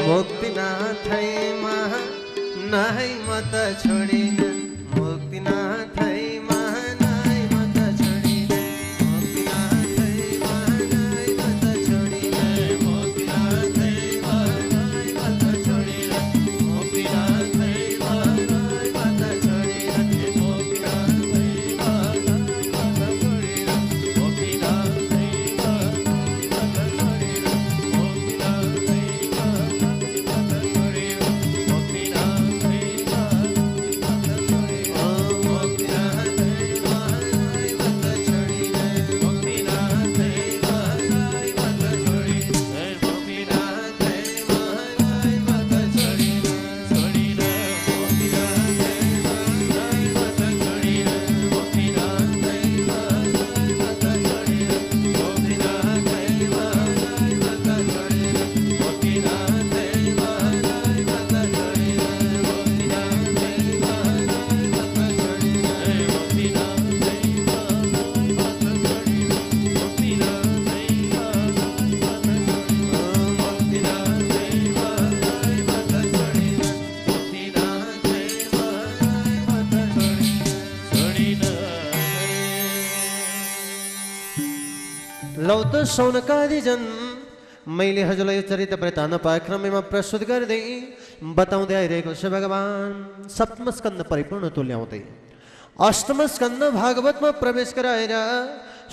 मुक्तिनाथैमा नाहै मत छोडिन मुक्तिनाथैमा नाहै मत छोडिन मुक्तिनाथैमा नाहै मत छोडिन मुक्तिनाथैमा नाहै मत छोडिन मुक्तिनाथैमा नाहै मत छोडिन मुक्तिनाथैमा नाहै मत छोडिन मुक्तिनाथैमा नाहै मत छोडिन लौत सौनकादि जन मैले हजुरलाई चरित्र वृत्तान्त पाठ्यक्रममा प्रस्तुत गर्दै बताउँदै आइरहेको छ भगवान सप्तम स्कन्द परिपूर्ण तुल्याउँदै अष्टम स्कन्द भागवतमा प्रवेश गराएर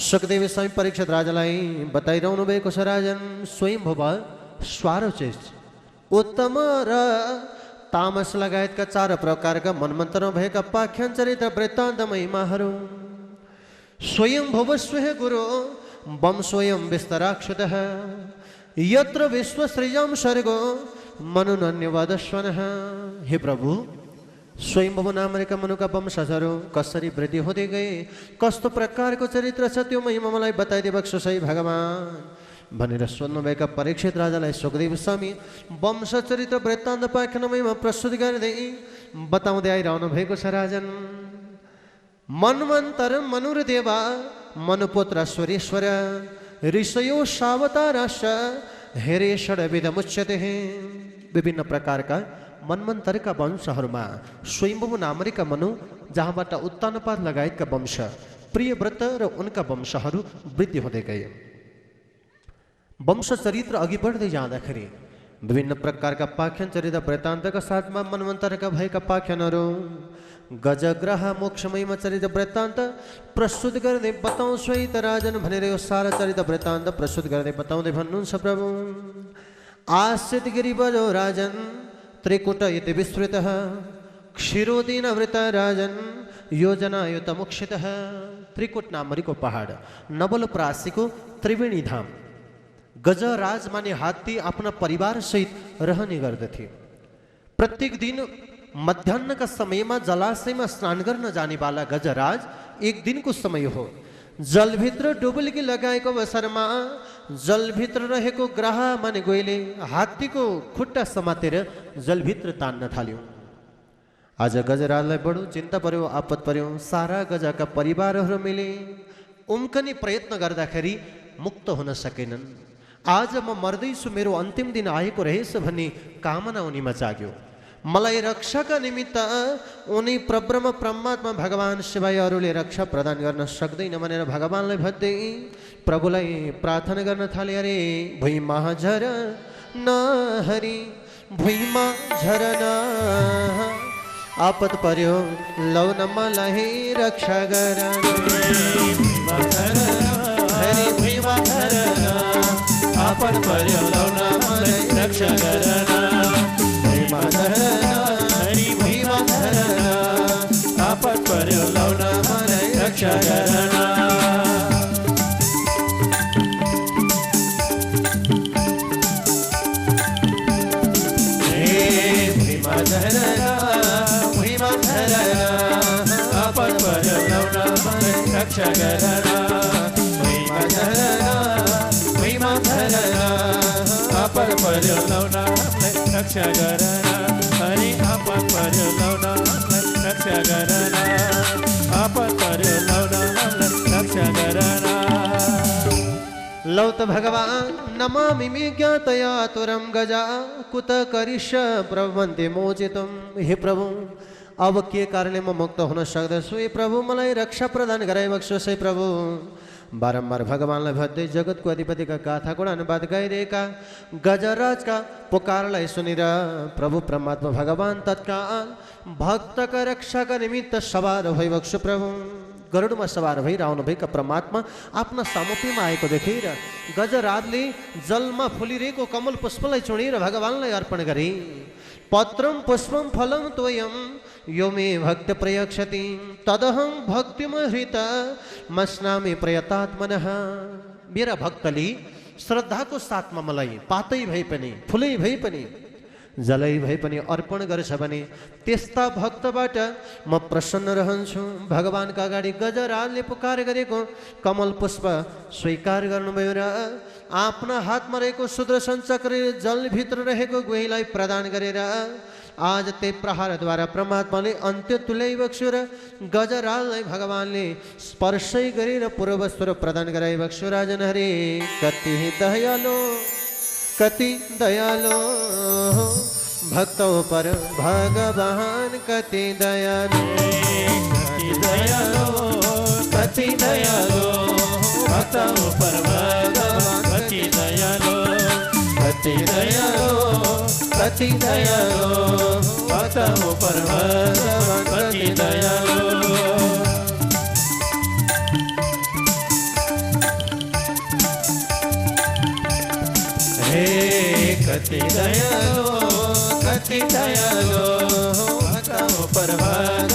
सुखदेव स्वामी परीक्षित राजालाई बताइरहनु भएको छ। राजन स्वयंभुव स्वारोचित उत्तम र तामस लगायतका 4 प्रकारका मनमन्त्रमा भएका पाख्यान चरित्र वृत्तान्त महिमाहरू स्वयंभुव स्वयं गुरु बम स्वयं विस्तराक्षुतः यत्र विश्वसृजं सर्गो मनुनन्यवदस्वनः। हे प्रभु स्वयंभुव नामका मनुका वंशजहरू कसरी वृद्धि हुँदै गए कस्तो प्रकारको चरित्र छ त्यो महिमा मलाई बताइदिएको सही भगवान भनेर सोध्नुभएका परीक्षित राजालाई सुखदेव स्वामी वंश चरित्र वृत्तान्त पाख्यानमा प्रस्तुत गर्दै बताउँदै आइरहनु भएको छ। राजन मन्वन्तर मनुर्देवा मनुपुत्र स्वरेश्वर ऋषयो सावताराश हेरे षड्विधमुच्यते। विभिन्न प्रकारका मन्वन्तरका वंशहरूमा स्वयंभुव नामका मनु जहाँबाट उत्तानपाद लगायतका वंश प्रियव्रत र उनका वंशहरू वृद्धि हुँदै गए। वंश चरित्र अघि बढ्दै जाँदाखेरि विभिन्न प्रकारका पाख्यान चरित्र वृत्तान्तका साथमा मन्वन्तरका भएका पाख्यानहरू गजग्रह मोक्षमयमा चरित्र वृत्तान्त प्रस्तुत गर्दै बताउँछु है त राजन भनेर यो सारा चरित्र वृत्तान्त प्रस्तुत गर्दै बताउँदै भन्नुहुन्छ प्रभु आश्रित गिरिवरो राजन त्रिकुट इति विस्तृतः क्षीरोदीन वृत राजन योजनायुत मुक्षितः। त्रिकुट नामरीको पहाड नवलपरासीको त्रिवेणी धाम गजराज माने हात्ती आफ्ना परिवार सहित रहने गर्दथे। प्रत्येक दिन मध्याह्नका समयमा जलाशयमा स्नान गर्न जाने वाला गजराज एक दिनको समय हो। जलभित्र डुबुल्की लगाएको अवसरमा जलभित्र रहेको ग्रह माने गोइले हात्तीको खुट्टा समातेर जलभित्र तान्न थाल्यो। आज गजराजलाई बडो चिन्ता पर्यो, आपत पर्यो। सारा गजका परिवारहरू मिले उम्कने प्रयत्न गर्दाखेरि मुक्त हुन सकेनन्। आज म मर्दैछु, मेरो अन्तिम दिन आएको रहेछ भन्ने कामना उनीमा जाग्यो। मलाई रक्षाका निमित्त उनी परब्रह्म परमात्मा भगवान शिवहरूले रक्षा प्रदान गर्न सक्दैन भनेर भगवानलाई भन्दै प्रभुलाई प्रार्थना गर्न थाले। अरे भुइँमा झर न हरि भुइँमा झर न आपत पर्यो लौ न मलाई रक्षा गर। हरि भुइँमा झर न आपत पर्यो लौ न मलाई रक्षा गर। हरि भुइँमा झर न आपत पर्यो लौ न मलाई रक्षा गर। रक्षा करना भुइँमा झरना भुइँमा झरना आपत पर्यो लौना रक्षा करना। हरि आपत पर्यो लौना रक्षा करना आपत पर्यो लौना रक्षा करना। लौत भगवान नमामि मे ज्ञातया तुरम गजा कुत करिष्य प्रभवन्ति मोचितम। हे प्रभु अब के कारणले म मुक्त हुन सक्दछु? हे प्रभु मलाई रक्षा प्रदान गराइबक्सोस्। हे प्रभु बारम्बार भगवानलाई भन्दै जगतको अधिपतिका गाथा गुणानुवाद गाइरहेका गजराजका पुकारलाई सुनेर प्रभु परमात्मा भगवान तत्काल भक्तका रक्षाका निमित्त सवार भइबक्सो। प्रभु गरुडमा सवार भइरहनु भएका परमात्मा आफ्ना सामुप्यमा आएको देखेर गजराजले जलमा फुलिरहेको कमल पुष्पलाई चुनेर भगवानलाई अर्पण गरे। पत्रम पुष्पम फलम त्वयम यो मे भक्त प्रयक्षति तदहं भक्तिमहृत मस्नामि प्रयतात्मनः। मेरा भक्तले श्रद्धाको साथमा मलाई पातै भए पनि फुलै भए पनि जलै भए पनि अर्पण गर्छ भने त्यस्ता भक्तबाट म प्रसन्न रहन्छु। भगवानका अगाडि गजराजले पुकार गरेको कमल पुष्प स्वीकार गर्नुभयो र आफ्ना हातमा रहेको सुदर्शन चक्र जलभित्र रहेको गोहीलाई प्रदान गरेर आज ते प्रहारद्वारा परमात्माले अन्त्य तुल्याइबक्स्यो र गजराजलाई भगवानले स्पर्शै गरेर पूर्वस्वरूप प्रदान गराइबक्स्यो। राजन हरे कति दयालु कति दयालु भक्तों पर भगवान कति दयालु। कति दयालु कति दयालु भक्तों पर भगवान कति दयालु। कति दयालु कति दयालु भक्तों पर भगवान कति दयालु। कति दयालु कति दयालु भक्तों पर भगवान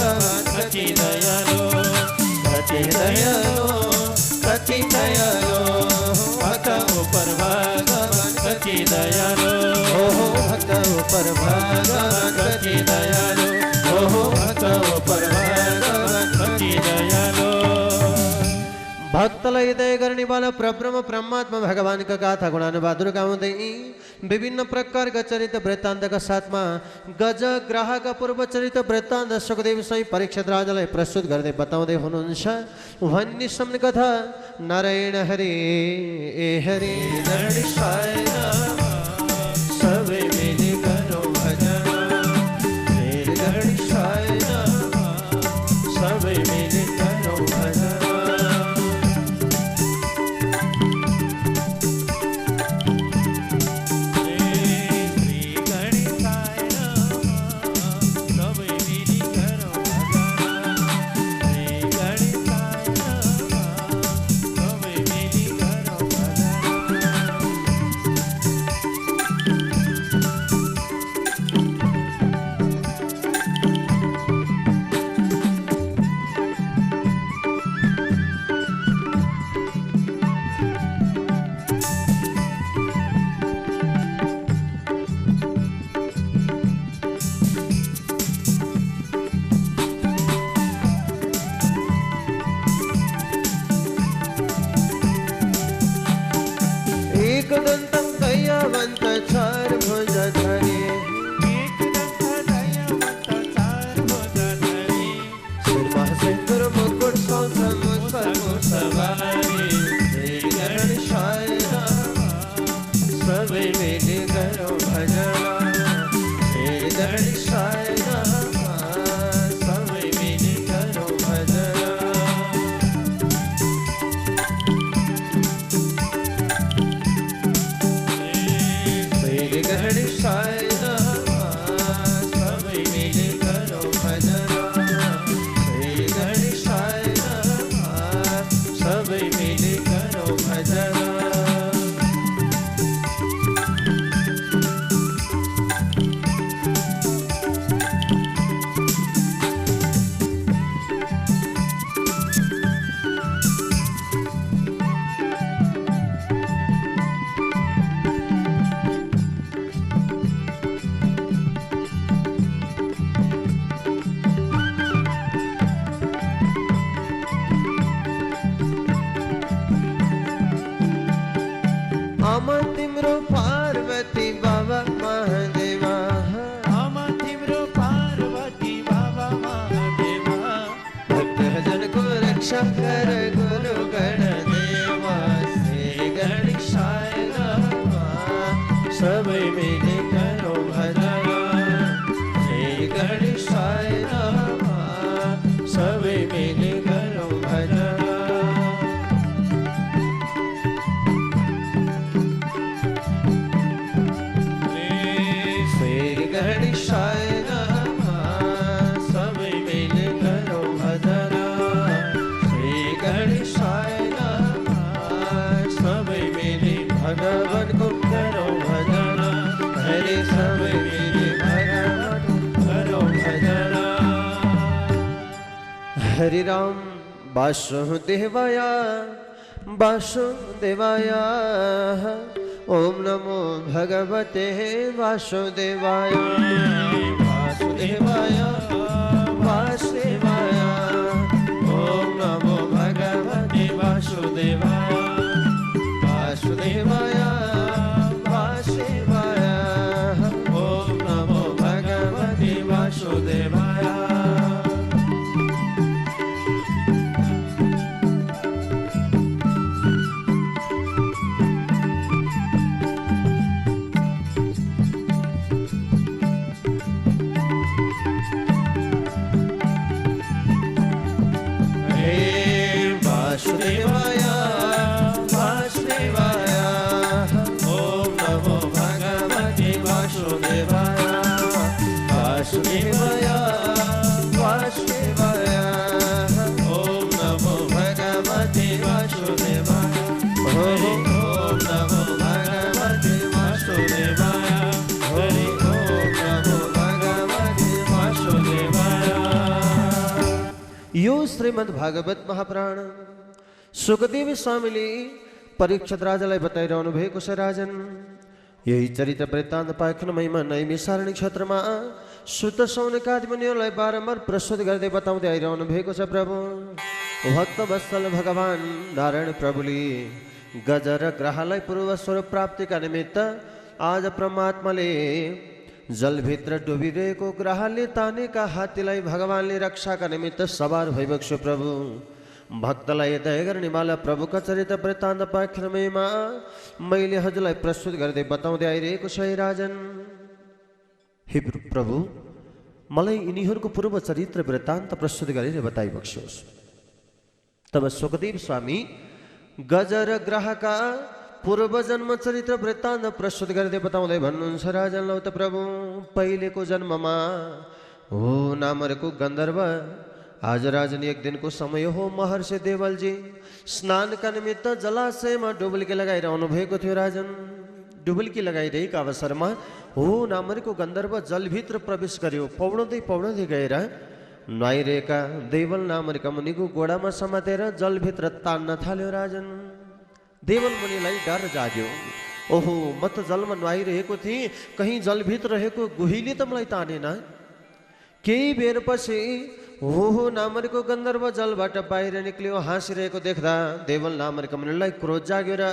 कति दयालु। कति दयालु कति दयालु भक्तों पर भगवान कति दयालु। ओहो भक्तों पर भगवान कति दयालु। ओहो भक्तों पर भगवान कति दयालु। भक्तलाई हृदय गर्ने वाला परब्रह्म परमात्मा भगवान का गाथा गुणानुवाद गाउँदै विभिन्न प्रकारका चरित्र वृत्तान्तका साथमा गज ग्राहका पूर्व चरित्र वृत्तान्त सुखदेव स्वामी परीक्षित राजालाई प्रस्तुत गर्दै बताउँदै हुनुहुन्छ। भन्ने सम्म कथा नारायण हरे हरे सबै मिली करो भजन सबै मिली करो भजन। एकदन्तं दयावन्त चार भुजधरी शिरमा सिन्दूर मुकुट सवारी गणेशाय सबै मिली करो भजन गणेशाय सबै मिली करो भजन। गणेशाय सबै मिली करो भजन गणेशाय सबै मिली करो भजन। तिम्रो पार्वती बाबा महादेवा तिम्रो पार्वती बाबा महादेवा भक्तजन को रक्षा कर गुरु गणदेवा श्री गणेश सबै मिली करो भजन श्री गणेशाय नमः सबै मिली करो भजन श्री गणेशाय भगवान को करो भजन हरे सबै मिली भगवान करो भजन हरि राम वासुदेवाय वासुदेवाय ओम नमो भगवते वासुदेवाय वासुदेवाय वासुदेवाय ओम नमो भगवते वासुदेवाय वासुदेवाय वासुदेवाय ओम नमो भगवते वासुदेवाय हे वासुदेवाय वासुदेवाय वासुदेवाय ओम नमो भगवते वासुदेवाय ओम नमो भगवते वासुदेवाय हरि ओम नमो भगवते वासुदेवाय यो श्रीमद् भागवत महापुराण सुखदेव स्वामीले परीक्षित राजालाई बताइरहनु भएको छ राजन यही चरित्र वृत्तान्त पाखन महिमा नैमिषारण्य क्षेत्रमा सुत सौनकादि मुनिहरूलाई बारम्बार प्रस्तुत गर्दै बताउँदै आइरहनु भएको छ प्रभु भक्त वत्सल भगवान नारायण प्रभुले गज र ग्रहलाई पूर्व स्वरूप प्राप्तिका निमित्त आज परमात्माले जलभित्र डुबिरहेको ग्रहले तानेका हात्तीलाई भगवानले रक्षाका निमित्त सवार भइबक्छ प्रभु भक्तलाई दया गर्ने वाला प्रभुका चरित्र वृत्तान्त पाख्यमा मैले हजुरलाई प्रस्तुत गर्दै बताउँदै आइरहेको छ राजन हे प्रभु मलाई यिनीहरूको पूर्व चरित्र वृत्तान्त प्रस्तुत गरेर बताइबक्सोस् तब सुखदेव स्वामी गज र ग्रहका पूर्व जन्म चरित्र वृत्तान्त प्रस्तुत गर्दै बताउँदै भन्नुहुन्छ राजन लौ त प्रभु पहिलेको जन्ममा हो नामरको गन्धर्व आज राजन एक दिन को समय हो महर्षि देवलजी स्नान का निमित्त जलाशयमा डुबुल्की लगाइरहनु भएको थियो राजन डुबुल्की लगाइरहेका अवसरमा हो नामरीको गन्धर्व जलभित्र प्रवेश गर्यो पौडँदै पौडँदै गएर नुहाइरहेका देवल नामरीका मुनिको गोडामा समातेर जलभित्र तान्न थाल्यो राजन देवल मुनिलाई डर जाग्यो ओहो म त जलमा नुहाइरहेको थिएँ कहीँ जलभित्र रहेको गुहीले त मलाई तानेन केही बेरपछि हो नामरीको गन्धर्व जलबाट बाहिर निक्लियो हाँसिरहेको देख्दा देवल नामरीका मुनिलाई क्रोध जाग्यो र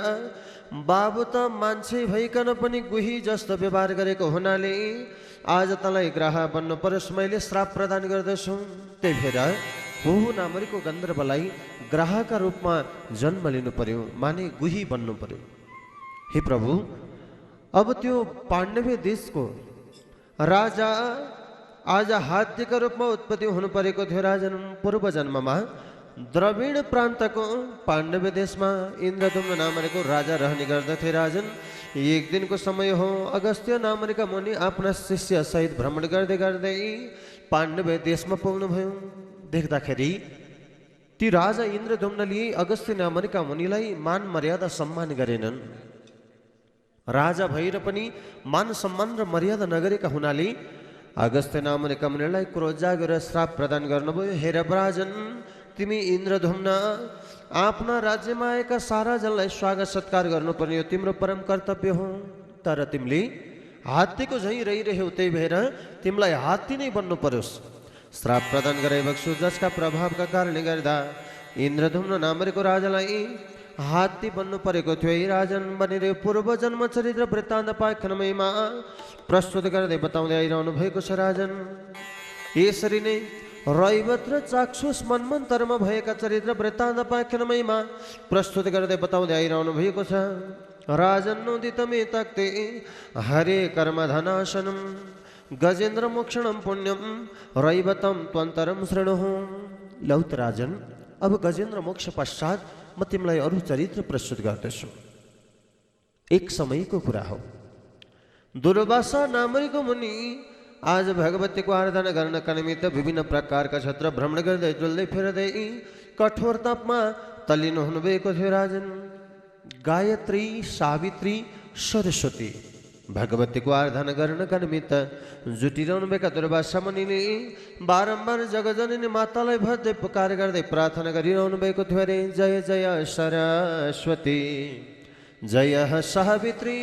बाबु त मान्छे भइकन पनि गुही जस्तो व्यवहार गरेको हुनाले आज तँलाई ग्रह बन्नु परोस् मैले श्राप प्रदान गर्दछु त्यही भएर हो नामरीको गन्धर्वलाई ग्रहका रूपमा जन्म लिनु पर्यो माने गुही बन्नु पर्यो हे प्रभु अब त्यो पाण्डव देशको राजा आज हात्तीका रूपमा उत्पत्ति हुनु परेको थियो राजन पूर्व जन्ममा द्रविड प्रान्तको पाण्डव देशमा इन्द्रदुम्न नामरेको राजा रहने गर्दथे राजन एक दिनको समय हो अगस्त्य नामरेका मुनि आफ्ना शिष्य सहित भ्रमण गर्दै गर्दै पाण्डव देशमा पुग्नुभयो देख्दाखेरि ती राजा इन्द्रदुम्नले अगस्त्य नामरेका मुनिलाई मान मर्यादा सम्मान गरेनन् राजा भएर पनि मान सम्मान र मर्यादा नगरेका हुनाले अगस्त्य नामरेका मुनिलाई क्रोध जागेर श्राप प्रदान गर्नुभयो हेर राजन तिमी इन्द्रदुम्न आफ्ना राज्यमा आएका सारा जनलाई स्वागत सत्कार गर्नुपर्ने हो तिम्रो परम कर्तव्य हो तर तिमीले हात्तीको झैँ रहिरह्यौ त्यही भएर तिमीलाई हात्ती नै बन्नु परोस् श्राप प्रदान गराइबक्छु जसका प्रभावका कारणले गर्दा इन्द्रदुम्न नामरेको राजालाई हात्ती बन्नु परेको थियो यी राजन बनेर पूर्व जन्म चरित्र वृत्तान्त पाख्यमा प्रस्तुत गर्दै बताउँदै आइरहनु भएको छ राजन यसरी नै रैवत र चाक्षुष मन्वन्तरमा भएका चरित्र वृत्तान्त पाख्यमा प्रस्तुत गर्दै बताउँदै आइरहनु भएको छ राजन्नोदितमे तक्ते हरे कर्मधनाशनम गजेन्द्र मोक्षणम पुण्यम रैवतम त्वंतरम शृणुः। लौत राजन, अब गजेन्द्र मोक्ष पश्चात म तिमीलाई अरू चरित्र प्रस्तुत गर्दछु। एक समयको कुरा हो, दुर्वासा नामरीको मुनि आज भगवतीको आराधना गर्नका निमित्त विभिन्न प्रकारका क्षेत्र भ्रमण गर्दै डुल्दै फिर्दै कठोर तपमा तल्लीन हुनुभएको थियो। राजन, गायत्री, सावित्री, सरस्वती भगवतीको आराधना गर्नका निमित्त जुटिरहनुभएका दुर्वासा मुनिले बारम्बार जगजननी मातालाई भर्दै पुकार गर्दै प्रार्थना गरिरहनु भएको थियो। अरे जय जय सरस्वती, जय सावित्री,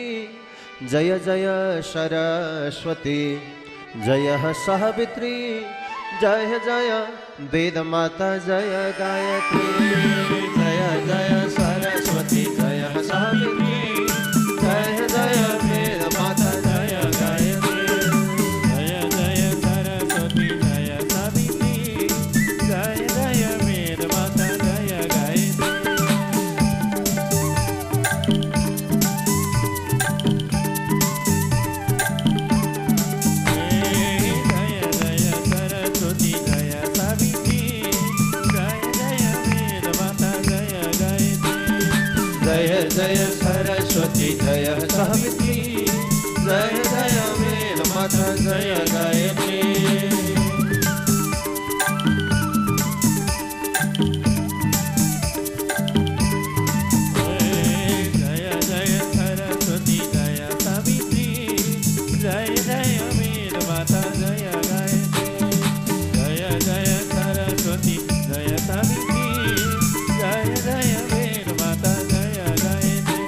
जय जय सरस्वती, जय सावित्री, जय जय वेद माता, जय गायत्री, जय जय सरस्वती, जय सावित्री, जय जय वेद माता, जय गायत्री, जय जय सरस्वती, जय सावित्री, जय जय वेद माता, जय गायत्री। जय सरस्वती, जय सावित्री, जय जय वेद माता, जय गायत्री। जय जय सरस्वती, जय सावित्री, जय जय वेद माता, जय गायत्री। जय जय सरस्वती, जय सावित्री, जय जय वेद माता, जय गायत्री।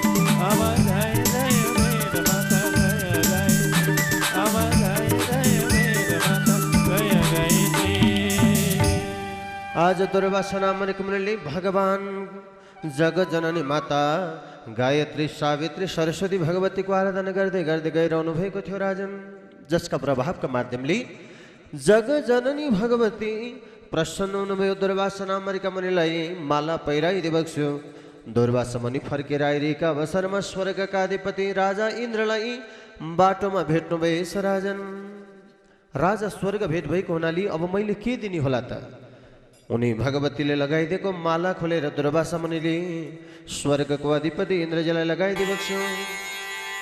अमर जय जय वेद माता, जय गायत्री। अमर जय जय वेद माता, जय गायत्री। आज दुर्वासा नामक मुनिले भगवान जगत जननी माता गायत्री, सावित्री, सरस्वती भगवतीको आराधना गर्दै गर्दै गइरहनु भएको थियो। राजन, जसका प्रभावका माध्यमले जगत जननी भगवती प्रसन्न हुनुभयो। दुर्वासा नामक मुनिलाई माला पहिराइदिएको। दुर्वासा मुनि फर्केर आइरहेका अवसरमा स्वर्गका अधिपति राजा इन्द्रलाई बाटोमा भेट्नु भएछ। राजन, राजा स्वर्ग भेट भएको हुनाले अब मैले के दिने होला त? उनी भगवतीले लगाइदिएको माला खोलेर दुर्वासा मुनिले स्वर्गको अधिपति इन्द्रजीलाई लगाइदिएको छु।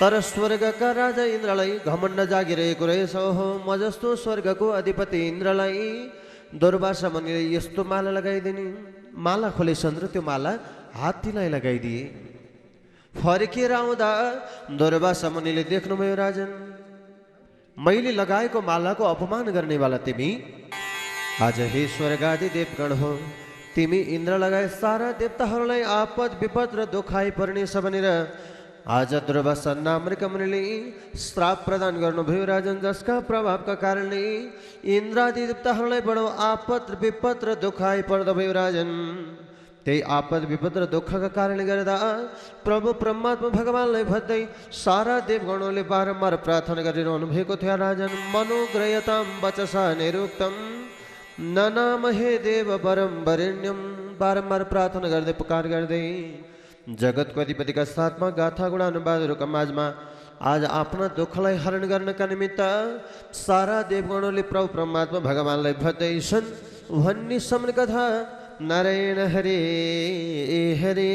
तर स्वर्गका राजा इन्द्रलाई घमण्ड जागिरहेको रहेछ। हो, म जस्तो स्वर्गको अधिपति इन्द्रलाई दुर्वासा मुनिले यस्तो माला लगाइदिने? माला खोलेछन् र त्यो माला हात्तीलाई लगाइदिए। फर्केर आउँदा दुर्वासा मुनिले देख्नुभयो, राजन, मैले लगाएको मालाको अपमान गर्नेवाला तिमी आज हे स्वर्गादि देवगण हो। तिमी इन्द्र लगायत सारा देवताहरूलाई आपद विपद र दुःख आइपर्नेछ भनेर आज दुर्वासा नामक मुनिले श्राप प्रदान गर्नुभयो। राजन, जसका प्रभावका कारणले इन्द्रादि देवताहरूलाई बडो आपद विपद र दुःख आइपर्दा भयो। राजन, त्यही आपद विपद र दुःखका कारणले गर्दा प्रभु परमात्मा भगवानलाई भन्दै सारा देवगणले बारम्बार प्रार्थना गरिरहनु भएको थियो। राजन, मनोग्रयतां वचसा निरुक्तम ननामहे देव परम वरेण्यम। बारम्बार प्रार्थना गर्दै पुकार गर्दै जगतको अधिपतिका साथमा गाथा गुणानुवादहरूका माझमा आज आफ्ना दुःखलाई हरण गर्नका निमित्त सारा देवगणले प्रभु परमात्मा भगवानलाई भन्दैछन् भन्ने सम्म कथा नारायण हरे हरे।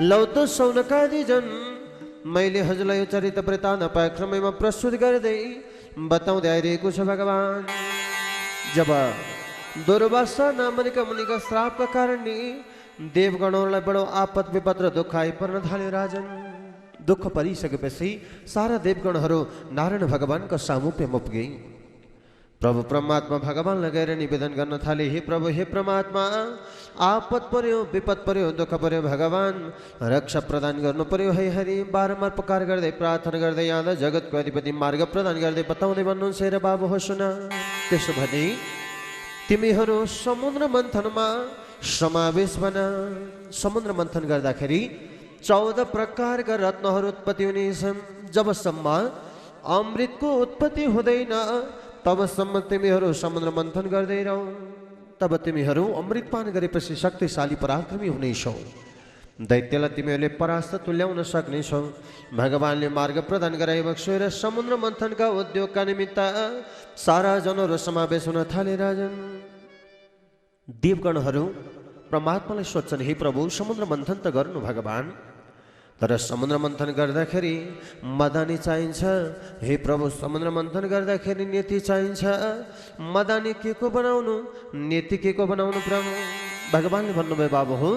लौत सौनकादि जन मैले हजुरलाई यो चरित्र वृत्तान्त पाठ्यक्रममा प्रस्तुत गर्दै बताउँदै आइरहेको छ। भगवान जब दुर्वासा नामक मुनिका श्रापका कारणले देवगणहरूलाई बडो आपद विपद र दुःख आइपर्न थाल्यो। राजन, दुःख परिसकेपछि सारा देवगणहरू नारायण भगवानका सामुप्यमा पुगे। प्रभु परमात्मा भगवानलाई गएर निवेदन गर्न थाले, हे प्रभु, हे परमात्मा, आपद पर्यो, विपद पर्यो, दुःख पर्यो, भगवान रक्षा प्रदान गर्नु पर्यो है हरि। बारम्बार पुकार गर्दै प्रार्थना गर्दै आउँदा जगतको अधिपति मार्ग प्रदान गर्दै बताउँदै भन्नुहुन्छ, हेर बाबु हो सुन, त्यसो भने तिमीहरू समुद्र मन्थनमा समावेश बन। समुद्र मन्थन गर्दाखेरि 14 प्रकारका रत्नहरू उत्पत्ति हुनेछन्। जबसम्म अमृतको उत्पत्ति हुँदैन तबसम्म तिमीहरू समुद्र मन्थन गर्दै रहौ। तब तिमीहरू अमृत पान गरेपछि शक्तिशाली पराक्रमी हुनेछौ। दैत्यलाई तिमीहरूले परास्त तुल्याउन सक्नेछौ। भगवानले मार्ग प्रदान गराइबक्स्यो र समुद्र मन्थनका उद्योगका निमित्त सारा जनहरू समावेश हुन थाले। राजन देवगणहरू परमात्मालाई सोध्छन्, हे प्रभु समुद्र मन्थन त गर्नु भगवान, तर समुद्र मन्थन गर्दाखेरि मदानी चाहिन्छ। हे प्रभु समुद्र मन्थन गर्दाखेरि नेति चाहिन्छ। मदानी के को बनाउनु, नेति के को बनाउनु प्रभु? भगवानले भन्नुभयो, बाबु हो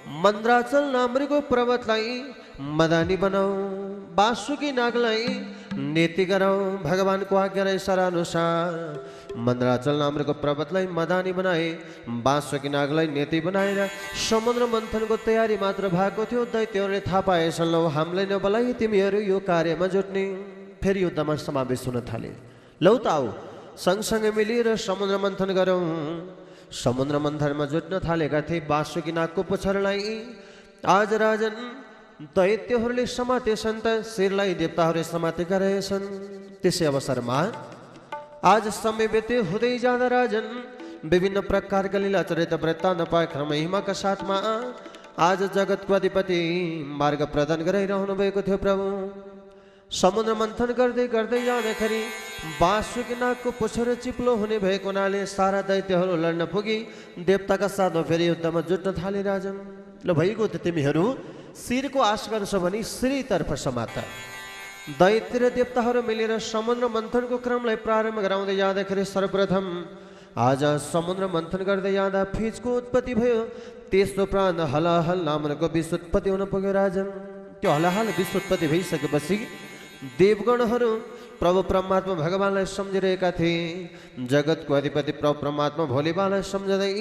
मन्द्राचल नामको पर्वतलाई मदानी बनाऊ, बासुकी नागलाई नेति गराऊ। भगवानको आज्ञा र इशारा अनुसार मन्द्राचल नामको पर्वतलाई मदानी बनाए, बासुकी नागलाई नेति बनाएर समुद्र मन्थनको तयारी मात्र भएको थियो। दैत्यहरूले थाहा पाएछन्, लौ हामीलाई नबोलाई तिमीहरू यो कार्यमा जुट्ने। फेरि युद्धमा समावेश हुन थाले। लौ त आऊ सँगसँगै मिलेर समुद्र मन्थन गरौँ। समुद्र मन्थनमा जुट्न थालेका थिए। बासुकी नागको पुच्छरलाई आज राजन दैत्यहरूले समातेछन् त शिरलाई देवताहरूले समातेका रहेछन्। त्यसै अवसरमा आज समय व्यतीत हुँदै जाँदा राजन विभिन्न प्रकारका लीला चरित्र वृत्तान्त पाखर महिमाका साथमा आज जगतको अधिपति मार्ग प्रदान गराइरहनु भएको थियो। प्रभु समुद्र मन्थन गर्दै गर्दै जाँदाखेरि बासुकी नागको पुच्छर चिप्लो हुने भएको हुनाले सारा दैत्यहरू लड्न पुगी देवताका साथमा फेरि युद्धमा जुट्न थाले। राजन ल भइगयो त तिमीहरू शिरको आश गर्छौ भने श्रीतर्फ समात। दैत्य र देवताहरू मिलेर समुद्र मन्थनको क्रमलाई प्रारम्भ गराउँदै जाँदाखेरि सर्वप्रथम आज समुद्र मन्थन गर्दै जाँदा फिजको उत्पत्ति भयो। तेस्रो प्राण हलाहल नामको विष उत्पत्ति हुन पुग्यो। राजन त्यो हलाहल विष उत्पत्ति भइसकेपछि देवगणहरू प्रभु परमात्मा भगवानलाई सम्झिरहेका थिए। जगतको अधिपति प्रभु परमात्मा भोलेबालाई सम्झँदै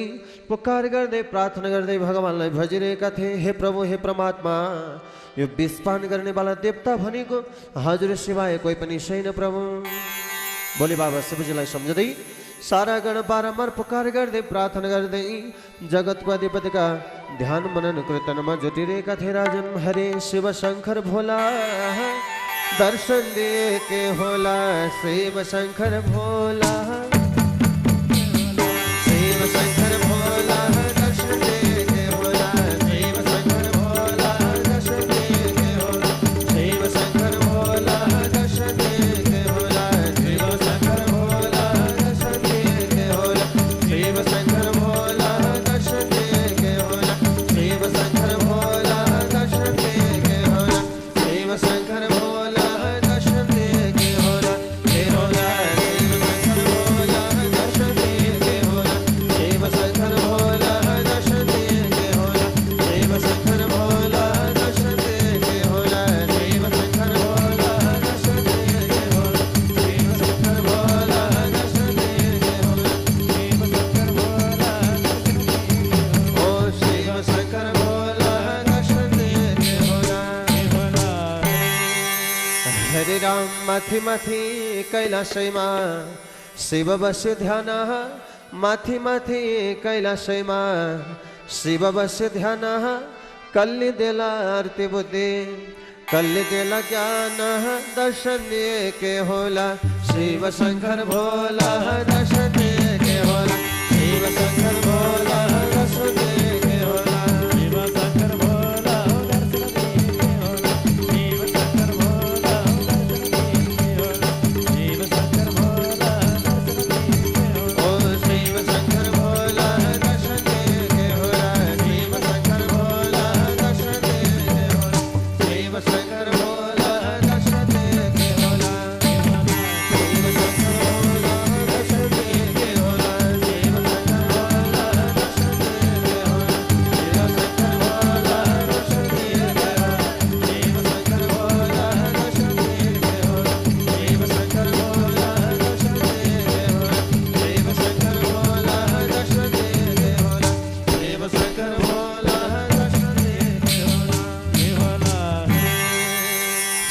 पुकार गर्दै प्रार्थना गर्दै भगवानलाई भजिरहेका थिए। हे प्रभु, हे परमात्मा, यो विषपान गर्नेवाला देवता भनेको हजुर सिवाय कोही पनि छैन। प्रभु भोले बाबा शिवजीलाई सम्झँदै सारा गण बारम्बार पुकार गर्दै प्रार्थना गर्दै जगतको अधिपतिका ध्यान मनन कीर्तनमा जुटिरहेका थिए। राजन हरे शिव शङ्कर भोला दर्शन दे के होला, शिव शंकर भोला, शिव शंकर भोला दर्शन दे के होला, शिव शंकर भोला दर्शन दे के होला, शिव शंकर भोला दर्शन दे के होला, शिव शंकर भोला दर्शन दे के होला, शिव शंकर भोला दर्शन दे के होला, शिव शंकर भोला दर्शन दे के होला, शिव शंकर भोला माथि माथि कैलाशैमा शिव बस्यो ध्यान, माथि माथि कैलाशैमा शिव बस्यो ध्यान, कल्ली देला आरती बुद्धि, कल्ली देला ज्ञान, दर्शन दिए के होला, शिव शंकर भोला दर्शन दिए के होला, शिव शंकर भोला दर्शन दिए के होला, शिव शंकर भोला दर्शन दिए के होला, शिव शंकर भोला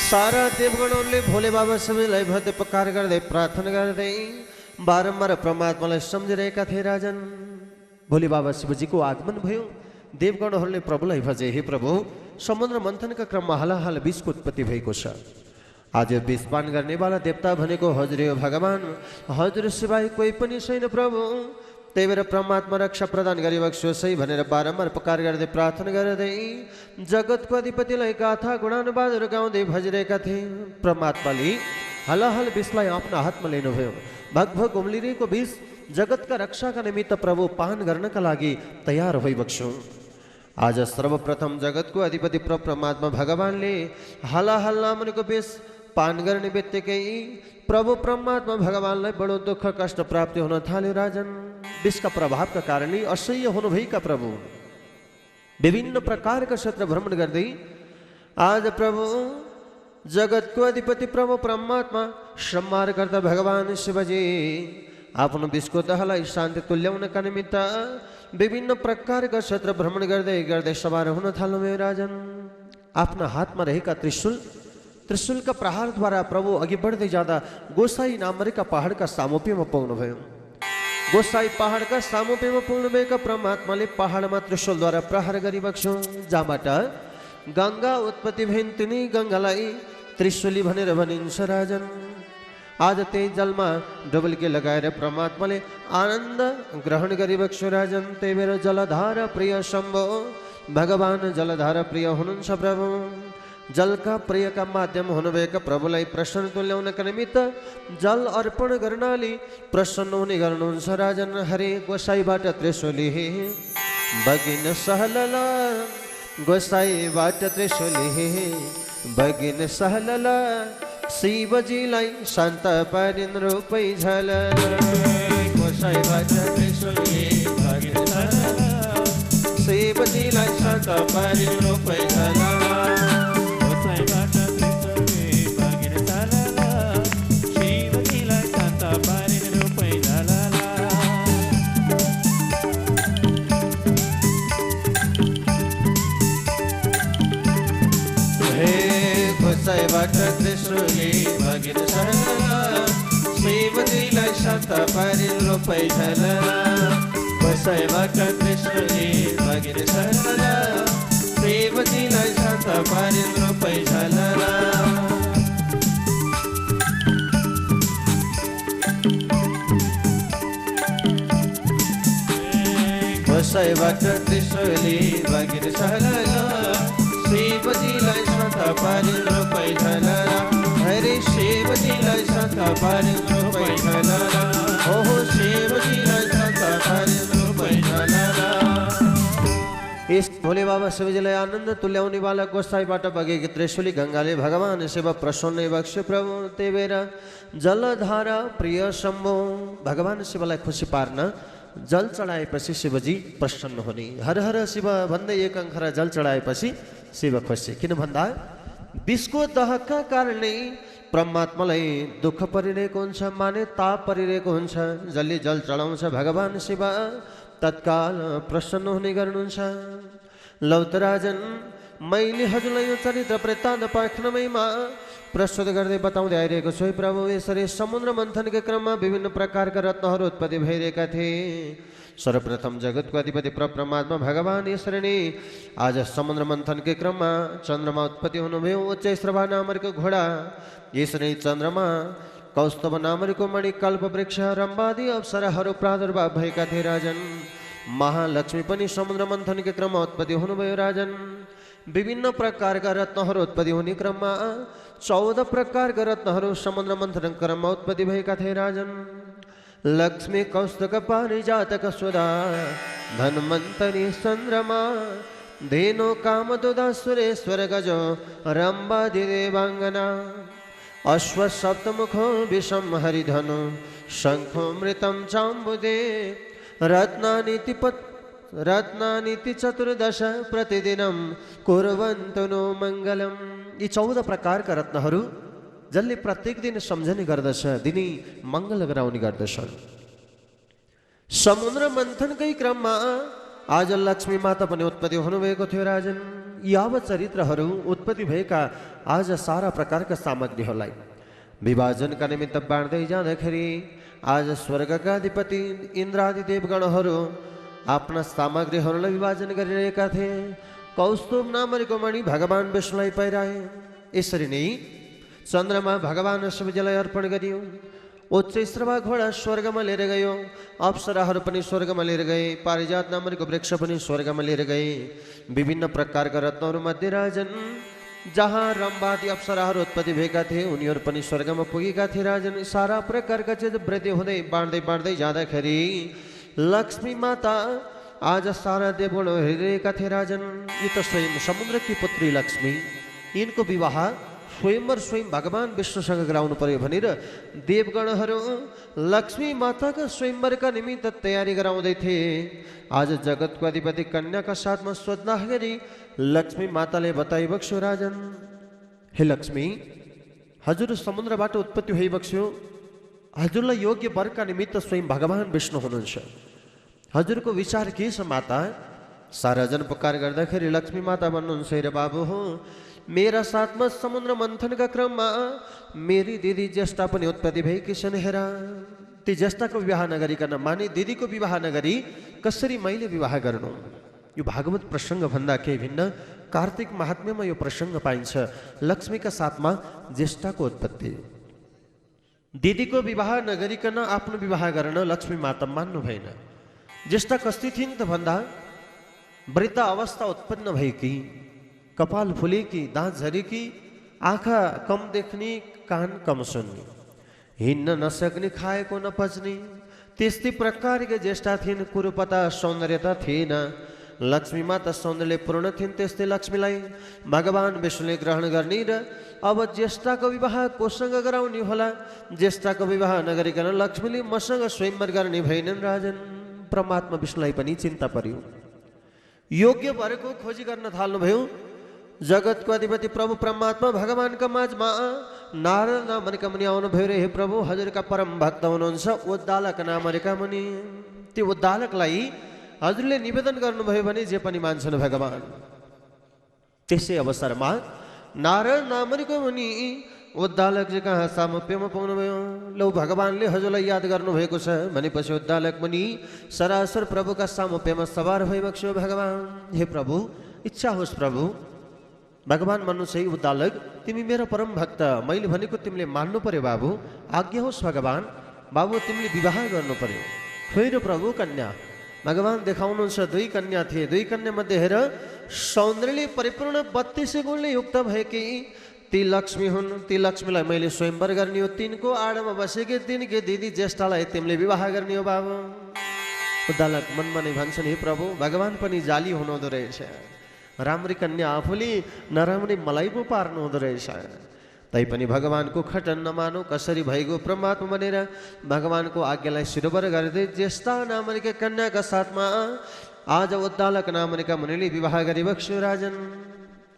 सारा देवगणहरूले भोले बाबा सबैलाई भव्य पुकार गर्दै प्रार्थना गर्दै बारम्बार परमात्मालाई सम्झिरहेका थिए। राजन भोले बाबा शिवजीको आगमन भयो। देवगणहरूले प्रभुलाई भजे, हे प्रभु, समुद्र मन्थनका क्रममा हलाहल विषको उत्पत्ति भएको छ। आज विषपान गर्नेवाला देवता भनेको हजुर हो भगवान, हजुर सिवाय कोही पनि छैन। प्रभु त्यही भएर परमात्मा रक्षा प्रदान गरिबक्सोस् है भनेर बारम्बार पुकार गर्दै प्रार्थना गर्दै जगतको अधिपतिलाई गाथा गुणानुवादहरू गाउँदै भजिरहेका थिए। परमात्माले हलाहल विषलाई आफ्ना हातमा लिनुभयो। भगभग उम्लिरहेको विष जगतका रक्षाका निमित्त प्रभु पान गर्नका लागि तयार भइबक्सो। आज सर्वप्रथम जगतको अधिपति परमात्मा भगवानले हलाहल नामको विष पान गर्ने बित्तिकै प्रभु परमात्मा भगवानलाई बडो दुःख कष्ट प्राप्ति हुन थाल्यो। राजन विषका प्रभावका कारणले असह्य हुनुभएका प्रभु विभिन्न प्रकारका क्षेत्र भ्रमण गर्दै आज प्रभु जगतको अधिपति प्रभु परमात्मा संहारकर्ता भगवान शिवजी आफ्नो विषको दहलाई शान्ति तुल्याउनका निमित्त विभिन्न प्रकारका क्षेत्र भ्रमण गर्दै गर्दै सवार हुन थाल्नुभयो। राजन आफ्ना हातमा रहेका त्रिशूलका प्रहारद्वारा प्रभु अघि बढ्दै जाँदा गोसाई नामरेका पहाडका सामुप्यमा पुग्नुभयो। गोसाई पहाडका सामुप्यमा पुग्नुभएका परमात्माले पहाडमा त्रिशूलद्वारा प्रहार गरिबक्सो। जहाँबाट गङ्गा उत्पत्ति भइन् तिनी गङ्गालाई त्रिशूली भनेर भनिन्छ। राजन आज त्यही जलमा डुबल्की लगाएर परमात्माले आनन्द ग्रहण गरिबक्सो। राजन त्यही भएर जलधारा प्रिय शम्भो भगवान जलधारा प्रिय हुनुहुन्छ। प्रभु जलका प्रियका माध्यम हुनुभएका प्रभुलाई प्रसन्न तुल्याउनका निमित्त जल अर्पण गर्नाले प्रसन्न हुने गर्नुहुन्छ। राजन हरे गोसाईबाट त्रिशूली बगिन सहलला गोसाईबाट त्रिशूली बगिन सहलला शिवजीलाई शान्त पारिन रूपै झलला गोसाईबाट त्रिशूली बगिन सहलला शिवजीलाई शान्त पारिन रूपै झलला गोसाईबाट त्रिशूली बगिन सहलला शिवजीलाई शान्त पारिन रूपै झलला गोसाईबाट त्रिशूली बगिन सहलला शिवजीलाई शान्त पारिन रूपै झलला गोसाईबाट त्रिशूली बगिन सहलला शिवजीलाई शान्त पारिन रूपै झलला हरे शिवजीलाई शान्त पारिन रूपै झलला ओहो शिवजीलाई शान्त पारिन रूपै झलला। इस भोले बाबा शिवजीलाई आनन्द तुल्याउने वाला गोसाईबाट बगेकी त्रिशूली गङ्गाले भगवान शिव प्रसन्न बक्स्यो। प्रभु त्यही भएर जलधारा प्रिय शम्भो भगवान शिवलाई खुसी पार्न जल चढाएपछि शिवजी प्रसन्न हुने। हर हर शिव भन्दै एक अङ्खरा जल चढाएपछि शिव खुसी। किन भन्दा विषको दहका कारणले परमात्मालाई दुःख परिरहेको हुन्छ, माने ताप परिरहेको हुन्छ। जसले जल चढाउँछ भगवान शिव तत्काल प्रसन्न हुने गर्नुहुन्छ। लौतराजन मैले हजुरलाई यो चरित्र वृत्तान्त पाखनमैमा प्रस्तुत गर्दै बताउँदै आइरहेको छु। प्रभु यसरी समुद्र मन्थनका क्रममा विभिन्न प्रकारका रत्नहरू उत्पत्ति भइरहेका थिए। सर्वप्रथम जगतको अधिपति परमात्मा भगवान यसरी नै आज समुद्र मन्थनकै क्रममा चन्द्रमा उत्पत्ति हुनुभयो। उच्चैश्रवा नामको घोडा यसरी चन्द्रमा कौस्तुभ नामको मणि कल्प वृक्ष रम्बादी अप्सराहरू प्रादुर्भाव भएका थिए। राजन महालक्ष्मी पनि समुद्र मन्थनकै क्रममा उत्पत्ति हुनुभयो। राजन विभिन्न प्रकारका रत्नहरू उत्पत्ति हुने क्रममा 14 प्रकारका रत्नहरू समुद्र मन्थन क्रममा उत्पत्ति भएका थिए। राजन लक्ष्मी कौस्तुक पारिजातक सुधा धन्वन्तरी चन्द्रमा धेनु कामदुदा सुरेश्वर गजो रम्बादि देवाङ्गना अश्व सप्तमुखो विषम हरिधनु शङ्खो मृतं चाम्बुदे रत्नानीति चतुर्दश प्रतिदिनं कुर्वन्तु नो मङ्गलम। यी 14 प्रकारका रत्नहरू जसले प्रत्येक दिन सम्झने गर्दछ, दिनै मङ्गल गराउने गर्दछन्। समुद्र मन्थनकै क्रममा आज लक्ष्मी माता पनि उत्पत्ति हुनुभएको थियो। राजन यावत चरित्रहरू उत्पत्ति भएका आज सारा प्रकारका सामग्रीहरूलाई विभाजनका निमित्त बाँड्दै जाँदाखेरि आज स्वर्गका अधिपति इन्द्रादि देवगणहरू आफ्ना सामग्रीहरूलाई विभाजन गरिरहेका थिए। कौस्तुभ नामको मणि भगवान विष्णुलाई पहिराए। यसरी नै चन्द्रमा भगवान शिवजीलाई अर्पण गरियो। उच्च श्रवा घोडा स्वर्गमा लिएर गयो, अप्सराहरू पनि स्वर्गमा लिएर गए, पारिजात नामको वृक्ष पनि स्वर्गमा लिएर गए। विभिन्न प्रकारका रत्नहरू मध्ये राजन जहाँ रम्बादी अप्सराहरू उत्पत्ति भएका थिए उनीहरू पनि स्वर्गमा पुगेका थिए राजन। सारा प्रकारका चिज वृद्धि हुँदै बाँड्दै बाँड्दै जाँदाखेरि लक्ष्मी माता आज सारा देवगण हेरिरहेका थिए राजन। यो त स्वयं समुद्रकी पुत्री लक्ष्मी, यिनको विवाह स्वयंवर स्वयं भगवान विष्णुसँग गराउनु पर्यो भनेर देवगणहरू लक्ष्मी माताका स्वयंवरका निमित्त तयारी गराउँदै थिए। आज जगतको अधिपति कन्याका साथमा सोध्दाखेरि लक्ष्मी माताले बताइबक्स्यो राजन, हे लक्ष्मी, हजुर समुद्रबाट उत्पत्ति भइबक्स्यो, हजुरलाई योग्य वरका निमित्त स्वयं भगवान विष्णु हुनुहुन्छ, हजुरको विचार के छ माता? सारा जन पुकार गर्दाखेरि लक्ष्मी माता भन्नुहुन्छ, हेर बाबु हो, मेरा साथमा समुद्र मन्थनका क्रममा मेरी दिदी ज्येष्ठा पनि उत्पत्ति भएकी छन्। हेर, ती ज्येष्ठाको विवाह नगरिकन माने दिदीको विवाह नगरी कसरी मैले विवाह गर्नु? यो भागवत प्रसङ्ग भन्दा केही भिन्न कार्तिक महात्म्यमा यो प्रसङ्ग पाइन्छ। लक्ष्मीका साथमा ज्येष्ठाको उत्पत्ति, दिदीको विवाह नगरिकन आफ्नो विवाह गर्न लक्ष्मी माता मान्नु भएन। ज्येष्ठा कस्ती थिइन् त भन्दा वृद्ध अवस्था उत्पन्न भएकी, कपाल फुलेकी, दाँत झरेकी, आँखा कम देख्ने, कान कम सुन्ने, हिँड्न नसक्ने, खाएको नपच्ने, त्यस्तै प्रकारका ज्येष्ठा थिइन्। कुरूपता सौन्दर्यता थिएन। लक्ष्मी माता सौन्दर्य पूर्ण थिइन्। त्यस्तै लक्ष्मीलाई भगवान विष्णुले ग्रहण गर्ने र अब ज्येष्ठाको विवाह कोसँग गराउने होला? ज्येष्ठाको विवाह नगरिकन लक्ष्मीले मसँग स्वयंवर गर्ने भएनन् राजन। परमात्मा विष्णुलाई पनि चिन्ता पर्यो, योग्य वरको खोजी गर्न थाल्नुभयो। जगतको अधिपति प्रभु परमात्मा भगवानका माझमा नारद नामका मुनि आउनुभयो रे, हे प्रभु, हजुरका परम भक्त हुनुहुन्छ उद्दालक नामका मुनि, त्यो उद्दालकलाई हजुरले निवेदन गर्नुभयो भने जे पनि मान्छन् भगवान। त्यसै अवसरमा नारद नामको मुनि उद्दालकजी कहाँ सामिप्यमा पाउनुभयो। लौ भगवानले हजुरलाई याद गर्नुभएको छ भनेपछि उद्दालक मुनि सरासर प्रभुका सामिप्यमा सवार भइबक्स्यो। भगवान, हे प्रभु, इच्छा होस् प्रभु। भगवान भन्नु चाहिँ, उद्दालक, तिमी मेरो परम भक्त, मैले भनेको तिमीले मान्नु पर्यो बाबु, आज्ञा होस् भगवान। बाबु, तिमीले विवाह गर्नु पर्यो। खोइ र प्रभु, कन्या भगवान देखाउनुहुन्छ। दुई कन्या थिए, दुई कन्या मध्ये हेर सौन्दर्यले परिपूर्ण 32 गुणले युक्त भएकी ती लक्ष्मी हुन्। ती लक्ष्मीलाई मैले स्वयंवर गर्ने हो, तिनको आडमा बसेकी तिनकी दिदी ज्येष्ठालाई तिमीले विवाह गर्ने हो बाबु। उद्दालक मनमा नै भन्छन्, हे प्रभु, भगवान पनि जाली हुनुहुँदो रहेछ, राम्री कन्या आफूले नराम्री मलाई पो पार्नु हुँदो रहेछ। तैपनि भगवानको खटन नमानु, कसरी भइगयो परमात्मा भनेर भगवानको आज्ञालाई शिरोबर गर्दै ज्येष्ठा नामका कन्याका साथमा आज उद्दालक नामका मुनिले विवाह गरिबक्स्यो राजन।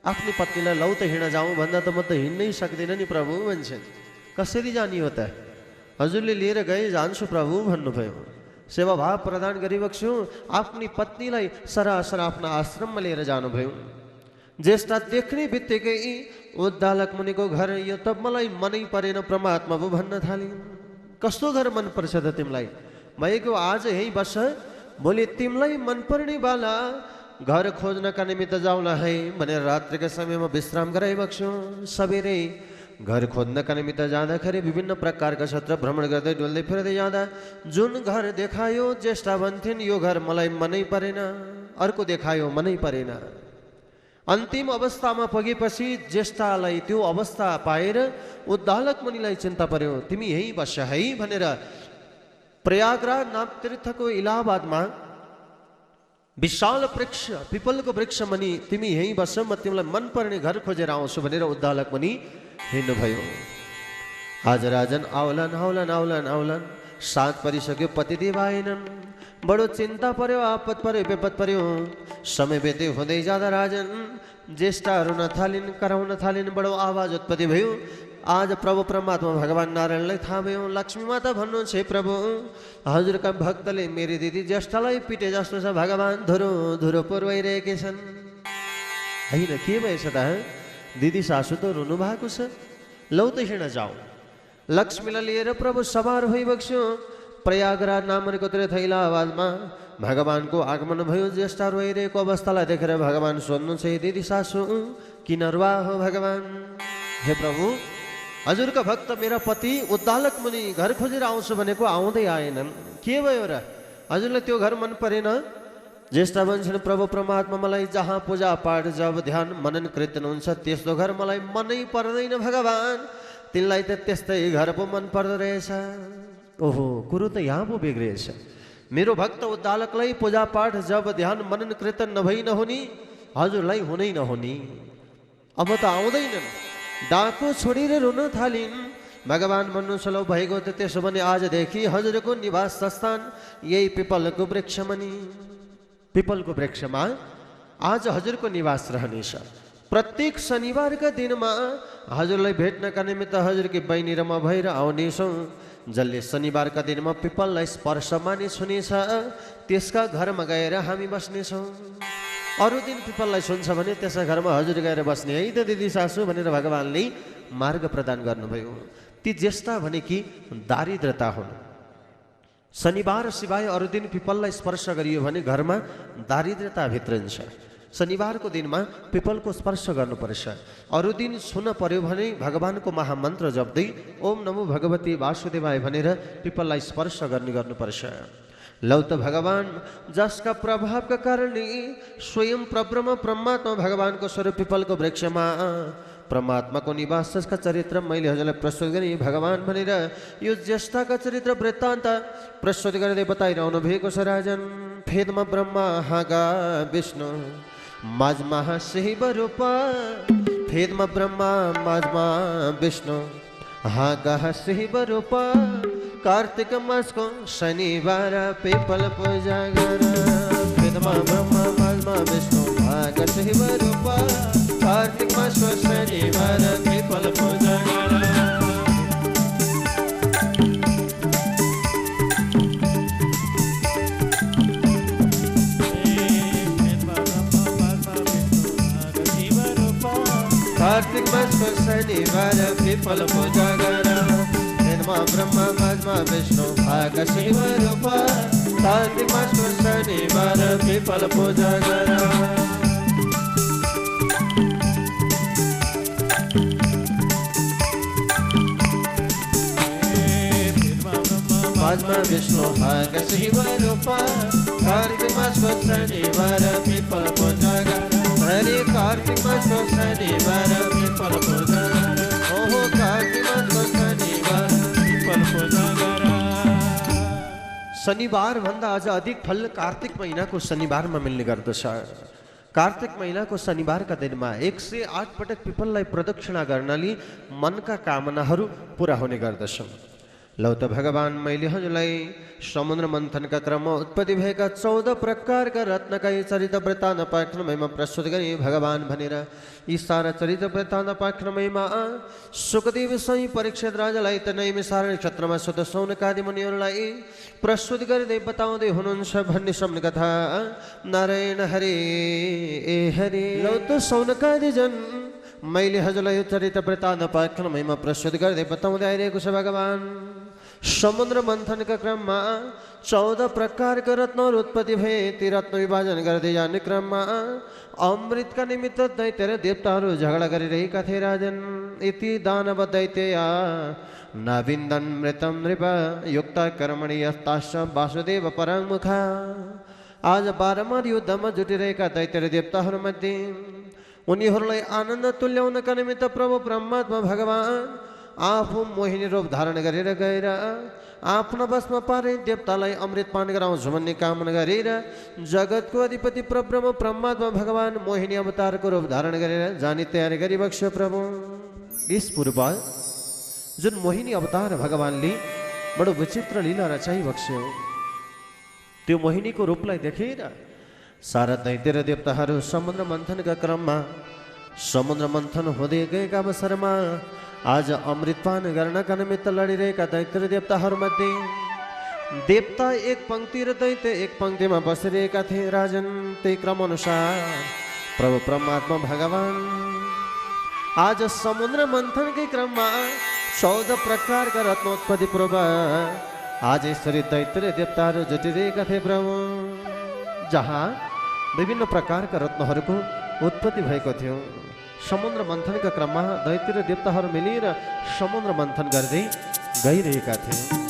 आफ्नो पत्नीलाई लौ त हिँड जाउँ भन्दा त म त हिँड्नै सक्दिनँ नि प्रभु भन्छन्। कसरी जाने हो त? हजुरले लिएर गए जान्छु प्रभु भन्नुभयो। सेवाभाव प्रदान गरिबक्स्यो। आफ्नी पत्नीलाई सरासर आफ्ना आश्रममा लिएर जानुभयो। ज्येष्ठा देख्ने बित्तिकै उद्दालक मुनिको घर, यो त मलाई मनै परेन परमात्मा पो भन्न थालिन्। कस्तो घर मन पर्छ त तिमीलाई? भएको आज यही बस, भोलि तिमीलाई मनपर्ने वाला घर खोज्नका निमित्त जाउँला है भनेर रात्रिका समयमा विश्राम गराइबक्स्यो। सबेरै घर खोज्नका निमित्त जाँदाखेरि विभिन्न प्रकारका क्षेत्र भ्रमण गर्दै डुल्दै फिर्दै जाँदा जुन घर देखायो ज्येष्ठा भन्थिन्, यो घर मलाई मनै परेन। अर्को देखायो, मनै परेन। अन्तिम अवस्थामा पुगेपछि ज्येष्ठालाई त्यो अवस्था पाएर उद्दालक मुनिलाई चिन्ता पर्यो। तिमी यहीँ बस है भनेर प्रयागराज नाम तीर्थको इलाहाबादमा विशाल वृक्ष, पिपलको वृक्ष मुनि तिमी यहीँ बस, म तिमीलाई मनपर्ने घर खोजेर आउँछु भनेर उद्दालक मुनि हिँड्नुभयो। आज राजन आउलान् आउलान् आउलान् आउलान्, साँझ परिसक्यो, पतिदेव आएनन्। बडो चिन्ता पर्यो, आपत पर्यो, विपद पर्यो। समय व्यतीत हुँदै जाँदा राजन ज्येष्ठाहरू रुन थालिन्, कराउन थालिन्। बडो आवाज उत्पत्ति भयो। आज प्रभु परमात्मा भगवान नारायणलाई थाहा भयो। लक्ष्मी माता भन्नुहुन्छ, हे प्रभु, हजुरका भक्तले मेरी दिदी ज्येष्ठालाई पिटे जस्तो छ भगवान, धुरो धुरो पुर्याइरहेकै छन्। होइन, के भएछ त? दिदी सासू त रुनु भएको छ। लौ त हिँड जाऊ। लक्ष्मीलाई लिएर प्रभु सवार भइबक्स्यो। प्रयागराज नामको तीर्थ इलाहाबादमा भगवानको आगमन भयो। ज्येष्ठा रोइरहेको अवस्थालाई देखेर भगवान सोध्नुहुन्छ, हे दिदी सासू, किन रुवा हो भगवान? हे प्रभु, हजुरका भक्त मेरा पति उद्धालक मुनि घर खोजेर आउँछु भनेको आउँदै आएनन्, के भयो र? हजुरलाई त्यो घर मन परेन? ज्येष्ठ भन्छन् प्रभु परमात्मा मलाई जहाँ पूजा पाठ जब ध्यान मनन कीर्तन हुन्छ त्यस्तो घर मलाई मनै पर्दैन भगवान्, तिनलाई त त्यस्तै घर पो मन पर्दो रहेछ। ओहो, कुरो त यहाँ पो बिग्रिएछ। मेरो भक्त उद्धालकलाई पूजा पाठ जब ध्यान मनन कीर्तन नभई नहुने, हजुरलाई हुनै नहुने। अब त आउँदैनन्, डाको छोडेर रुन थालिन्। भगवान् भन्नु चलो भएको त त्यसो भने आजदेखि हजुरको निवास स्थान यही पिपलको वृक्षमुनि, पिपलको वृक्षमा आज हजुरको निवास रहनेछ। प्रत्येक शनिबारका दिनमा हजुरलाई भेट्नका निमित्त हजुरकी बहिनी र म भएर आउनेछौँ। जसले शनिबारका दिनमा पिपललाई स्पर्श मानिस हुनेछ त्यसका घरमा गएर हामी बस्नेछौँ। अरू दिन पिपललाई सुन्छ भने त्यसका घरमा हजुर गएर बस्ने है त दिदी सासू भनेर भगवान्ले मार्ग प्रदान गर्नुभयो। ती ज्येष्ठ भने कि दारिद्रता हुन्। शनिबार सिवाय अरू दिन पिपललाई स्पर्श गरियो भने घरमा दारिद्रता भित्रिन्छ। शनिबारको दिनमा पिपलको स्पर्श गर्नुपर्छ। अरू दिन छुन पर्यो भने भगवानको महामन्त्र जप्दै ओम नमो भगवती वासुदेवाय भनेर पिपललाई स्पर्श गर्नुपर्छ। लौ त भगवान् जसका प्रभावका कारणले स्वयं परब्रह्म परमात्मा भगवानको स्वरूप पिपलको वृक्षमा परमात्माको निवास, जसका चरित्र मैले हजुरलाई प्रस्तुत गरेँ भगवान् भनेर यो ज्येष्ठका चरित्र वृत्तान्त प्रस्तुत गर्दै बताइरहनु भएको छ। राजन फेदमा ब्रह्मा हागा विष्णु माझमा शिव रूप, फेदमा ब्रह्मा माझमा विष्णु हागा शिव रूप, कार्तिक मासको शनिबार पिपल पूजा गर। फेदमा ब्रह्मा माझमा विष्णु हागा शिव रूप, कार्तिक मासको शनिबार पिपल पूजा गर। कार्तिक मासको शनिबार पिपल पूजा गर। फेदमा ब्रह्मा माझमा विष्णु हागा शिव रूप, कार्तिक मासको शनिबार पिपल पूजा गर। माझमा विष्णु हागा शिव रूप, कार्तिक मासको शनिबार पिपल पूजा गर। हरे कार्तिक मासको शनिबार पिपल पूजा गर। ओहो कार्तिक मासको शनिबार पिपल पूजा गर। शनिबार भन्दा अझ अधिक फल कार्तिक महिनाको शनिबारमा मिल्ने गर्दछ। कार्तिक महिनाको शनिबारका दिनमा 108 पटक पिपललाई प्रदक्षिणा गर्नाले मनका कामनाहरू पुरा हुने गर्दछन्। लौ त भगवान् मैले हजुरलाई समुद्र मन्थनका क्रममा उत्पत्ति भएका 14 प्रकारका रत्नका यी चरित्र वृत्तान्त पाख्रमैमा प्रस्तुत गरेँ भगवान् भनेर। यी सारा चरित्र वृत्तान्त पाख्रमैमा सुखदेव स्वयं परीक्षित राजालाई त नैमी सारण क्षेत्रमा सुत सौनकादि मुनिहरूलाई प्रस्तुत गर्दै बताउँदै हुनुहुन्छ भन्ने सम्म कथा। नारायण हरे ए हरे। लौ त सौनकादि जन मैले हजुरलाई यो चरित्र वृत्तान्त पाख्रमैमा प्रस्तुत गर्दै बताउँदै आइरहेको छ। भगवान् समुद्र मन्थनका क्रममा 14 प्रकारका रत्नहरू उत्पत्ति भए। ती रत्न विभाजन गर्दै जाने क्रममा अमृतका निमित्त दैत्य र देवताहरू झगडा गरिरहेका थिए। राजन यति दानव दैत्यया नाविन्दन मृतम नृप युक्त कर्मणि यस्ताश्च वासुदेव पराङ्मुखा। आज बारम्बार युद्धमा जुटिरहेका दैत्य र देवताहरूमध्ये उनीहरूलाई आनन्द तुल्याउनका निमित्त प्रभु परमात्मा भगवान् आफू मोहिनी रूप धारण गरेर गएर आफ्नो बसमा पारे देवतालाई अमृत पान गराउँछु भन्ने कामना गरेर जगतको अधिपति परब्रह्म परमात्मा भगवान् मोहिनी अवतारको रूप धारण गरेर जाने तयारी गरिबक्स्यो। प्रभु यस पूर्व जुन मोहिनी अवतार भगवान्ले बडो विचित्र लीला रचाइबक्स्यो, त्यो मोहिनीको रूपलाई देखेर सारा दैत्य र देवताहरू समुद्र मन्थनका क्रममा समुद्र मन्थन हुँदै गएका अवसरमा आज अमृतपान गर्नका निमित्त लडिरहेका दैत्य र देवताहरूमध्ये देवता एक पंक्ति र दैत्य एक पंक्तिमा बसिरहेका थिए। राजन त्यही क्रम अनुसार प्रभु परमात्मा भगवान् आज समुद्र मन्थनकै क्रममा 14 प्रकारका रत्नोत्पत्ति पूर्व आज यसरी दैत्य र देवताहरू जुटिरहेका थिए। प्रभु जहाँ विभिन्न प्रकारका रत्नहरूको उत्पत्ति भएको थियो। समुद्र मन्थनका क्रममा दैत्य र देवताहरू मिलेर समुद्र मन्थन गर्दै गइरहेका थिए।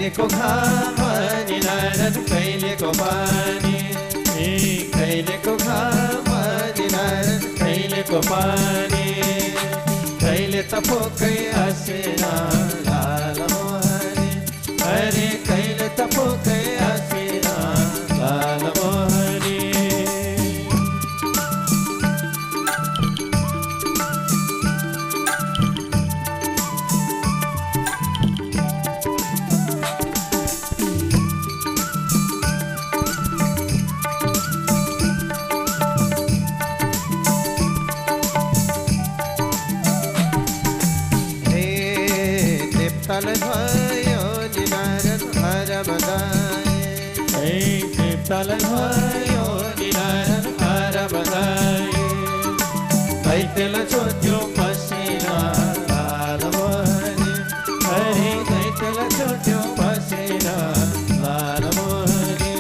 को घाम निनारद कैले को पानी, कैले को घाम निनारद कैले को पानी, कैले तपो कै आसेना लाल मोहनी, अरे कैले तपो कै आसेना लाल मोहनी। तल भयो निनारद हर बदाए, तल भयो निनारद हर बदाए, कैतेल छोट्यो पसीना लाल मोहनी, हरे कैतेल छोट्यो पसीना लाल मोहनी,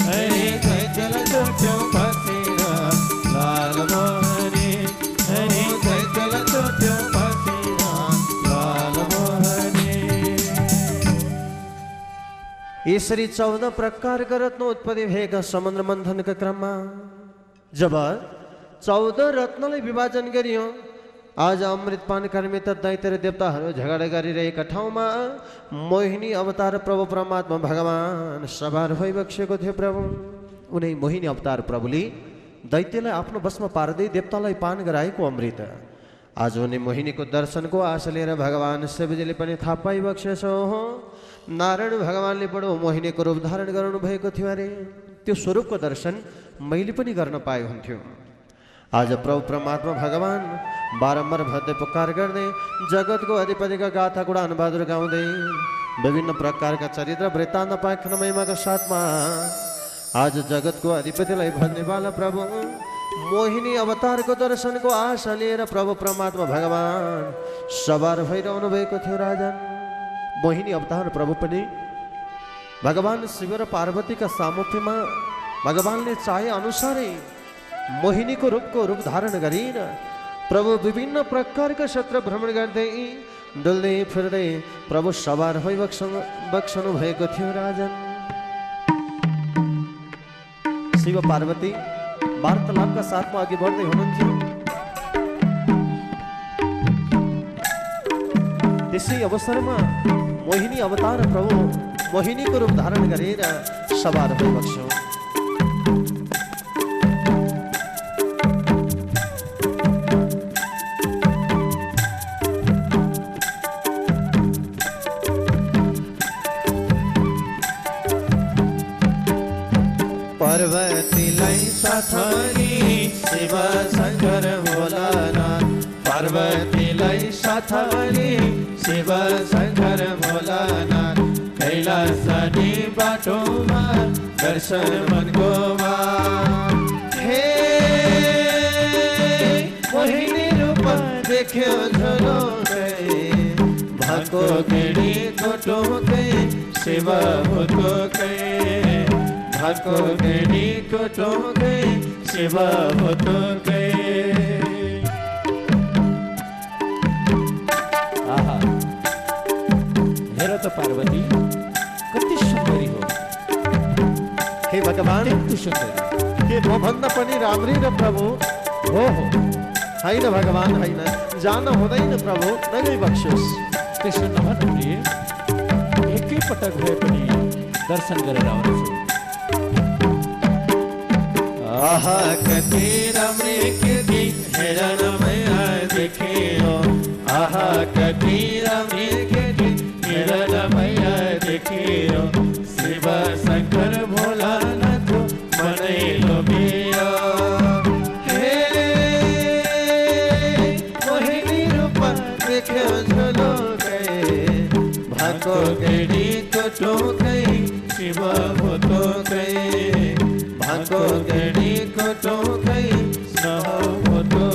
हरे कैतेल छोट्यो पसीना लाल मोहनी, हरे कैतेल छोट्यो पसीना लाल मोहनी। यसरी 14 प्रकारका रत्न उत्पत्ति भएका समुद्र मन्थनका क्रममा जब 14 रत्नलाई विभाजन गरियो, आज अमृतपानका निमित्त दैत्य र देवताहरू झगडा गरिरहेका ठाउँमा मोहिनी अवतार प्रभु परमात्मा भगवान सवार भइबक्सेको थियो। प्रभु उनी मोहिनी अवतार प्रभुले दैत्यलाई आफ्नो बसमा पार्दै देवतालाई पान गराएको अमृत। आज उनी मोहिनीको दर्शनको आशा लिएर भगवान् शिवजीले पनि थाहा पाइबक्सेछ हो नारायण भगवान्ले बडो मोहिनीको रूप धारण गर्नु भएको थियो अरे। त्यो स्वरूपको दर्शन मैले पनि गर्न पाए हुन्थ्यो। आज प्रभु परमात्मा भगवान् बारम्बार भद्य पुकार गर्दै जगतको अधिपतिका गाथा गुणान बहादुर गाउँदै विभिन्न प्रकारका चरित्र वृत्तान्त पाखन महिमाका साथमा आज जगतको अधिपतिलाई भन्नेवाला प्रभु मोहिनी अवतारको दर्शनको आशा लिएर प्रभु परमात्मा भगवान् सवार भइरहनु भएको थियो। राजन मोहिनी अवतार प्रभु पनि भगवान् शिव र पार्वतीका सामुख्यमा भगवान्ले चाहे अनुसारै मोहिनीको रूप धारण गरेर प्रभु विभिन्न प्रकारका क्षेत्र भ्रमण गर्दै डुल्दै फिर्दै प्रभु सवार भई बक्सनु भएको थियो। राजन शिव पार्वती वार्तालापका साथमा अघि बढ्दै हुनुहुन्थ्यो। त्यसै अवसरमा मोहिनी अवतार प्रभु मोहिनीको रूप धारण गरेर सवार भई बक्स्यो। पार्वतीलाई साथरी शिव शंकर भोलानाथ, पार्वतीलाई साथरी शिव शंकर भोलानाथ, कैलासनी बाटोमा दर्शन मनको हे मोहिनी रूप देख्यो झोलो भाको गेडी कोटो शिव भूतो भाको गेडी कोटो शिव भूतो आहा हेर त पार्वती कति सुन्दरी हो। हे भगवान कति सुन्दरी के म भन्दा पनि राम्री र प्रभु हो होइन भगवान होइन जान हुँदैन प्रभु नगई बक्सोस्। त्यसो नभन्नु प्रिय एकै पटक भए पनि दर्शन गरेर आउनेछु। आहा कति राम्री कृति हेरन मैया देखियो, आहा कति राम्री कृति हेरन मैया देखियो, शिव शंकर भोलानाथ मनै लोभियो। हे मोहिनी रूप देख्यो झोलो भाको गेडी कोटो शिव भूतो भाको गेडी कोटो स्नह भूतो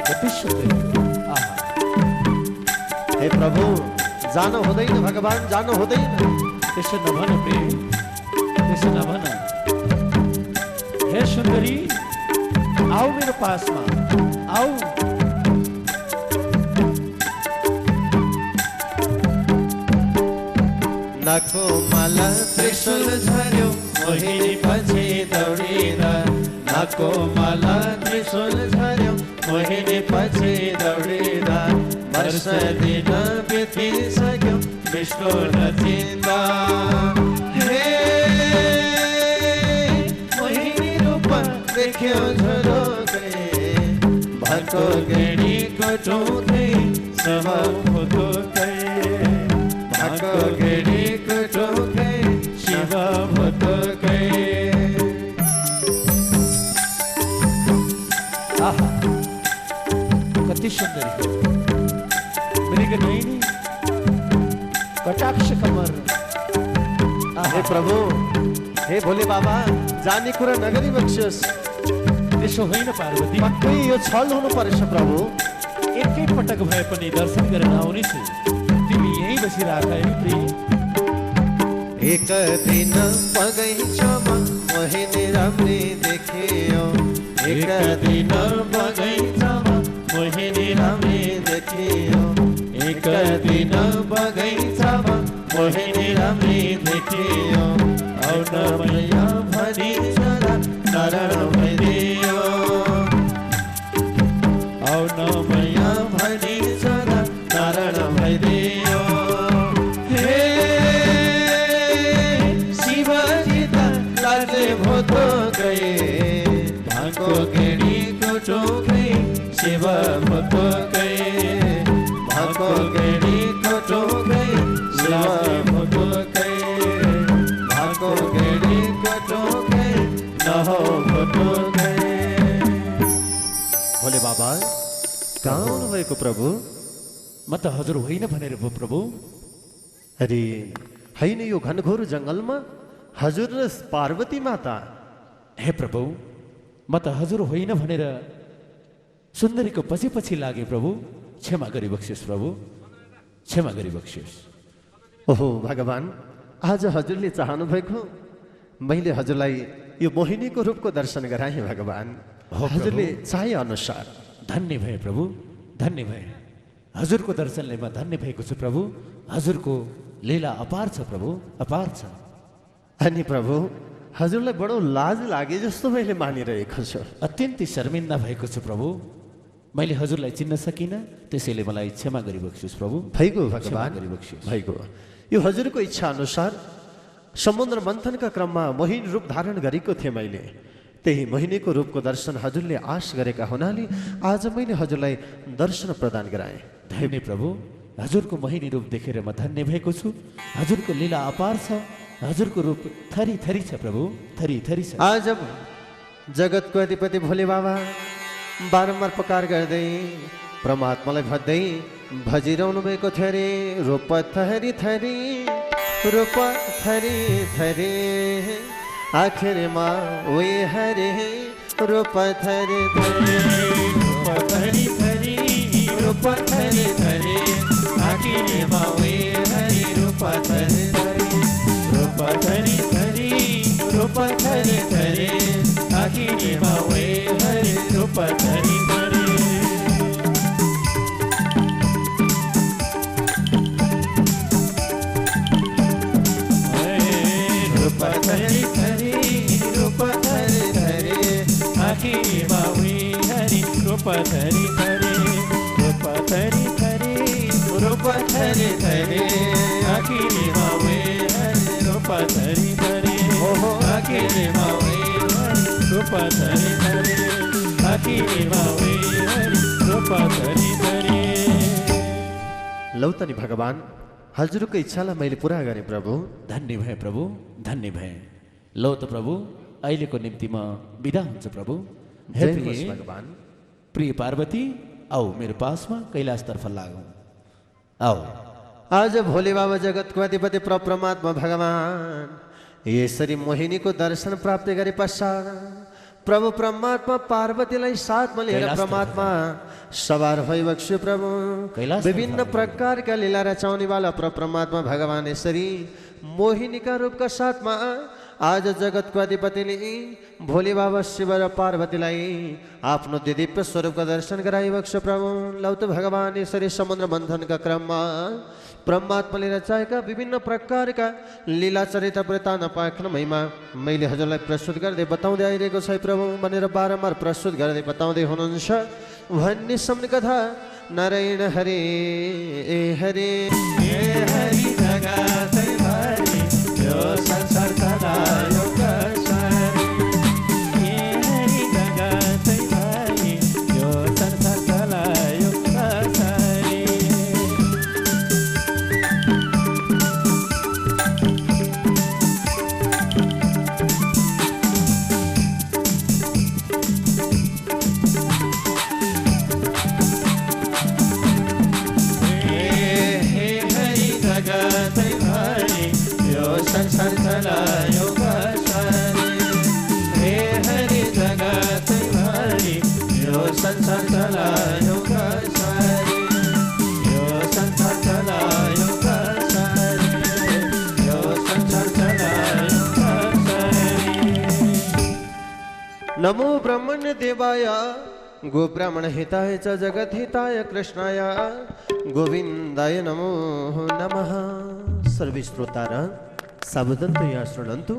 कति सुन्दर। हे प्रभु जान हुँदैन भगवान जान हुँदैन। त्यसो नभन प्रिय त्यसो नभन। हे सुन्दरी आओ मेरो पासमा आओ। नाको माला त्रिशूल झर्यो मोहिनी पछि दौडिँदा, नाको माला त्रिशूल झर्यो मोहिनी पछि दौडिँदा, वर्ष दिन बितिसक्यो विष्णु नचिन्दा। हे मोहिनी रूप देख्यो झोलो भाको गेडी कोटो शिव भूतो भाको गेडी कोटो शिव भूतो आहा कति सुन्दरी हो। मृगनयनी कटाक्ष कमर। हे प्रभु हे भोले बाबा जाने कुरा नगरी बक्सोस्। त्यसो होइन पार्वती पक्कै यो छल हुनु पर्छ प्रभु। एकै पटक भए पनि दर्शन गरेर आउनेछु। तिमी यहीँ बसिरहेका है प्रिय। एक दिन बगैँचामा मोहिनी राम्री देखियो, एक दिन बगैँचामा मोहिनी राम्री देखियो, एक दिन बगैँचामा मोहिनी राम्री देखियो, आउन मैया भनी सदा नारायण भइदियो, आउन मैया भनी सदा नारायण भइदियो। लाजे भूतो गए भाको गेड़ी को चौके सेवा भूतो गए भाको गेड़ी को चौके सेवा भूतो गए भाको गेड़ी को चौके नहो भूतो गए भोले बाबा कहाँ हुनुभएको प्रभु? म त हजुर होइन भनेर भो प्रभु। अरे होइन यो घनघोर जङ्गलमा हजुर र पार्वती माता। हे प्रभु म त हजुर होइन भनेर सुन्दरीको पछि पछि लागे प्रभु, क्षमा गरिबक्सियोस् प्रभु, क्षमा गरिबक्सियोस्। ओहो भगवान, आज हजुरले चाहनु भएको मैले हजुरलाई यो मोहिनीको रूपको दर्शन गराएँ भगवान। हो प्रभु। हजुरले चाहे अनुसार। धन्य भए प्रभु, धन्य भए। हजुरको दर्शनले म धन्य भएको छु प्रभु। हजुरको लीला अपार छ प्रभु, अपार छ। अनि प्रभु हजुरलाई बडो लाज लागे जस्तो मैले मानिरहेको छु। अत्यन्तै शर्मिन्दा भएको छु प्रभु। मैले हजुरलाई चिन्न सकिनँ, त्यसैले मलाई क्षमा गरिबक्सियोस् प्रभु। भइगयो क्षमा भगवान, गरिबक्सियोस्। भइगयो। यो हजुरको इच्छा अनुसार समुद्र मन्थनका क्रममा मोहिनी रूप धारण गरेको थिएँ मैले। त्यही मोहिनीको रूपको दर्शन हजुरले आश गरेका हुनाले आज मैले हजुरलाई दर्शन प्रदान गराएँ। धन्य प्रभु, हजुरको मोहिनी रूप देखेर म धन्य भएको छु। हजुरको लीला अपार छ। हजुरको रूप थरी थरी छ प्रभु, थरी थरी छ। आज जगतको अधिपति भोले बाबा बारम्बार पुकार गर्दै परमात्मालाई भन्दै भजिरहनु भएको थियो अरे। रूप थरी थरी, रूप थरी थरी, आखिरमा उही हरे रूप थरी थरी, रूप थरी थरी, रूप थरी थरी, आखिरमा उही हरे रूप थरी थरी, रूप थरी थरी, रूप थरी थरी, आखिरमा उही हरे रूप थरी थरी। रूप थरी थरी, रूप थरी थरी, आखिरमा उही हरे रूप थरी थरी, रूप थरी थरी, रूप थरी थरी, आखिरमा उही हरे रूप थरी थरी, आखिरमा उही हरे रूप थरी थरी, आखिरमा उही हरे रूप थरी थरी। लौतनी भगवान हजुरको इच्छालाई मैले पुरा गरेँ प्रभु। धन्य भए प्रभु, धन्य भए। लौ त प्रभु अहिलेको निम्ति म बिदा हुन्छु प्रभु। हे जय प्रिय होस् भगवान। प्रिय पार्वती, आओ मेरो पासमा कैलाशतर्फ लागौँ। आओ। आज भोले बाबा जगतको अधिपति परमात्मा भगवान यसरी मोहिनीको दर्शन प्राप्त गरे पश्चात प्रभु परमात्मा पार्वतीलाई साथमा लिएर कैलाश परमात्मा सवार भइबक्स्यो प्रभु। कैलाश विभिन्न प्रकारका लीला रचाउने वाला परमात्मा भगवान यसरी मोहिनीका रूपका साथमा आज जगतको अधिपतिले भोले बाबा शिव र पार्वतीलाई आफ्नो दिव्य स्वरूपका दर्शन गराइबक्स्यो प्रभु। लौ त भगवान यसरी समुद्र मन्थनका क्रममा परमात्माले रचाएका विभिन्न प्रकारका लीला चरित्र वृत्तान्त पाखनमैमा मैले हजुरलाई प्रस्तुत गर्दै बताउँदै आइरहेको छ प्रभु भनेर बारम्बार प्रस्तुत गर्दै बताउँदै हुनुहुन्छ। भन्ने सम्म कथा नारायण हरे हरे हरि जगतैभरि यो संसार चलायो कसरी, हरि जगतैभरि यो संसार चलायो कसरी। संसार चलायो कसरी, हे हरि जगतैभरि यो संसार चलायो कसरी, यो संसार चलायो कसरी, यो संसार चलायो कसरी। नमो ब्रह्मण्य देवाय गो ब्राह्मण हिताय च जगत हिताय कृष्णाय गोविन्दाय नमो नमः। सर्वे श्रोता र सावधानतया यहाँ श्रृणन्तु।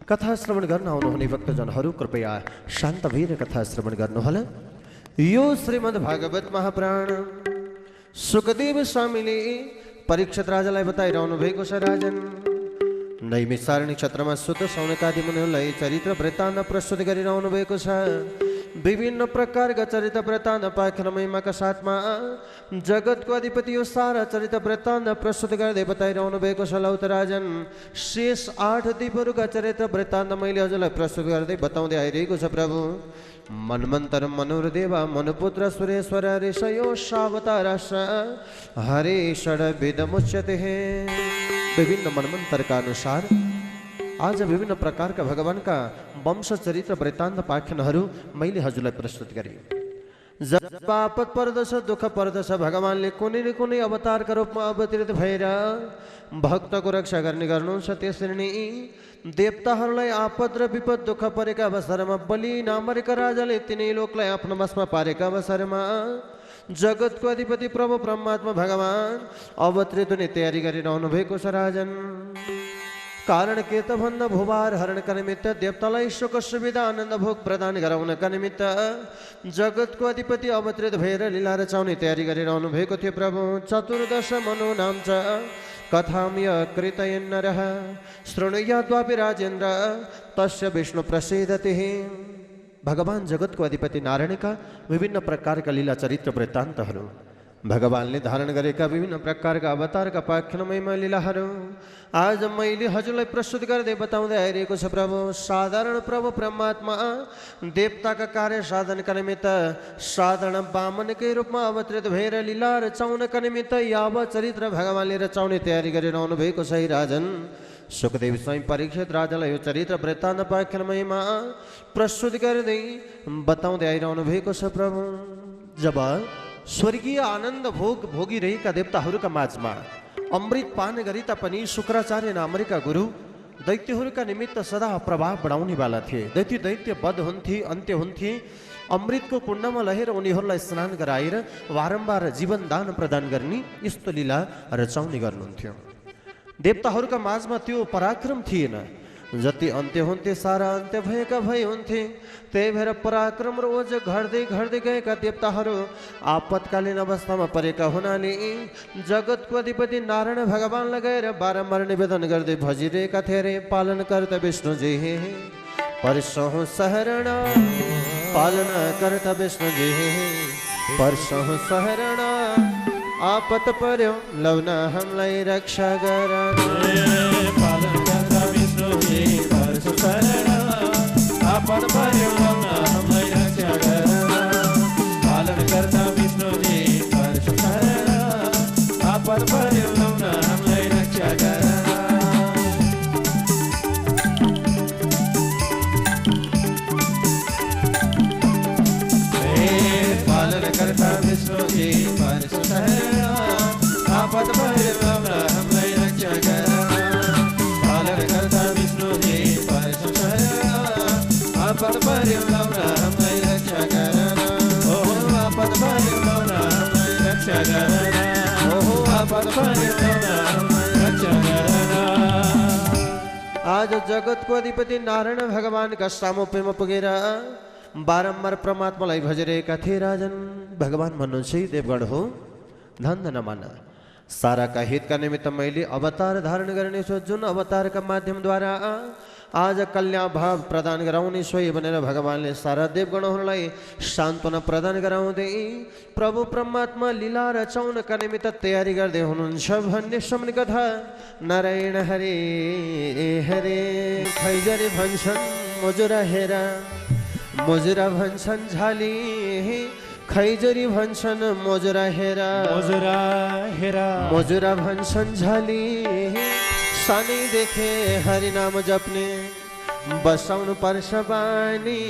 कथा श्रवण गर्न आउनुहुने भक्तजनहरू कृपया शान्त भएर कथा श्रवण गर्नुहोला। यो श्रीमद् भागवत महापुराण सुखदेव स्वामीले परीक्षित राजालाई बताइरहनु भएको छ। राजन, नैमिसारणी क्षेत्रमा सुत सौनकादि मुनिहरूलाई चरित्र वृत्तान्त प्रस्तुत गरिरहनु भएको छ। विभिन्न प्रकारका चरित्र वृत्तान्त पाखर महिमाका साथमा जगतको अधिपति यो सारा चरित्र वृत्तान्त प्रस्तुत गर्दै बताइरहनु भएको छ। लौ त राजन, शेष 8 दीपहरूका चरित्र वृत्तान्त मैले हजुरलाई प्रस्तुत गर्दै बताउँदै आइरहेको छ। प्रभु मन्वन्तर मनुर्देव मनुपुत्र सुरेश्वर ऋषयो शावताराश हरे षड्विधमुच्यते। विभिन्न मन्वन्तर का अनुसार आज विभिन्न प्रकार का भगवान का वंश चरित्र वृत्तान्त पाख्यानहरू मैले हजुरलाई प्रस्तुत गरेँ। जब आपत पर्दछ, दुःख पर्दछ, भगवानले कुनै न कुनै अवतारका रूपमा अवतरित भएर भक्तको रक्षा गर्ने गर्नुहुन्छ। त्यसरी नै देवताहरूलाई आपद र विपद दुःख परेका अवसरमा बलि नामरेका राजाले तिनै लोकलाई आफ्नो वशमा पारेका अवसरमा जगतको अधिपति प्रभु परमात्मा भगवान अवतरित हुने तयारी गरिरहनु भएको छ। राजन, कारण के त भन्दा भूभार हरणका निमित्त देवतालाई सुख सुविधा आनन्द भोग प्रदान गराउनका निमित्त जगतको अधिपति अवतरित भएर लीला रचाउने तयारी गरिरहनु भएको थियो। प्रभु चतुर्दश मनो नाम च कथाम्य कृतयन्नरः शृणुयाद्वापि राजेन्द्र तस्य विष्णु प्रसीदति। भगवान जगतको अधिपति नारायणका विभिन्न प्रकारका लीला चरित्र वृत्तान्तहरू, भगवानले धारण गरेका विभिन्न प्रकारका अवतारका पाख्यानमयमा लीलाहरू आज मैले हजुरलाई प्रस्तुत गर्दै बताउँदै आइरहेको छ। प्रभु साधारण प्रभु परमात्मा देवताका कार्य साधनका निमित्त साधारण वामनकै रूपमा अवतरित भएर लीला रचाउनका निमित्त याव चरित्र भगवानले रचाउने तयारी गरिरहनु भएको छ। राजन, सुखदेव स्वयं परीक्षित राजालाई यो चरित्र वृत्तान्त पाख्यानमयमा प्रस्तुत गर्दै बताउँदै आइरहनु भएको छ। प्रभु जब स्वर्गीय आनन्द भोग भोगिरहेका देवताहरूका माझमा अमृत पान गरी तापनि शुक्राचार्य नामरेका गुरु दैत्यहरूका निमित्त सदा प्रभाव बढाउनेवाला थिए। दैत्य वध हुन्थे, अन्त्य हुन्थे। अमृतको कुण्डमा लहेर उनीहरूलाई स्नान गराएर बारम्बार जीवन दान प्रदान गर्ने यस्तो लीला रचाउने गर्नुहुन्थ्यो। देवताहरूका माझमा त्यो पराक्रम थिएन। जति अन्त्य हुन्थे सारा अन्त्य भएका भए हुन्थे। त्यही भएर पराक्रम र ओज घट्दै घट्दै गएका देवताहरू आपतकालीन अवस्थामा परेका हुनाले जगतको अधिपति नारायण भगवान लगाएर बारम्बार निवेदन गर्दै भजिरहेका थिए। रे पालनकर्ता विष्णुजी परसहुँ शरण, पालनकर्ता विष्णुजी परसहुँ शरण, आपत पर्यो लौना हमलाई रक्षा गराउनु। पालनकर्ता विष्णुजी परसहुँ शरण, आपत पर्यो लौना हमलाई रक्षा गराउनु। पालनकर्ता विष्णुजी परसहुँ शरण, आपत पर्यो लौना हमलाई रक्षा गराउनु। पालनकर्ता विष्णुजी परसहुँ शरण, आपत पर्यो लौना हमलाई रक्षा गराउनु। पालनकर्ता विष्णुजी परसहुँ शरण, आपत पर्यो लौना हमलाई रक्षा गराउनु। ओहो आपत पर्यो लौना हमलाई रक्षा गराउनु। ओहो आपत पर्यो लौना हमलाई रक्षा गराउनु। आज जगतको अधिपति नारायण भगवानका सामुप्यमा पुगेर बारम्बार परमात्मालाई भजिरहेका थिए। राजन, भगवान भन्नुहुन्छ देवगण हो, धन नमान, साराका हितका निमित्त मैले अवतार धारण गर्नेछु। जुन अवतारका माध्यमद्वारा आज कल्याण भाव प्रदान गराउने सोही भनेर भगवानले सारा देवगणहरूलाई सान्त्वना प्रदान गराउँदै प्रभु परमात्मा लीला रचाउनका निमित्त तयारी गर्दै हुनुहुन्छ भन्ने सम्ने कथा। नारायण हरे हरे खैजरी भन्छन् मजुरा हेरा, मजुरा भन्छन् झाली, खैजरी भन्छन् मजुरा हेरा, मजुरा हेरा, मजुरा भन्छन् झाली। सानै देखे हरि नाम जप्ने बसाउनु पर्छ बानी,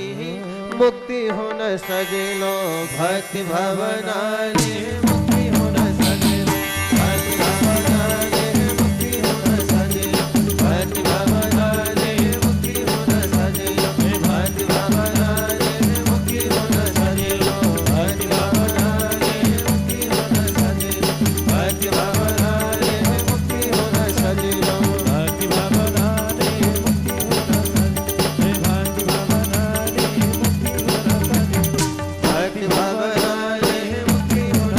मुक्ति हुन सजिलो भक्ति भावनाले, मुक्ति हुन सजिलो भक्ति भावनाले, मुक्ति हुन सजिलो भक्ति भावनाले, मुक्ति हुन सजिलो भक्ति भावनाले, मुक्ति हुन सजिलो भक्ति भावनाले, मुक्ति हुन सजिलो भक्ति भावनाले, मुक्ति हुन सजिलो भक्ति भावनाले, मुक्ति हुन सजिलो भक्ति भावनाले, मुक्ति हुन भक्ति भावनाले मुक्ति हुन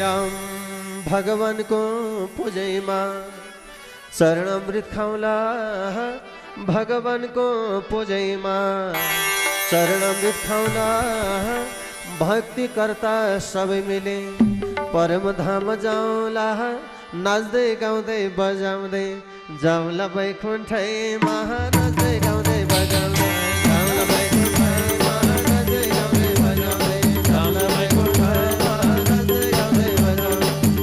राम भगवान को पूजैमा चरणामृत खाउला भगवान को पूजैमा चरणामृत खाउला भक्ति करता सबै मिले परम धाम जाउँला नाच्दै गाउँदै बजाउँदै जाउँला वैकुण्ठैमा नाच्दै गाउँदै बजाउँदै जाउँला वैकुण्ठैमा नाच्दै गाउँदै बजाउँदै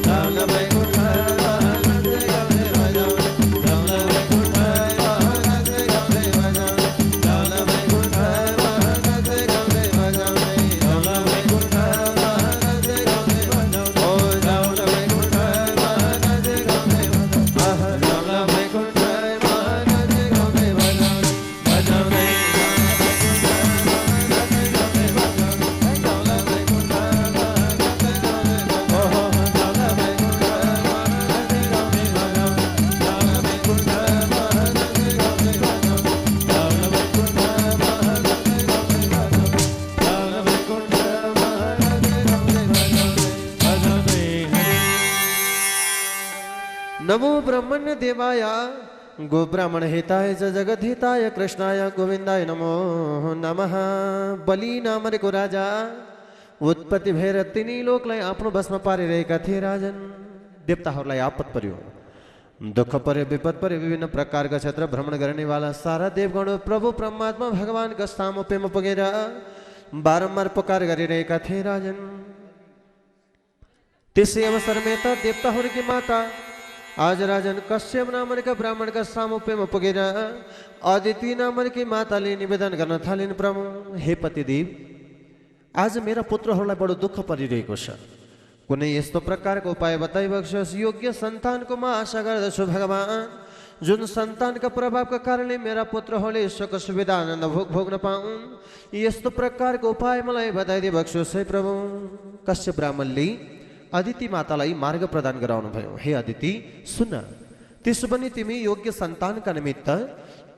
जाउँला वैकुण्ठैमा नाच्दै गाउँदै बजाउँदै जाउँला वैकुण्ठैमा नाच्दै गाउँदै बजाउँदै जाउँला वैकुण्ठैमा नाच्दै गाउँदै बजाउँदै जाउँला वैकुण्ठैमा नाच्दै गाउँदै बजाउँदै जाउँला वैकुण्ठैमा नाच्दै गाउँदै बजाउँदै ओ जाउँला वैकुण्ठैमा नाच्दै गाउँदै बजाउँदै आहा जाउँला वैकुण्ठैमा नाच्दै गाउँदै बजाउँदै बजाउँदै जाउँला वैकुण्ठैमा नाच्दै गाउँदै ओहो जाउँला वैकुण्ठैमा नाच्दै गाउँदै बजाउँदै जाउँला वैकुण्ठैमा नाच्दै गाउँदै बजाउँदै जाउँला वैकुण्ठैमा नाच्दै गाउँदै बजाउँदै जाउँला वैकुण्ठैमा नाच्दै गाउँदै बजाउँदै नमो ब्रह्मण्य देवाय गो ब्राह्मण हिताय च जगत हिताय कृष्णाय गोविन्दाय नमो नमः बलि नामको राजा उत्पत्ति भएर तिनी लोकलाई आफ्नो बसमा पारिरहेका थिए राजन देवताहरूलाई आपत पर्यो दुःख पर्यो विपद पर्यो विभिन्न प्रकारका क्षेत्र भ्रमण गर्नेवाला सारा देवगण प्रभु परमात्मा भगवानका सामुप्यमा पुगेर बारम्बार पुकार गरिरहेका थिए राजन त्यसै अवसरमा त देवताहरूकी माता आज राजन कश्यप नामका ब्राह्मणका सामुप्यमा पुगेर अदिति नामकी माताले निवेदन गर्न थालिन् प्रभु हे पतिदेव आज मेरा पुत्रहरूलाई बडो दुःख परिरहेको छ कुनै यस्तो प्रकारको उपाय बताइबक्सोस् योग्य सन्तानको म आशा गर्दछु भगवान जुन सन्तानका प्रभावका कारणले मेरा पुत्रहरूले सुख सुविधा आनन्द भोग भोग्न पाउन् यस्तो प्रकारको उपाय मलाई बताइदिबक्सोस् है प्रभु कश्यप ब्राह्मणले अदिति मातालाई मार्ग प्रदान गराउनु भयो हे अदिति सुन त्यसो पनि तिमी योग्य सन्तानका निमित्त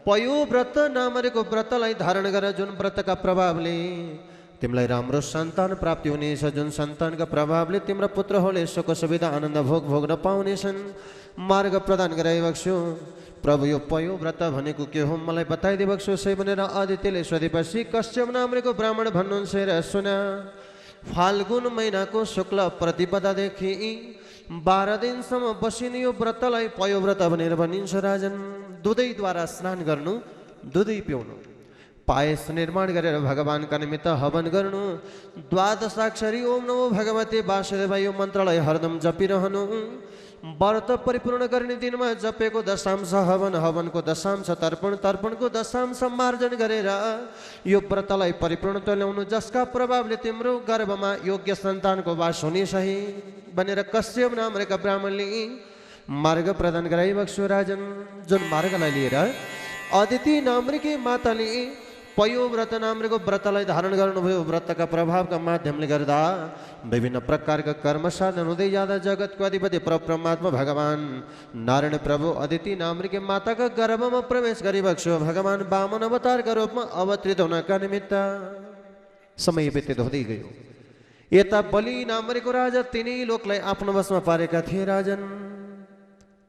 पयोव्रत नामको व्रतलाई धारण गर जुन व्रतका प्रभावले तिमीलाई राम्रो सन्तान प्राप्ति हुनेछ जुन सन्तानका प्रभावले तिम्रो पुत्रहरूले सुख सुविधा आनन्द भोग भोग्न पाउनेछन् मार्ग प्रदान गराइबक्सो प्रभु यो पयोव्रत भनेको के हो मलाई बताइदिबक्सो सही भनेर अदितिले सोधेपछि कश्यप नामको ब्राह्मण भन्नुहुन्छ र सुन फाल्गुन महिनाको शुक्ल प्रतिपदादेखि 12 दिनसम्म बसिने यो व्रतलाई पयोव्रत भनेर भनिन्छ राजन दुधैद्वारा स्नान गर्नु दुधै पिउनु पायस निर्माण गरेर भगवानका निमित्त हवन गर्नु द्वादशाक्षरी ओम नमो भगवते वासुदेवाय यो मन्त्रलाई हरदम जपिरहनु व्रत परिपूर्ण गर्ने दिनमा जपेको दशांश हवन हवनको दशांश तर्पण तर्पणको दशांश मार्जन गरेर यो व्रतलाई परिपूर्णता ल्याउनु जसका प्रभावले तिम्रो गर्भमा योग्य सन्तानको वास हुने सही भनेर कश्यप नामका ब्राह्मणले मार्ग प्रदान गराइबक्सो राजन जुन मार्गलाई लिएर अदिति नामकी माताले पयोव्रत नामको व्रतलाई धारण गर्नुभयो व्रतका प्रभावका माध्यमले गर्दा विभिन्न प्रकारका कर्म साधन हुँदै जाँदा जगतको अधिपति परमात्मा भगवान नारायण प्रभु अदिति नामकी माताका गर्भमा प्रवेश गरिबक्सो भगवान वामन अवतारका रूपमा अवतरित हुनका निमित्त समय व्यतीत हुँदै गयो यता बलि नामको राजा तिनै लोकलाई आफ्नो वशमा पारेका थिए राजन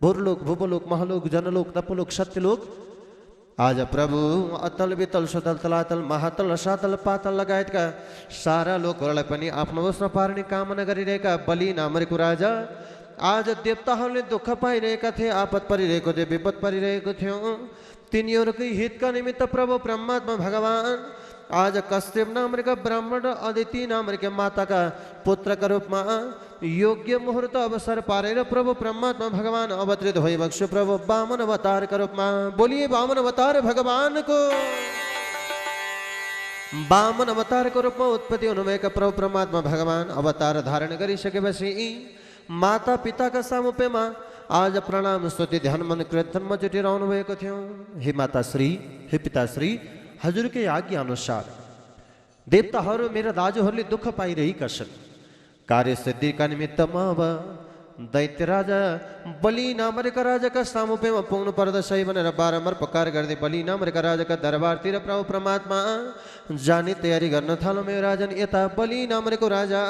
भूरलोक भूपलोक महलोक जनलोक तपलोक सत्यलोक आज प्रभु अतल वितल सुतल तलातल महातल रसातल पातल लगायतका सारा लोकहरूलाई पनि आफ्नो वशमा पार्ने कामना गरिरहेका बलि नामको राजा आज देवताहरूले दुःख पाइरहेका थिए आपत परिरहेको थियो विपद परिरहेको थियो तिनीहरूकै हितका निमित्त प्रभु परमात्मा भगवान आज कश्यप नामका ब्राह्मण र अदिति नामका माताका पुत्रका रूपमा योग्य मुहूर्त अवसर पारेर प्रभु परमात्मा भगवान अवतरित भइबक्सो प्रभु वामन अवतारका रूपमा बोलिए वामन अवतार भगवानको वामन अवतारको रूपमा उत्पत्ति हुनुभएका प्रभु परमात्मा भगवान अवतार धारण गरिसकेपछि माता पिताका सामुप्यमा आज प्रणाम स्तुति ध्यान मन कीर्तनमा जुटिरहनु भएको थियो हे माताश्री हे पिताश्री हजुरकै आज्ञा अनुसार देवताहरू मेरा दाजुहरूले दुःख पाइरहेका छन् कार्य सिद्धिका निमित्त म अब दैत्य राजा बलि नामरेका राजाका सामुपेमा पुग्नु पर्दछ भनेर बारम्बार पुकार गर्दै बलि नामरेका राजाका दरबारतिर प्रभु परमात्मा जाने तयारी गर्न थाल्यो। मेरो राजन यता बलि नामरेको राजा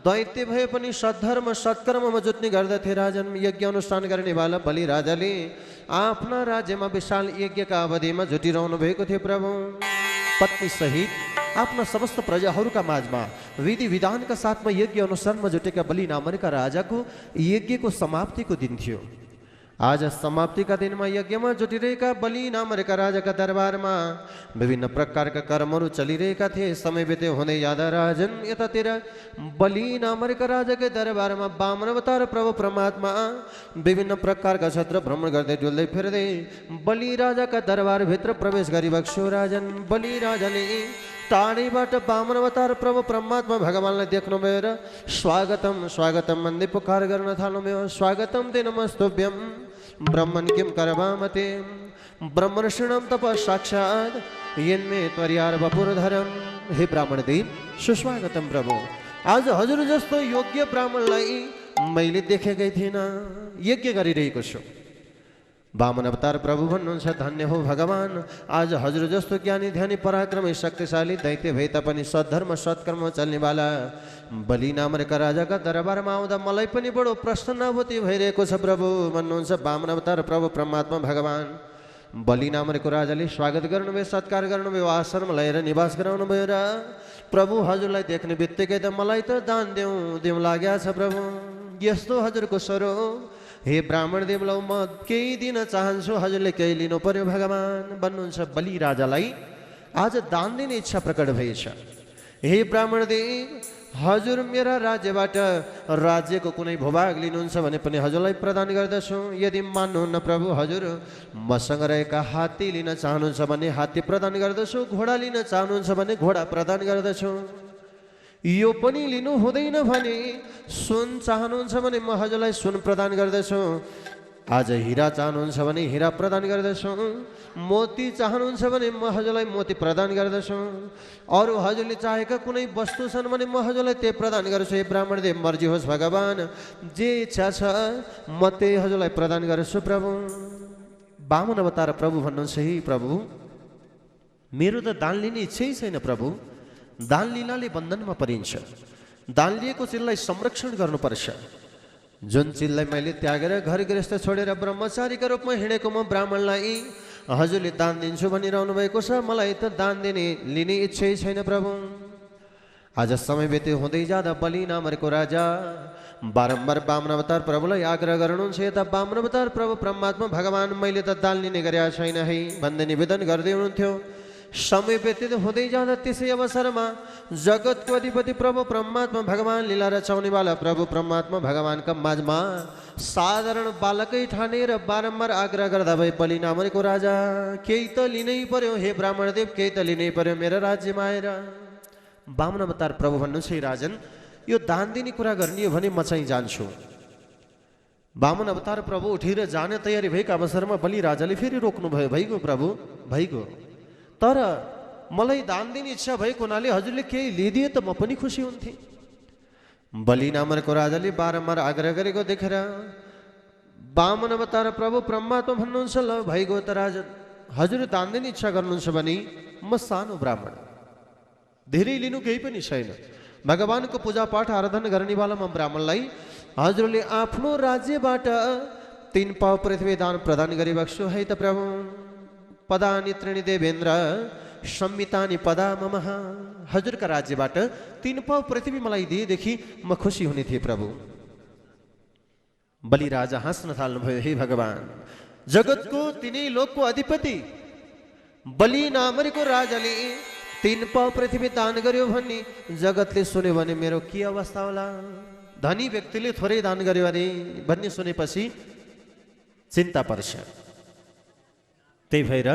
दैत्य भए पनि सद्धर्म सत्कर्ममा जुट्ने गर्दथे। राजन यज्ञ अनुष्ठान गर्नेवाला बलि राजाले आफ्ना राज्यमा विशाल यज्ञका अवधिमा जुटिरहनु भएको थियो। प्रभु पत्नी सहित आफ्ना समस्त प्रजाहरूका माझमा विधि विधानका साथमा यज्ञ अनुसारमा जुटेका बलि नामरेका राजाको यज्ञको समाप्तिको दिन थियो। आज समाप्तिका दिनमा यज्ञमा जुटिरहेका बलि नामरेका राजाका दरबारमा विभिन्न प्रकारका कर्महरू चलिरहेका थिए। समय बित्यो हुँदै जाँदा राजन यतातिर बलि नामरेका राजाकै दरबारमा वामन अवतार प्रभु परमात्मा विभिन्न प्रकारका क्षेत्र भ्रमण गर्दै डुल्दै फिर्दै बलि राजाका दरबारभित्र प्रवेश गरिबक्स्यो। राजन बलि राजाले टाढीबाट वामन अवतार प्रभु परमात्मा भगवानलाई देख्नुभयो र स्वागतम स्वागतम भन्दै पुकार गर्न थाल्नुभयो। स्वागतम ते नमस्तुभ्यम ब्रह्मन् किं करवामते ब्रह्मर्षिणं तप साक्षात् यन्मे त्वर्यार वपुरधरम। हे ब्राह्मण देव सुस्वागतम प्रभु। आज हजुर जस्तो योग्य ब्राह्मणलाई मैले देखेकै थिइनँ, यज्ञ गरिरहेको छु। वामन अवतार प्रभु भन्नुहुन्छ धन्य हो भगवान, आज हजुर जस्तो ज्ञानी ध्यानी पराक्रमी शक्तिशाली दैत्य भए तापनि सद्धर्म सत्कर्म चल्नेवाला बलि नामरेका राजाका दरबारमा आउँदा मलाई पनि बडो प्रसन्नाभूति भइरहेको छ प्रभु भन्नुहुन्छ वामन अवतार प्रभु परमात्मा भगवान। बलि नामरेको राजाले स्वागत गर्नुभयो, सत्कार गर्नुभयो, आश्रम ल्याएर निवास गराउनु भयो र प्रभु हजुरलाई देख्ने बित्तिकै त मलाई त दान देऊ लाग्या छ प्रभु। यस्तो हजुरको स्वरूप हे ब्राह्मण देवलाई म केही दिन चाहन्छु, हजुरले केही लिनु पर्यो भगवान भन्नुहुन्छ। बलि राजालाई आज दान दिने इच्छा प्रकट भएछ। हे ब्राह्मण देव हजुर मेरा राज्यबाट राज्यको कुनै भूभाग लिनुहुन्छ भने पनि हजुरलाई प्रदान गर्दछु। यदि मान्नुहुन्न प्रभु हजुर मसँग रहेका हात्ती लिन चाहनुहुन्छ भने हात्ती प्रदान गर्दछु, घोडा लिन चाहनुहुन्छ भने घोडा प्रदान गर्दछु। यो पनि लिनु हुँदैन भने सुन चाहनुहुन्छ भने म हजुरलाई सुन प्रदान गर्दछु। आज हिरा चाहनुहुन्छ भने हिरा प्रदान गर्दछु। मोती चाहनुहुन्छ भने म हजुरलाई मोती प्रदान गर्दछु। अरू हजुरले चाहेका कुनै वस्तु छन् भने म हजुरलाई त्यही प्रदान गर्छु। हे ब्राह्मण देव मर्जी होस् भगवान, जे इच्छा छ म त्यही हजुरलाई प्रदान गर्छु प्रभु। वामन अवतार प्रभु भन्नुहुन्छ हे प्रभु मेरो त दान लिने इच्छै छैन प्रभु। दान लिनाले बन्धनमा परिन्छ। दान लिएको चिजलाई संरक्षण गर्नुपर्छ। जुन चिजलाई मैले त्यागेर घर गृहस्थ छोडेर ब्रह्मचारीका रूपमा हिँडेको म ब्राह्मणलाई हजुरले दान दिन्छु भनिरहनु भएको छ। मलाई त दान लिने इच्छै छैन प्रभु। आज समय बित्यो हुँदै जाँदा बलि नामरेको राजा बारम्बार वामन अवतार प्रभुलाई आग्रह गर्नुहुन्छ। यता वामन अवतार प्रभु परमात्मा भगवान मैले त दान लिने गरेका छैन है भन्दै निवेदन गर्दै हुनुहुन्थ्यो। समय व्यतीत हुँदै जाँदा त्यसै अवसरमा जगतको अधिपति प्रभु परमात्मा भगवान लीला रचाउनेवाला प्रभु परमात्मा भगवानका माझमा साधारण बालकै ठानेर बारम्बार आग्रह गर्दा भए बलि नामरेको राजा केही त लिनै पर्यो। हे ब्राह्मण देव केही त लिनै पर्यो मेरो राज्यमा आएर। वामन अवतार प्रभु भन्नुहुन्छ हे राजन यो दान दिने कुरा गर्ने हो भने म चाहिँ जान्छु। वामन अवतार प्रभु उठेर जाने तयारी भएका अवसरमा बलि राजाले फेरि रोक्नुभयो। भइगयो प्रभु भइगयो, तर मलाई दान दिने इच्छा भएको हुनाले हजुरले केही लिदिए त म पनि खुसी हुन्थेँ। बलि नामरेको राजाले बारम्बार आग्रह गरेको देखेर वामन अवतार प्रभु परमात्मा भन्नुहुन्छ ल भइगयो त राजन हजुर दान दिने इच्छा गर्नुहुन्छ भने म सानो ब्राह्मण धेरै लिनु केही पनि छैन। भगवानको पूजापाठ आराधना गर्नेवाला म ब्राह्मणलाई हजुरले आफ्नो राज्यबाट 3 पाउ पृथ्वी दान प्रदान गरिबक्छु है त प्रभु। पदानि त्रीणि देवेन्द्र संमितानि पदा मम। हजुरका राज्यबाट 3 पाउ पृथ्वी मलाई दिएदेखि म खुसी हुने थिएँ प्रभु। बलि राजा हाँस्न थाल्नुभयो। हे भगवान जगतको तिनै लोकको अधिपति बलि नामरेको राजाले 3 पाउ पृथ्वी दान गर्यो भन्ने जगतले सुन्यो भने मेरो के अवस्था होला। धनी व्यक्तिले थोरै दान गर्यो अरे भन्ने सुनेपछि चिन्ता पर्छ। त्यही भएर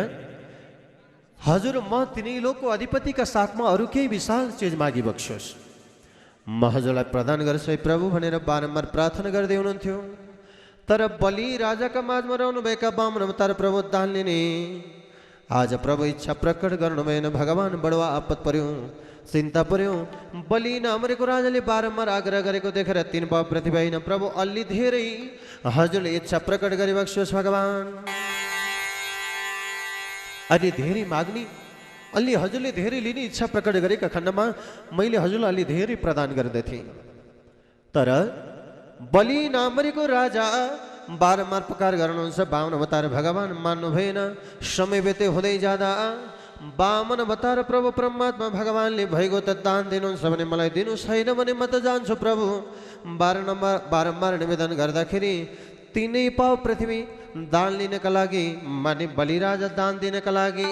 हजुर म तिनै लोकको अधिपतिका साथमा अरू केही विशाल चिज मागी बक्सोस् म हजुरलाई प्रदान गर्छु है प्रभु भनेर बारम्बार प्रार्थना गर्दै हुनुहुन्थ्यो। तर बलि राजाका माझमा रहनुभएका वामन अवतार प्रभु दान लिने आज प्रभु इच्छा प्रकट गर्नुभएन, भगवान बडो आपत पर्यो, चिन्ता पर्यो। बलि नमरेको राजाले बारम्बार आग्रह गरेको देखेर 3 पाव पृथ्वी भएन। प्रभु अलि धेरै हजुरले इच्छा प्रकट गरिबक्सोस् भगवान। अलि धेरै माग्ने, अलि हजुरले धेरै लिने इच्छा प्रकट गरेका खण्डमा मैले हजुरलाई अलि धेरै प्रदान गर्दथे। तर बलि नमरेको राजा बारम्बार पुकार गर्नुहुन्छ। 52 अवतार भगवान मान्नु भएन। समय व्यतीत हुँदै जाँदा 52 अवतार प्रभु परमात्मा भगवानले भएको त दान दिनुहुन्छ भने मलाई दिनु छैन भने म त जान्छु प्रभु। बारम्बार निवेदन गर्दाखेरि 3 पाव पृथ्वी दान लिनका लागि माने बलिराजा दान दिनका लागि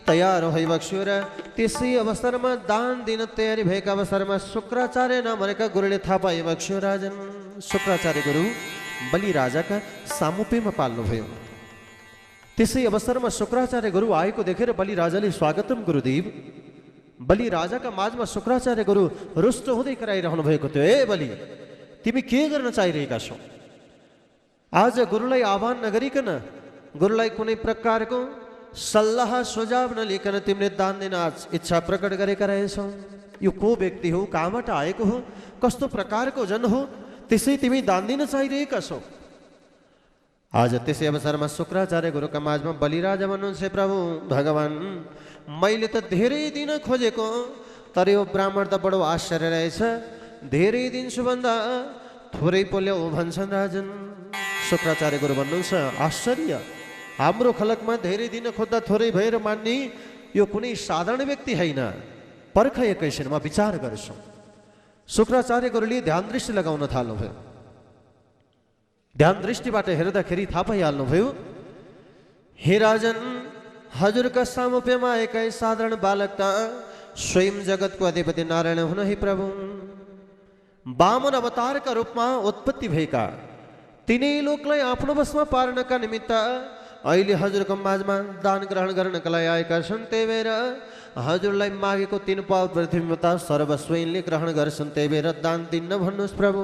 तयार भइबक्स्यो। र त्यसै अवसरमा दान दिन तयारी भएका अवसरमा शुक्राचार्य नामका गुरुले थाहा पाइबक्स्यो। राजन शुक्राचार्य गुरु बलिराजाका सामुपेमा पाल्नुभयो। त्यसै अवसरमा शुक्राचार्य गुरु आएको देखेर बलिराजाले स्वागतम गुरुदेव। बलिराजाका माझमा शुक्राचार्य गुरु रुष्ट हुँदै कराइरहनु भएको थियो। ए बलि, तिमी के गर्न चाहिरहेका छौ? आज गुरुलाई आह्वान नगरिकन, गुरुलाई कुनै प्रकारको सल्लाह सुझाव नलिकन तिमीले दान दिन आज इच्छा प्रकट गरेका रहेछौ। यो को व्यक्ति हो, कहाँबाट आएको हो, कस्तो प्रकारको जन हो, त्यसै तिमी दान दिन चाहिरहेका छौ। आज त्यसै अवसरमा शुक्राचार्य गुरुका माझमा बलिराजा भन्नुहुन्छ, प्रभु भगवान मैले त धेरै दिन खोजेको, तर यो ब्राह्मण त बडो आश्चर्य रहेछ। धेरै दिन्छु भन्दा थोरै पोल्याउ भन्छन् राजन। शुक्राचार्य गुरु भन्नुहुन्छ, आश्चर्य, हाम्रो खलकमा धेरै दिन खोज्दा थोरै भएर मान्ने यो कुनै साधारण व्यक्ति होइन। पर्ख एकैछिन, म विचार गर्छु। शुक्राचार्य गुरुले ध्यान दृष्टि लगाउन थाल्नुभयो। ध्यान दृष्टिबाट हेर्दाखेरि थाहा पाइहाल्नुभयो, हे राजन, हजुरका सामुप्यमा एकै साधारण बालक त स्वयं जगतको अधिपति नारायण हुन हे प्रभु। 52 अवतारका रूपमा उत्पत्ति भएका, तिनै लोकलाई आफ्नो वशमा पार्नका निमित्त अहिले हजुरको माझमा दान ग्रहण गर्नका लागि आएका छन्। त्यही भएर हजुरलाई मागेको 3 पाव पृथ्वीमा सर्वस्व यिनले ग्रहण गर्छन्। त्यही भएर दान दिन्न भन्नुहोस् प्रभु।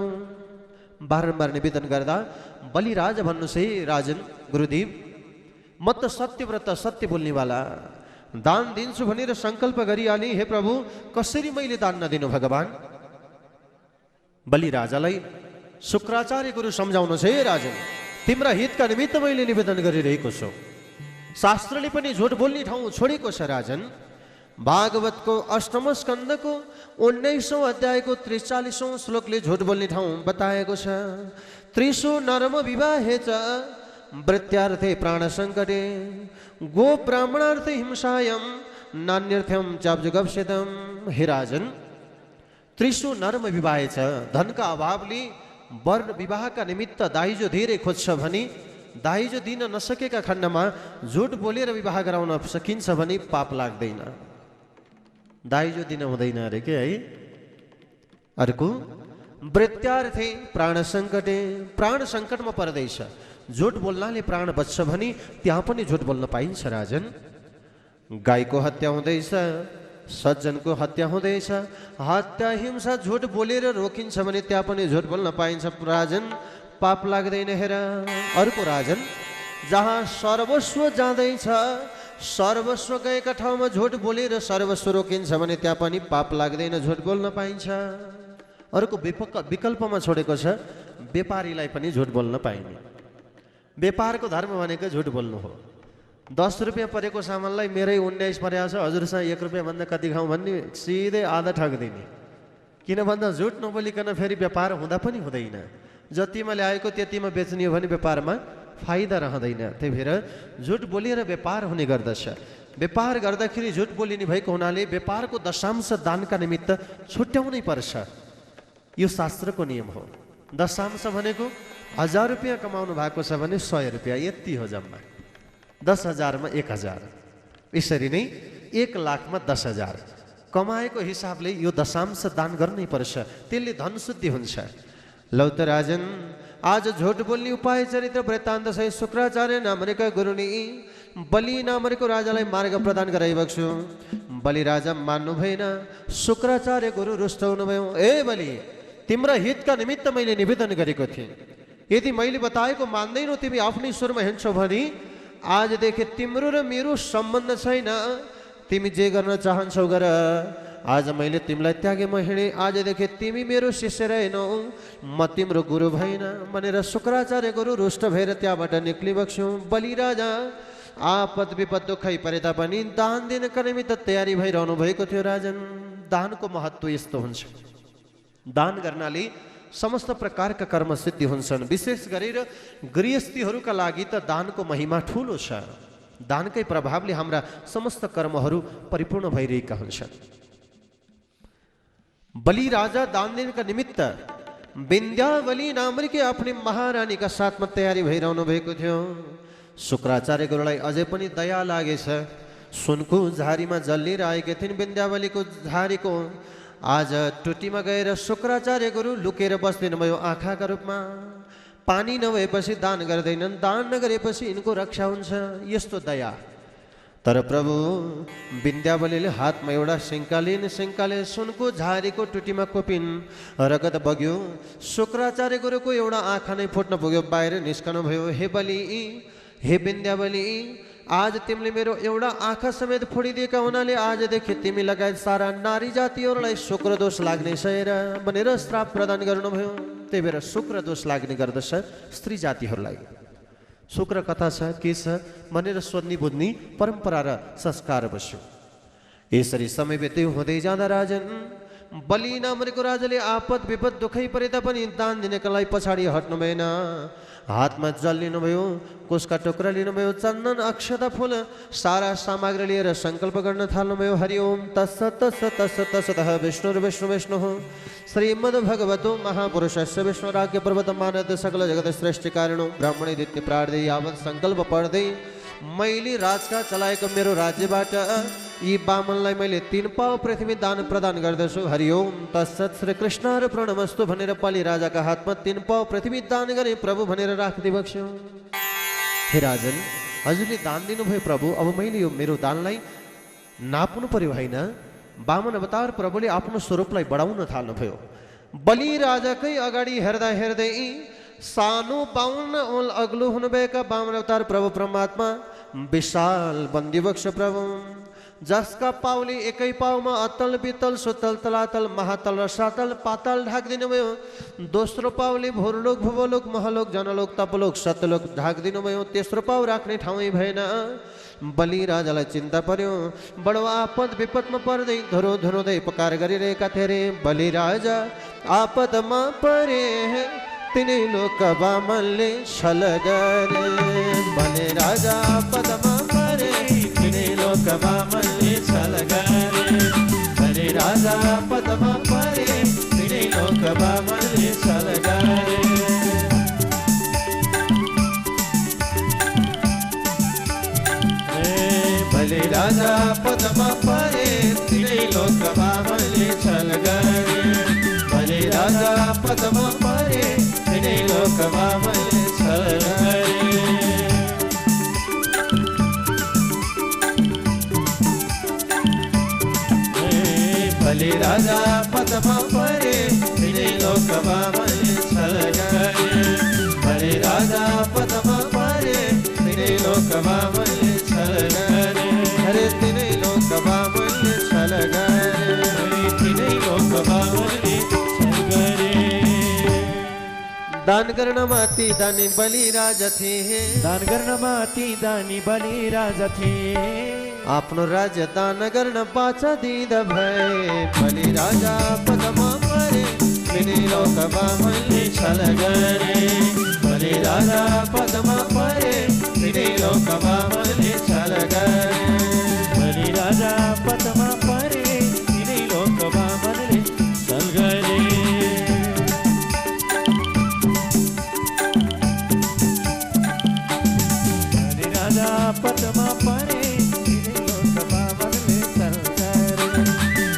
बारम्बार निवेदन गर्दा बलिराज भन्नुहोस्, हे राजन गुरुदेव, म त सत्यव्रत सत्य बोल्नेवाला, दान दिन्छु भनेर सङ्कल्प गरिहालेँ। हे प्रभु, कसरी मैले दान नदिनु भगवान? बलिराजालाई शुक्राचार्य गुरु सम्झाउनुहोस्, हे राजन, तिम्रा हितका निमित्त मैले निवेदन गरिरहेको छु। शास्त्रले पनि झुट बोल्ने ठाउँ छोडेको छ राजन। भागवतको 8औं स्कन्धको 19औं अध्यायको 43औं श्लोकले झुट बोल्ने ठाउँ बताएको छ। त्रिषु नरम विवाहे च वृत्यार्थे प्राण सङ्कटे गो ब्राह्मणार्थे हिंसायम नान्यर्थ्यम चाब्जुगप्सितम। हे राजन, त्रिषु नरम विवाहे छ, धनका अभावले वर्ण विवाहका निमित्त दाइजो धेरै खोज्छ भने दाइजो दिन नसकेका खण्डमा झुट बोलेर विवाह गराउन सकिन्छ भने पाप लाग्दैन। दाइजो दिन हुँदैन अरे के है। अर्को वृत्यार्थे प्राण सङ्कटे, प्राण सङ्कटमा पर्दैछ, झुट बोल्नाले प्राण बच्छ भने त्यहाँ पनि झुट बोल्न पाइन्छ राजन। गाईको हत्या हुँदैछ, सज्जनको हत्या हुँदैछ, हत्या हिंसा झुट बोलेर रोकिन्छ भने त्यहाँ पनि झुट बोल्न पाइन्छ राजन, पाप लाग्दैन। हेर अर्को राजन, जहाँ सर्वस्व जाँदैछ, सर्वस्व गएका ठाउँमा झुट बोलेर सर्वस्व रोकिन्छ भने त्यहाँ पनि पाप लाग्दैन, झुट बोल्न पाइन्छ। अर्को विकल्पमा छोडेको छ, व्यापारीलाई पनि झुट बोल्न पाइने। व्यापारको धर्म भनेको झुट बोल्नु हो। 10 रुपियाँ परेको सामानलाई मेरै 19 परेको छ, हजुरसँग 1 रुपियाँ भन्दा कति खाउँ भन्ने सिधै आधा ठगिदिने। किन भन्दा झुट नबोलिकन फेरि व्यापार हुँदा पनि हुँदैन। जतिमा ल्याएको त्यतिमा बेच्ने हो भने व्यापारमा फाइदा रहँदैन। त्यही भएर झुट बोलेर व्यापार हुने गर्दछ। व्यापार गर्दाखेरि झुट बोलिने भएको हुनाले व्यापारको दशांश दानका निमित्त छुट्याउनै पर्छ। यो शास्त्रको नियम हो। दशांश भनेको 1000 रुपियाँ कमाउनु भएको छ भने 100 रुपियाँ, यति हो जम्मा। 10,000 मा 1000, यसरी नै 1 लाखमा 10,000 कमाएको हिसाबले यो दशांश दान गर्नै पर्छ, त्यसले धन शुद्धि हुन्छ। लौ त राजन, आज झुट बोल्ने उपाय चरित्र वृत्तान्त सहित शुक्राचार्य नामरेका गुरुनी बलि नामरेको राजालाई मार्ग प्रदान गराइएको छु। बलि राजा मान्नु भएन। शुक्राचार्य गुरु रुष्ट हुनुभयो। ए बलि, तिम्रा हितका निमित्त मैले निवेदन गरेको थिएँ, यदि मैले बताएको मान्दैनौ, तिमी आफ्नै स्वरमा हिँड्छौ भने आज देखे तिम्रो र मेरो सम्बन्ध छैन, तिमी जे गर्न चाहन्छौ गर, आज मैले तिमीलाई त्यागे म हिँडेँ, आजदेखि तिमी मेरो शिष्य रहेनौ, म तिम्रो गुरु भएन भनेर शुक्राचार्य गुरु रुष्ट भएर त्यहाँबाट निक्लिबक्स्यौँ। बलिराजा आपद विपद दुःखै परे तापनि दान दिनका निमित्त तयारी भइरहनु भएको थियो। राजन, दानको महत्त्व यस्तो हुन्छ, दान गर्नाले समस्त प्रकारका कर्म सिद्धि हुन्छन्। विशेष गरेर गृहस्थीहरूका लागि त दानको महिमा ठुलो छ। दानकै प्रभावले हाम्रा समस्त कर्महरू परिपूर्ण भइरहेका हुन्छन्। बलि राजा दान दिनका निमित्त विन्ध्यावली नामकी आफ्नी महारानीका साथमा तयारी भइरहनु भएको थियो। शुक्राचार्य गुरुलाई अझै पनि दया लागेछ। सुनको झारीमा जल्लिएर आएकी थिइन् विन्ध्यावलीको झारीको। आज टुटीमा गएर शुक्राचार्य गुरु लुकेर बस्दिनु भयो आँखाका रूपमा। पानी नभएपछि दान गर्दैनन्, दान नगरेपछि यिनको रक्षा हुन्छ, यस्तो दया। तर प्रभु विन्ध्यावलीले हातमा एउटा सिङ्का लिन्, सिङ्काले सुनको झारीको टुटीमा कोपिन्, रगत बग्यो। शुक्राचार्य गुरुको एउटा आँखा नै फुट्न पुग्यो, बाहिर निस्कनु भयो। हे बलि, हे विन्ध्यावली, आज तिमीले मेरो एउटा आँखा समेत फोडिदिएका हुनाले आजदेखि तिमी लगायत सारा नारी जातिहरूलाई शुक्र दोष लाग्नेछ भनेर श्राप प्रदान गर्नुभयो। त्यही भएर शुक्र दोष लाग्ने गर्दछ स्त्री जातिहरूलाई। शुक्र कथा छ के छ भनेर सोध्नी बुझ्ने परम्परा र संस्कार बस्यो। यसरी समय व्यतीत हुँदै जाँदा राजन बलि नामको राजाले आपद विपद दुःखै परे तापनि दान दिनका लागि पछाडि हट्नु भएन। हातमा जल लिनुभयो, कुशका टुक्रा लिनुभयो, चन्दन अक्षता फूल सारा सामग्री लिएर सङ्कल्प गर्न थाल्नुभयो। हरि ओम तत्सत् तत्सत् तत्सत् तत्सतः विष्णुर्विष्णु विष्णुः श्रीमद्भगवतो महापुरुषस्य विष्णुराज्ञ पर्वत मानद सकल जगत श्रेष्ठ कारणो ब्राह्मणे दित्य प्रार्थे यावत सङ्कल्प पढ्दै मैले राजका चलाएको मेरो राज्यबाट यी बामनलाई मैले 3 पाउ पृथ्वी दान प्रदान गर्दछु। हरि ओम तत्सत् श्री कृष्ण र प्रणमस्तु भनेर बलि राजाका हातमा 3 पाउ पृथ्वी दान गरे प्रभु भनेर राख्दै बक्स्यो। हे राजन, हजुरले दान दिनुभयो प्रभु, अब मैले यो मेरो दानलाई नाप्नु पर्यो होइन। बामन अवतार प्रभुले आफ्नो स्वरूपलाई बढाउन थाल्नुभयो। बलि राजाकै अगाडि हेर्दा हेर्दै सानो 52 औल अग्लो हुनुभएका बामन अवतार प्रभु परमात्मा विशाल बन्दिवक्ष प्रभु, जसका पाउले एकै पाउमा अतल वितल सुतल तलातल महातल र सातल पाताल ढाकिदिनु भयो। दोस्रो पाउले भूलोक भुवलोक महलोक जनलोक तपलोक सतलोक ढाकिदिनु भयो। तेस्रो पाउ राख्ने ठाउँै भएन। बलि राजालाई चिन्ता पर्यो। बडो आपद विपदमा पर्दै धुरो धुरुँदै पुकार गरिरहेका थिए रे। बलि राजा आपदमा परे तिनै लोक बामनले छल गरे। बलि राजा आपदमा परे तिनै लोक बामनले छल गरे। बलि राजा आपदमा परे तिनै लोक बामनले छल गरे। बलि राजा आपदमा परे तिनै लोक बामनले छल गरे। बलि राजा आपदमा परे तिनै लोक बामनले छल गरे। बलि राजा आपदमा परे तिनै लोक बामनले छल गरे। बलि राजा आपदमा परे तिनै लोक बामनले छल गरे। अरे तिनै लोक बामनले छल गरे। तिनै लोक बामनले छल गरे। दान गर्नमा ती दानी बलि राजा थिए। दान गर्नमा ती दानी बलि राजा थिए। आफ्नो राज्य दान गर्न पाचा दिँदा भए। बलि राजा आपदमा परे तिनै लोक बामनले छल गरे। बलि राजा आपदमा परे तिनै लोक बामनले छल गरे। बलि राजा आपदमा परे तिनै लोक बामनले छल गरे। बलि राजा आपदमा परे तिनै लोक बामनले छल गरे।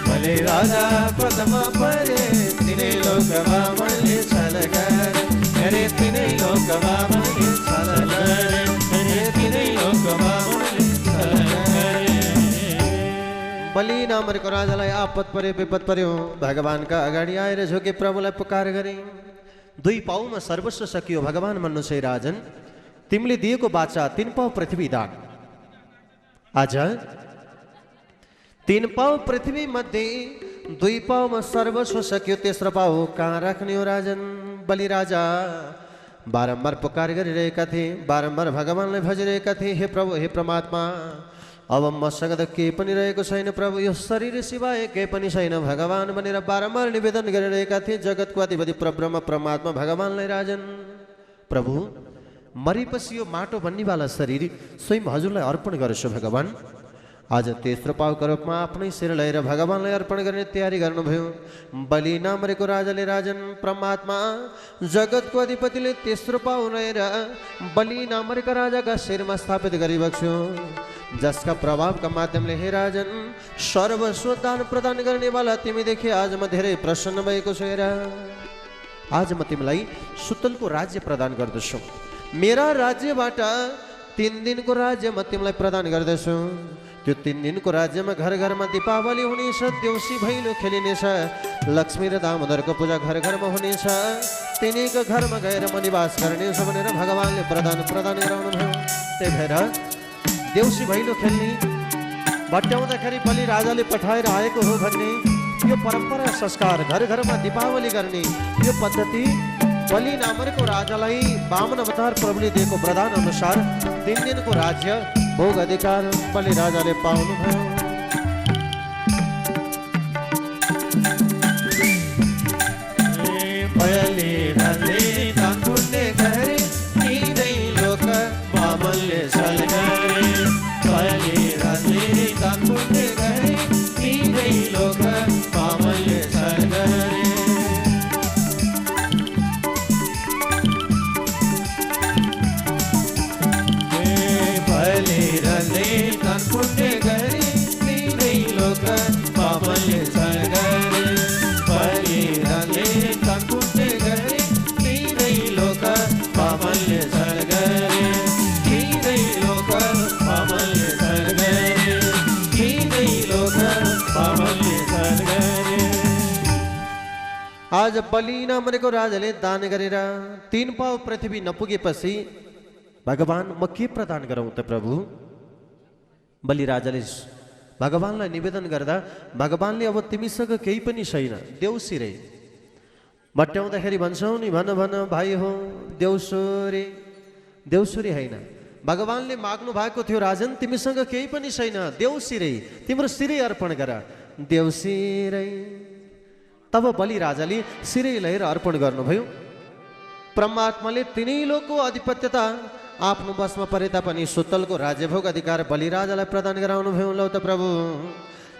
बलि राजा आपदमा परे तिनै लोक बामनले छल गरे। अरे तिनै लोक बामनले छल गरे। अरे तिनै लोक बामनले छल गरे। बलि नामको राजालाई आपद पर्यो विपद पर्यो। भगवानका अगाडि आएर झुके प्रभुलाई पुकार गरे। 2 पाउमा सर्वस्व सकियो भगवान भन्नु छ राजन। तिमीले दिएको बाचा 3 पाउ पृथ्वी दान। आज 3 पाउ पृथ्वी मध्ये 2 पाउमा सर्वस्व सक्यो, तेस्रो पाउ कहाँ राख्ने हो राजन? बलिराजा बारम्बार पुकार गरिरहेका थिए, बारम्बार भगवानलाई भजिरहेका थिए, हे प्रभु हे परमात्मा, अब मसँग त केही पनि रहेको छैन प्रभु, यो शरीर सिवाय केही पनि छैन भगवान भनेर बारम्बार निवेदन गरिरहेका थिए जगतको अधिपति परब्रह्म परमात्मा भगवानलाई। राजन प्रभु, मरेपछि यो माटो बन्नेवाला शरीर स्वयं हजुरलाई अर्पण गर्छु भगवान। आज तेस्रो पाउको रूपमा आफ्नै शिर लिएर भगवानलाई अर्पण गर्ने तयारी गर्नुभयो। बलि नमरेको राजाले राजन परमात्मा जगतको अधिपतिले तेस्रो पाउ लिएर बलि नमरेका राजाका शिरमा स्थापित गरिबक्स्यो, जसका प्रभावका माध्यमले हे राजन सर्वस्व दान प्रदान गर्नेवाला तिमीदेखि आज म धेरै प्रसन्न भएको छु। हेर, आज म तिमीलाई सुतलको राज्य प्रदान गर्दछु। मेरा राज्यबाट 3 दिनको राज्य म तिमीलाई प्रदान गर्दछु। त्यो 3 दिनको राज्यमा घर घरमा दीपावली हुनेछ, देउसी भैलो खेलिनेछ, लक्ष्मी र दामोदरको पूजा घर घरमा हुनेछ, तिनीको घरमा गएर म निवास गर्नेछु भनेर भगवानले प्रदान गराउनु भयो। त्यही भएर देउसी भैलो खेल्ने भट्याउँदाखेरि बलि राजाले पठाएर आएको हो भन्ने यो परम्परा संस्कार, घर घरमा दीपावली गर्ने यो पद्धति बलि नमरेको राजालाई वामन अवतार प्रभुले दिएको वरदान अनुसार 3 दिनको राज्य भोग अधिकार बलि राजाले पाउनुभयो। आज बलि नमरेको राजाले दान गरेर 3 पाउ पृथ्वी नपुगेपछि भगवान म के प्रदान गरौँ त प्रभु? बलि राजाले भगवानलाई निवेदन गर्दा भगवानले अब तिमीसँग केही पनि छैन, देउसी रे। भट्याउँदाखेरि भन्छौ नि, भन भन भाइ हो देउसुरे, देउसुरे होइन। भगवानले माग्नु भएको थियो राजन तिमीसँग केही पनि छैन, देउसी रे, तिम्रो शिरै अर्पण गर, देउसी रे। तब बलि राजाले शिरै लिएर अर्पण गर्नुभयो। परमात्माले तिनै लोकको अधिपत्यता आफ्नो बसमा परे तापनि सुतलको राज्यभोग अधिकार बलि राजालाई प्रदान गराउनु भयो। लौ त प्रभु,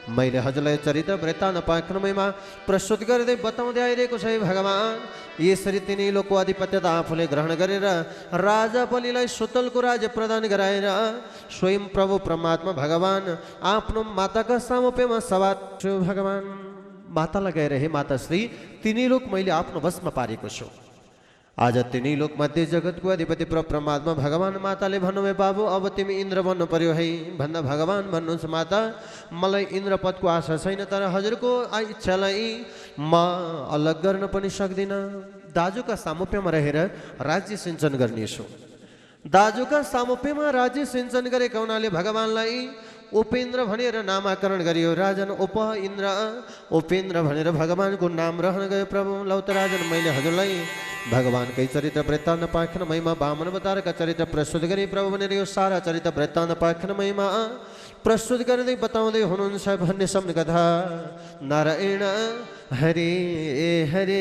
मैले हजुरलाई चरित्र वृत्तान्त पाखनमयमा प्रस्तुत गर्दै बताउँदै आइरहेको छ। भगवान यसरी तिनै लोकको अधिपत्यता आफूले ग्रहण गरेर राजा बलिलाई सुतलको राज्य प्रदान गराएर स्वयं प्रभु परमात्मा भगवान आफ्नो माताका सामुप्यमा सवार छु। भगवान मातालाई गएर हे माताश्री, तिनै लोक मैले आफ्नो बसमा पारेको छु। आज तिनै लोक मध्ये जगतको अधिपति परमात्मा भगवान माताले भन्नुभयो, बाबु अब तिमी इन्द्र बन्नु पर्यो है भन्दा भगवान भन्नुहुन्छ, माता मलाई इन्द्र पदको आशा छैन, तर हजुरको इच्छालाई म अलग गर्न पनि सक्दिनँ। दाजुका सामुप्यमा रहेर राज्य सिञ्चन गर्नेछु। दाजुका सामुप्यमा राज्य सिञ्चन गरेका हुनाले भगवानलाई उपेन्द्र भनेर नामाकरण गरियो। राजन उपेन्द्र उपेन्द्र भनेर भगवानको नाम रहन गयो। प्रभु लौ त राजन, मैले हजुरलाई भगवानकै चरित्र वृत्तान्त पाखनमयमा वामन अवतारका चरित्र प्रस्तुत गरे। प्रभु भनेर यो सारा चरित्र वृत्तान्त पाखनमयमा प्रस्तुत गर्दै बताउँदै हुनुहुन्छ भन्ने सम्म कथा। नारायण हरे हरे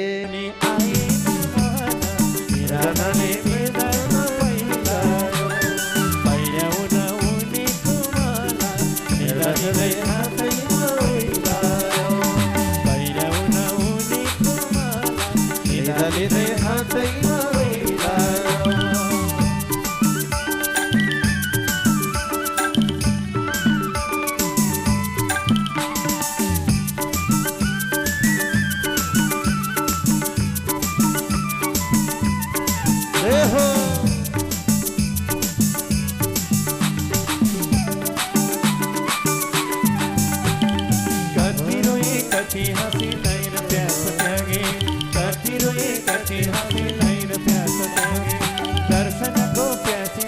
दर्शन को प्यासी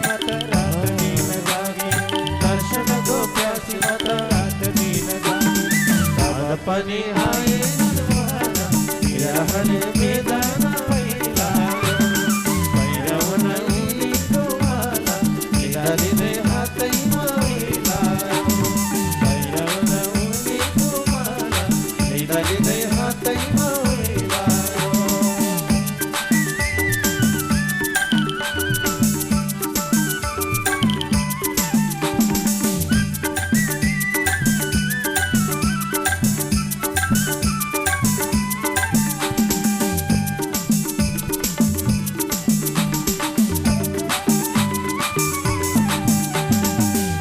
पनि आए निर्वाणा विरहले वेदना भइलायो भैरवन उनीको माला निधालिँदै हातैमा भइलायो भैरवन उनीको माला निधालिँदै हातैमा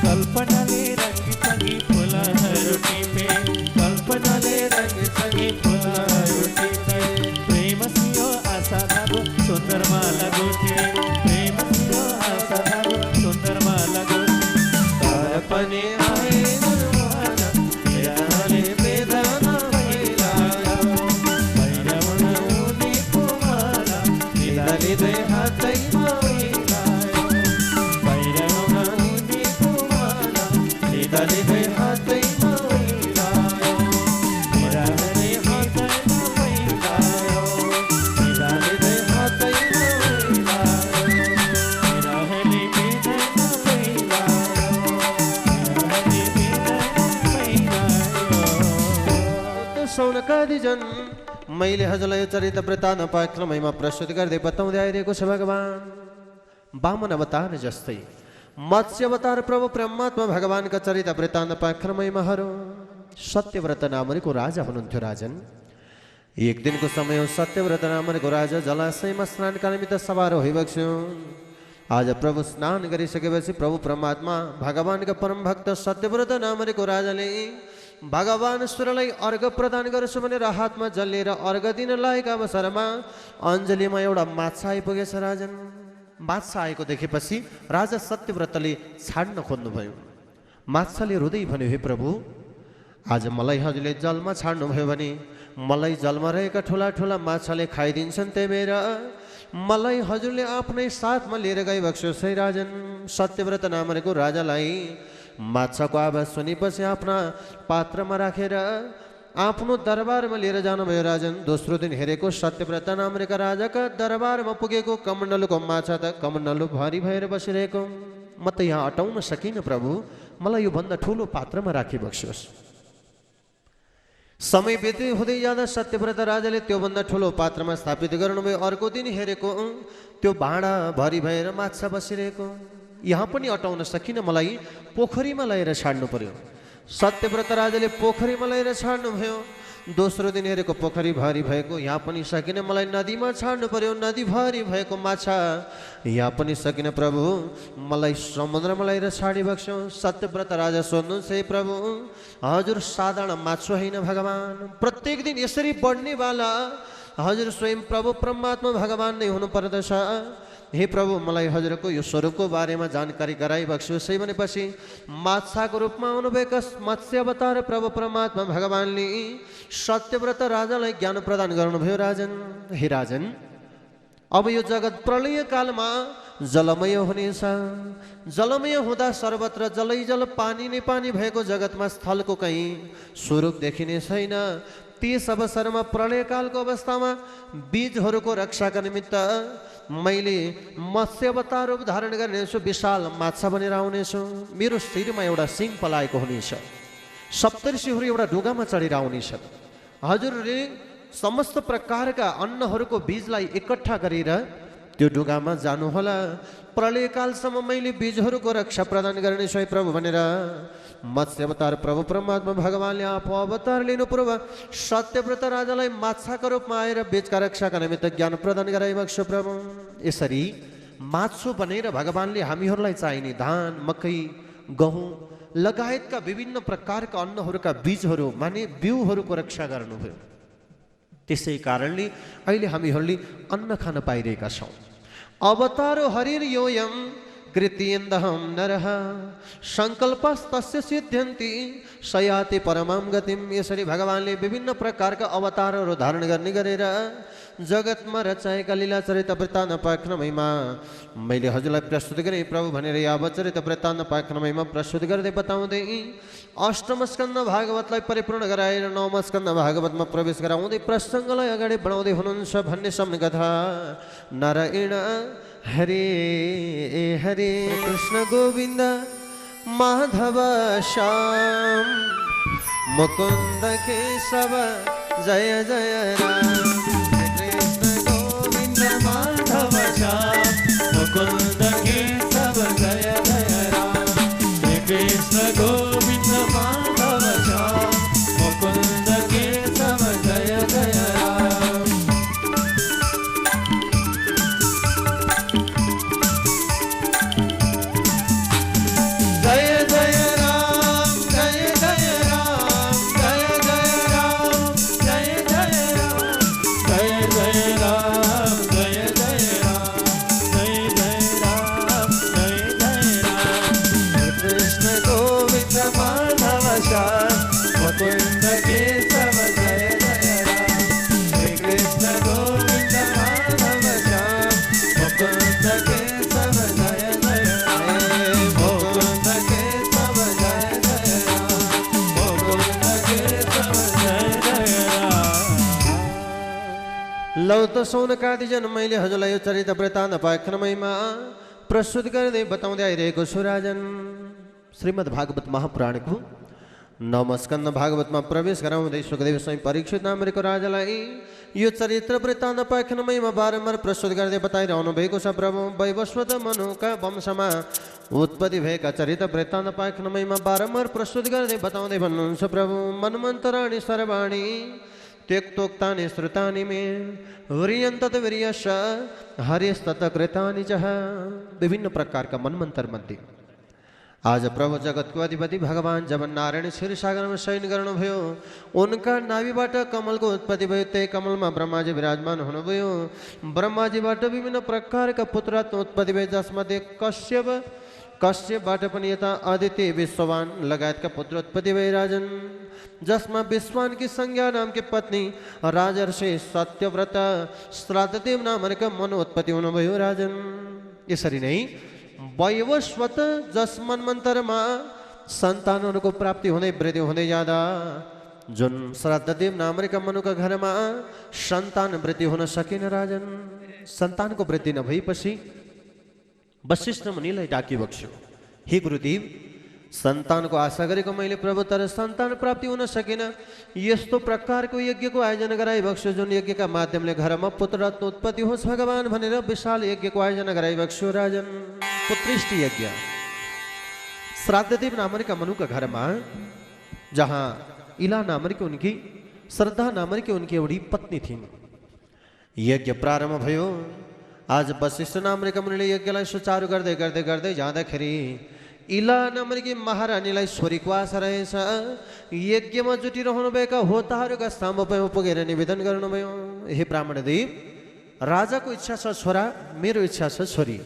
कल्पनाले रंगी फुलहरू टिपे कल्पनाले रंगी फुलहरू टिपे प्रेम सियो आशा धागो सुन्दर माला गुथे प्रेम सियो आशा धागो सुन्दर माला गुथे तर पनि आए निर्वाणा विरहले वेदना भइलायो भैरवन उनीको माला निधालिँदै हातैमा भइलायो भैरवन उनीको माला निधालिँदै हातैमा भइलायो विरहले हातैमा भइलायो निधालिँदै हातैमा भइलायो विरहले वेदना भइलायो विरहले वेदना भइलायो। सौनकादि जन मैले हजुरलाई चरित्र वृत्तान्त पाठ्यक्रममा प्रस्तुत गर्दै बताउँदै आइरहेको छ भगवान वामन अवतार जस्तै मत्स्य अवतार प्रभु परमात्मा भगवानका चरित्र वृत्तान्त पाठ्यक्रमहरू सत्यव्रत नामको राजा हुनुहुन्थ्यो राजन। एक दिनको समय सत्यव्रत नामको राजा जलाशयमा स्नानका निमित्त सवार भइबक्स्यो। आज प्रभु स्नान गरिसकेपछि प्रभु परमात्मा भगवानका परम भक्त सत्यव्रत नामको राजाले भगवान सूर्यलाई अर्घ प्रदान गर्छु भनेर हातमा जल लिएर अर्घ दिन लागेका अवसरमा अञ्जलीमा एउटा माछा आइपुगेछ राजन। माछा आएको देखेपछि राजा सत्यव्रतले छाड्न खोज्नुभयो। माछाले रुँदै भन्यो, हे प्रभु, आज मलाई हजुरले जलमा छाड्नुभयो भने मलाई जलमा रहेका ठुला ठुला माछाले खाइदिन्छन्, त्यही भएर मलाई हजुरले आफ्नै साथमा लिएर गइबक्स्योस् है राजन। सत्यव्रत नामको राजालाई माछाको आवाज सुनेपछि आफ्ना पात्रमा राखेर आफ्नो दरबारमा लिएर जानुभयो राजन। दोस्रो दिन हेरेको सत्यव्रत नामका राजाका दरबारमा पुगेको कमण्डलुको माछा त कमण्डलु भरि भएर बसिरहेको। म त यहाँ अटाउन सकिनँ प्रभु, मलाई योभन्दा ठुलो पात्रमा राखिबक्स्योस्। समय बित्दै हुँदै जाँदा सत्यव्रत राजाले त्योभन्दा ठुलो पात्रमा स्थापित गर्नुभयो। अर्को दिन हेरेको त्यो भाँडा भरि भएर माछा बसिरहेको। यहाँ पनि अटाउन सकिनँ, मलाई पोखरीमा लगेर छाड्नु पर्यो। सत्यव्रत राजाले पोखरीमा लगेर छाड्नुभयो। दोस्रो दिन हेरेको पोखरी भरि भएको, यहाँ पनि सकिनँ, मलाई नदीमा छाड्नु पर्यो। नदी भरि भएको माछा, यहाँ पनि सकिनँ प्रभु, मलाई समुद्रमा लगेर छाडिबक्स्यो। सत्यव्रत राजा सोध्नुहुन्छ, हे प्रभु, हजुर साधारण माछो होइन भगवान, प्रत्येक दिन यसरी बढ्नेवाला हजुर स्वयं प्रभु परमात्मा भगवान नै हुनुपर्दछ। हे प्रभु, मलाई हजुरको यो स्वरूपको बारेमा जानकारी गराइबक्स्योस् है भनेपछि माछाको रूपमा आउनुभएका मत्स्य अवतार प्रभु परमात्मा भगवानले सत्यव्रत राजालाई ज्ञान प्रदान गर्नुभयो। राजन, हे राजन, अब यो जगत प्रलय कालमा जलमय हुनेछ। जलमय हुँदा सर्वत्र जलै जल पानी नै पानी भएको जगतमा स्थलको कहीँ स्वरूप देखिने छैन। त्यस अवसरमा प्रलयकालको अवस्थामा बीजहरूको रक्षाका निमित्त मैले मत्स्य अवतार रूप धारण गर्नेछु, विशाल माछा बनेर आउनेछु। मेरो शिरमा एउटा सिङ पलाएको हुनेछ। सप्तर्षिहरू एउटा ढुङ्गामा चढेर आउनेछन्। हजुरले समस्त प्रकारका अन्नहरूको बीजलाई एकट्ठा गरेर त्यो ढुङ्गामा जानुहोला। प्रलयकालसम्म मैले बीजहरूको रक्षा प्रदान गर्नेछु है प्रभु भनेर मत्स्य अवतार प्रभु परमात्मा भगवानले आफू अवतार लिनु पूर्व सत्यव्रत राजालाई माछाको रूपमा आएर बीजका रक्षाका निमित्त ज्ञान प्रदान गराइबक्स्यो प्रभु। यसरी माछो बनेर भगवानले हामीहरूलाई चाहिने धान, मकै, गहुँ लगायतका विभिन्न प्रकारका अन्नहरूका बीजहरू माने बिउहरूको रक्षा गर्नुभयो। त्यसै कारणले अहिले हामीहरूले अन्न खान पाइरहेका छौँ। अवतारो हरिर योयम कृत्यन्दहं नरः सङ्कल्पस्तस्य सिद्ध्यन्ति सयाति परमां गतिम। यसरी भगवानले विभिन्न प्रकारका अवतारहरू धारण गर्ने गरेर जगतमा रचाएका लीला चरित्र वृत्तान्त पाख्रमैमा मैले हजुरलाई प्रस्तुत गरेँ प्रभु भनेर यावत चरित्र वृत्तान्त पाख्रमैमा प्रस्तुत गर्दै बताउँदै अष्टम स्कन्द भागवतलाई परिपूर्ण गराएर नवम स्कन्द भागवतमा प्रवेश गराउँदै प्रसङ्गलाई अगाडि बढाउँदै हुनुहुन्छ भन्ने सम्म कथा। नारायण हरे हरे कृष्ण गोविन्द माधव श्याम मुकुन्द केशव जय जय राम। माधव श्याम मुकुंद केशव जय जय राम। श्री कृष्ण गोविंद माधव श्याम मुकुंद केशव जय जय राम। जय जय राम जय जय राम जय जय राम जय जय राम जय जय राम जय जय राम जय जय राम जय जय राम। कृष्ण गोविंद माधव श्याम मुकुंद केशव जय जय राम। श्री कृष्ण गोविंद माधव श्याम मुकुंद केशव जय जय राम। मुकुंद केशव जय जय राम। मुकुंद केशव जय जय राम। लौ त सौनकादि जन मैले हजुरलाई यो चरित्र वृत्तान्त पाख्रमैमा प्रस्तुत गर्दै बताउँदै आइरहेको छु राजन। श्रीमद् भागवत महापुराणको नवम स्कन्द भागवतमा प्रवेश गराउँदै सुखदेव स्वयं परीक्षित नामको राजालाई यो चरित्र वृत्तान्त पाख्रमैमा बारम्बार प्रस्तुत गर्दै बताइरहनु भएको छ। प्रभु वैवस्वत मनुका वंशमा उत्पत्ति भएका चरित्र वृत्तान्त पाख्रमैमा बारम्बार प्रस्तुत गर्दै बताउँदै भन्नुहुन्छ प्रभु मन्वन्तराणि सर्वाणि त्यक्तोक्तानि श्रुतानि मे वीर्यन्तत वीर्यश्च हरिस्तत कृतानि च। विभिन्न प्रकारका मन्वन्तर मध्ये आज प्रभु जगतको अधिपति भगवान जब नारायण क्षीरसागरमा शयन गर्नुभयो उनका नाभिबाट कमलको उत्पत्ति भयो। त्यही कमलमा ब्रह्माजी विराजमान हुनुभयो। ब्रह्माजीबाट विभिन्न प्रकारका पुत्ररत्न उत्पत्ति भए जसमध्ये कश्यपबाट पनि यता अदिति विश्ववान लगायतका पुत्र उत्पत्ति भए राजन। जसमा विश्वान की संज्ञा नाम की पत्नी राजर्षि सत्यव्रत श्राद्धदेव नामका मनु उत्पत्ति हुनुभयो राजन। यसरी नै वैवस्वत जस मन्वन्तरमा सन्तानहरूको प्राप्ति हुँदै वृद्धि हुँदै जाँदा जुन श्राद्धदेव नामका मनुका घरमा सन्तान वृद्धि हुन सकेन राजन। सन्तानको वृद्धि नभएपछि वशिष्ठ मुनिलाई डाकी बक्स्यो, हे गुरुदेव सन्तानको आशा गरेको मैले प्रभु तर सन्तान प्राप्ति हुन सकेन। यस्तो प्रकारको यज्ञको आयोजना गराइबक्स्यो जुन यज्ञका माध्यमले घरमा पुत्ररत्न उत्पत्ति होस् भगवान भनेर विशाल यज्ञको आयोजना गराइबक्स्यो राजन। पुत्रेष्टि यज्ञ श्राद्धदेव नामका मनुका घरमा जहाँ इला नामकी उनकी श्रद्धा नामकी उनकी एउटी पत्नी थिइन्। यज्ञ प्रारम्भ भयो। आज वशिष्ठ नामका मुनिले यज्ञलाई सुचारू गर्दै गर्दै गर्दै जाँदाखेरि इला नामकी महारानीलाई छोरीको आशा रहेछ। यज्ञमा जुटिरहनुभएका होताहरूका सामुपामा पुगेर निवेदन गर्नुभयो, हे ब्राह्मणदेव राजाको इच्छा छ छोरा, मेरो इच्छा छ छोरी।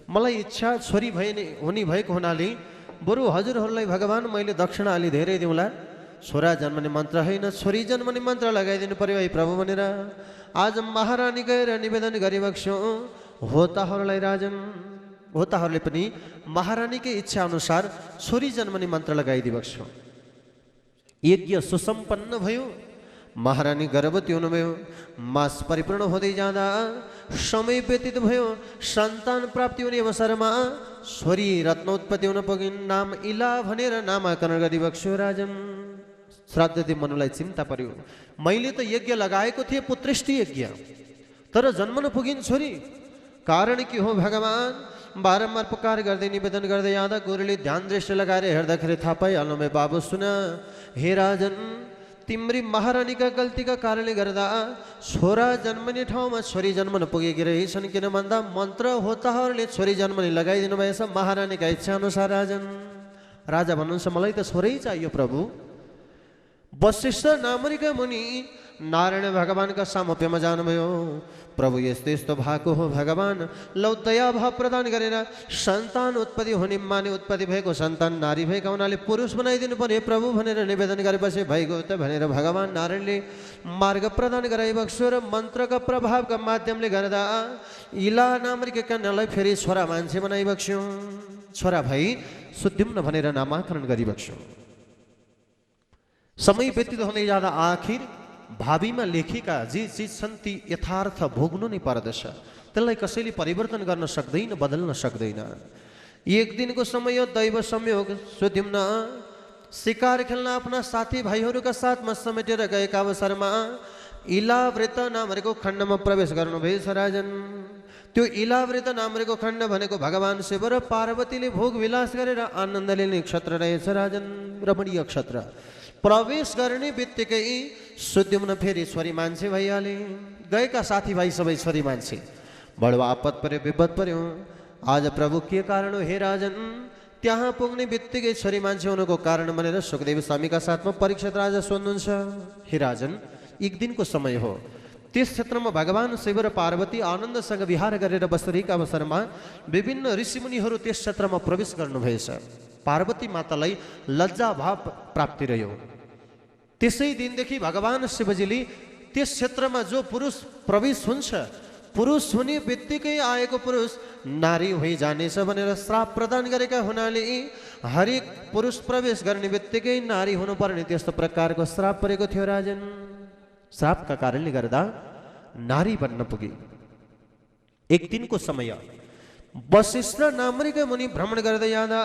मलाई इच्छा छोरी हुने भएको हुनाले बरु हजुरहरूलाई भगवान मैले दक्षिणा अलि धेरै दिउँला। छोरा जन्मने मन्त्र होइन छोरी जन्मने मन्त्र लगाइदिनु पर्यो है प्रभु भनेर आज महारानी गएर निवेदन गरिबक्स्यो होताहरूलाई राजन। होताहरूले पनि महारानीकै इच्छा अनुसार छोरी जन्मने मन्त्र लगाइदिबक्स्यो। यज्ञ सुसम्पन्न भयो। महारानी गर्भवती हुनुभयो। मास परिपूर्ण हुँदै जाँदा समय व्यतीत भयो। सन्तान प्राप्ति हुने अवसरमा छोरी रत्नोत्पत्ति हुन पुगिन्। नाम इला भनेर नामाकरण गरिबक्स्यो राजन। श्राद्धदेव मनुलाई चिन्ता पर्यो, मैले त यज्ञ लगाएको थिएँ पुत्रेष्टि यज्ञ, तर जन्मन पुगिन् छोरी। कारण के हो भगवान? बारम्बार पुकार गर्दै निवेदन गर्दै आउँदा गुरुले ध्यान दृष्टि लगाएर हेर्दाखेरि थाहा पाइहाल्नु भयो, बाबु सुन हे राजन, तिम्री महारानीका गल्तीका कारणले गर्दा छोरा जन्मने ठाउँमा छोरी जन्मन पुगेकी रहेछन्। किन भन्दा मन्त्र होताहरूले छोरी जन्मने लगाइदिनु भएछ महारानीका इच्छा अनुसार राजन। राजा भन्नुहुन्छ मलाई त छोरै चाहियो प्रभु। वशिष्ठ नामका मुनि नारायण भगवान का सामोप्यमा जानुभयो। प्रभु यस्तो यस्तो भएको हो भगवान, लौ दया भाव प्रदान गरेर सन्तान उत्पत्ति हुने माने उत्पत्ति भएको सन्तान नारी भएका हुनाले पुरुष बनाइदिनु पर्ने प्रभु भनेर निवेदन गरेपछि भइगयो त भनेर भगवान नारायणले मार्ग प्रदान गराइबक्सो र मन्त्रका प्रभावका माध्यमले गर्दा इला नामक कन्यालाई फेरि छोरा मान्छे बनाइबक्स्यो। छोरा भई सुद्युम्न भनेर नामाकरण गरिबक्स्यो। समय व्यतीत हुँदै जाँदा आखिर भावीमा लेखेका जे चिज छन् ती यथार्थ भोग्नु नै पर्दछ। त्यसलाई कसैले परिवर्तन गर्न सक्दैन, बदल्न सक्दैन। एक दिनको समय दैव संयोग सुद्युम्न शिकार खेल्न आफ्ना साथीभाइहरूका साथमा समेटेर गएका अवसरमा इलावृत नामको खण्डमा प्रवेश गर्नुभएछ राजन। त्यो इलावृत नामको खण्ड भनेको भगवान शिव र पार्वतीले भोग विलास गरेर आनन्द लिने क्षेत्र रहेछ राजन, रमणीय क्षेत्र। प्रवेश गर्ने बित्तिकै सुद्युम्न फेरि छोरी मान्छे भइहाले। गएका साथीभाइ सबै छोरी मान्छे। बडो आपत पर्यो, विपद पर्यो। आज प्रभु के कारण हो हे राजन? त्यहाँ पुग्ने बित्तिकै छोरी मान्छे हुनुको कारण भनेर सुखदेव स्वामीका साथमा परीक्षित राजा सोध्नुहुन्छ। हे राजन, एक दिनको समय हो। त्यस क्षेत्रमा भगवान शिव र पार्वती आनन्दसँग विहार गरेर बसिरहेका अवसरमा विभिन्न ऋषिमुनिहरू त्यस क्षेत्रमा प्रवेश गर्नुभएछ। पार्वती मातालाई लज्जा भाव प्राप्ति रह्यो। त्यसै दिनदेखि भगवान शिवजीले त्यस क्षेत्रमा जो पुरुष प्रवेश हुन्छ, पुरुष हुने बित्तिकै आएको पुरुष नारी होइ जानेछ भनेर श्राप प्रदान गरेका हुनाले हरेक पुरुष प्रवेश गर्ने बित्तिकै नारी हुनुपर्ने त्यस्तो प्रकारको श्राप परेको थियो राजन। श्रापका कारणले गर्दा नारी बन्न पुगे। एक दिनको समय वशिष्ठ नामका मुनि भ्रमण गर्दै जाँदा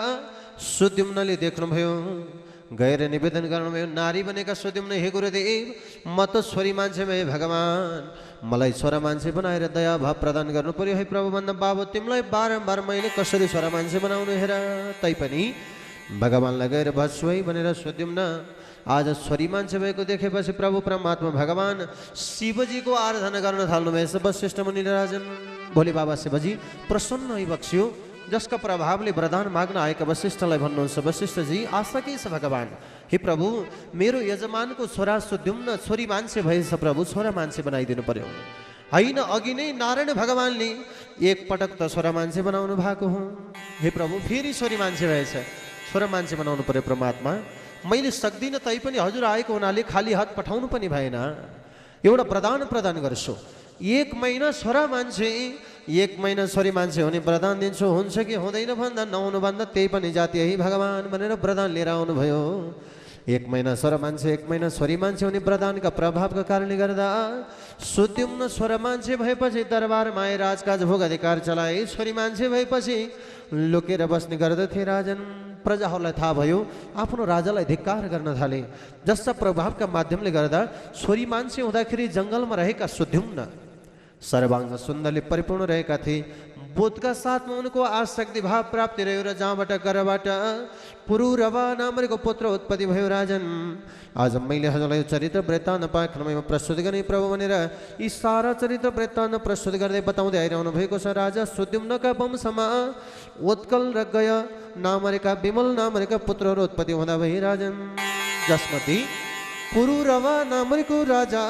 सुद्युम्नले देख्नुभयो। गएर निवेदन गर्नुभयो, नारी बनेका सुद्युम्न, हे गुरुदेव, म त छोरी मान्छे भए भगवान, मलाई छोरा मान्छे बनाएर दया भाव प्रदान गर्नु पर्यो। हे प्रभु भन्दा बाबु, तिमीलाई बारम्बार मैले कसरी छोरा मान्छे बनाउनु हेर। तैपनि भगवानलाई गएर भन्छु है भनेर सुद्युम्न आज छोरी मान्छे भएको देखेपछि प्रभु परमात्मा भगवान शिवजीको आराधना गर्न थाल्नुभएछ। वशिष्ठ मुनि राजन, भोलि बाबा शिवजी प्रसन्न भइबक्स्यो। जसका प्रभावले वरदान माग्न आएका वशिष्ठलाई भन्नुहुन्छ, वशिष्ठजी आशा के छ भगवान? हे प्रभु, मेरो यजमानको छोरा सुद्युम्न छोरी मान्छे भएछ प्रभु, छोरा मान्छे बनाइदिनु पर्यो। होइन, अघि नै नारायण भगवानले एक पटक त छोरा मान्छे बनाउनु भएको हो। हे प्रभु, फेरि छोरी मान्छे भएछ, छोरा मान्छे बनाउनु पर्यो परमात्मा। मैले सक्दिनँ, तैपनि हजुर आएको हुनाले खाली हात पठाउनु पनि भएन। एउटा वरदान प्रदान गर्छु। 1 महिना छोरा मान्छे, 1 महिना छोरी मान्छे हुने वरदान दिन्छु। हुन्छ कि हुँदैन भन्दा नहुनु भन्दा त्यही पनि जाति है भगवान भनेर वरदान लिएर आउनुभयो। 1 महिना छोरा मान्छे, 1 महिना छोरी मान्छे हुने वरदानका प्रभावका कारणले गर्दा सुद्युम्न छोरा मान्छे भएपछि दरबारमा आए राजकाज भोग अधिकार चलाए। छोरी मान्छे भएपछि लुकेर बस्ने गर्दथे राजन। प्रजाहरूलाई थाहा भयो, आफ्नो राजालाई धिक्कार गर्न थाले। जस्ता प्रभावका माध्यमले गर्दा छोरी मान्छे हुँदाखेरि जङ्गलमा रहेका सुद्युम्न सर्वाङ्ग सुन्दरले परिपूर्ण रहेका थिए। बोधका साथमा उनको आशक्ति भाव प्राप्ति रह्यो र जहाँबाट गर्भबाट पुरुरवा नामको पुत्र उत्पत्ति भयो राजन। आज मैले हजुरलाई चरित्र वृत्तान्त पाठ्यक्रममा प्रस्तुत गर्ने प्रभु भनेर यी सारा चरित्र वृत्तान्त प्रस्तुत गर्दै बताउँदै आइरहनु भएको छ। राजा सुद्युम्नका वंशमा उत्कल र गय नामका विमल नामका पुत्रहरू उत्पत्ति हुँदा भए राजन। जसमध्ये पुरुरवा नामको राजा,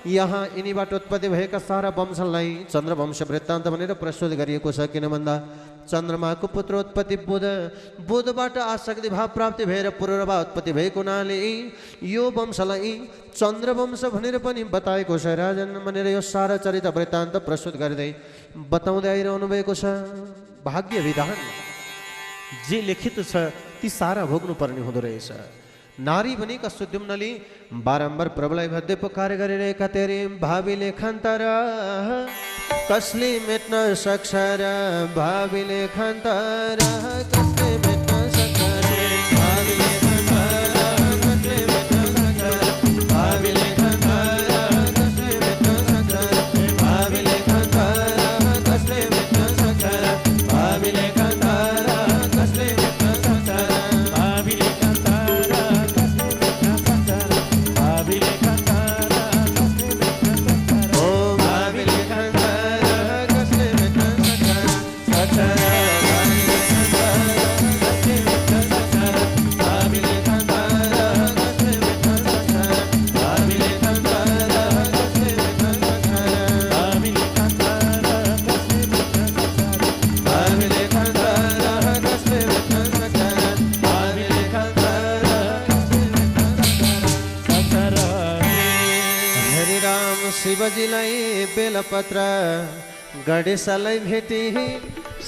यहाँ यिनीबाट उत्पत्ति भएका सारा वंशलाई चन्द्रवंश वृत्तान्त भनेर प्रस्तुत गरिएको छ। किन भन्दा चन्द्रमाको पुत्र उत्पत्ति बुध, बुधबाट आशक्ति भाव प्राप्ति भएर पुरुरवा उत्पत्ति भएको हुनाले यो वंशलाई चन्द्रवंश भनेर पनि बताएको छ राजन भनेर यो सारा चरित्र वृत्तान्त प्रस्तुत गर्दै बताउँदै आइरहनु भएको छ। भाग्य विधान जे लिखित छ ती सारा भोग्नु पर्ने हुँदो रहेछ। नारी भनेका सुद्युम्नले बारम्बार प्रभुलाई भद्दै पुकार गरिरहेका तेरे भावीले खान्तर कसले मेट्न सक्छ र भावीले खान्तर कसले मेट्न सक्छ र भावीले खान्तर कसले मेट्न सक्छ र भावीले खान्तर कसले मेट्न सक्छ र भावीले खान्तर कसले मेट्न सक्छ र भावीले खान्तर कसले मेट्न सक्छ र भावीले खान्तर शिवजीलाई बेलपत्र गणेशलाई भेटी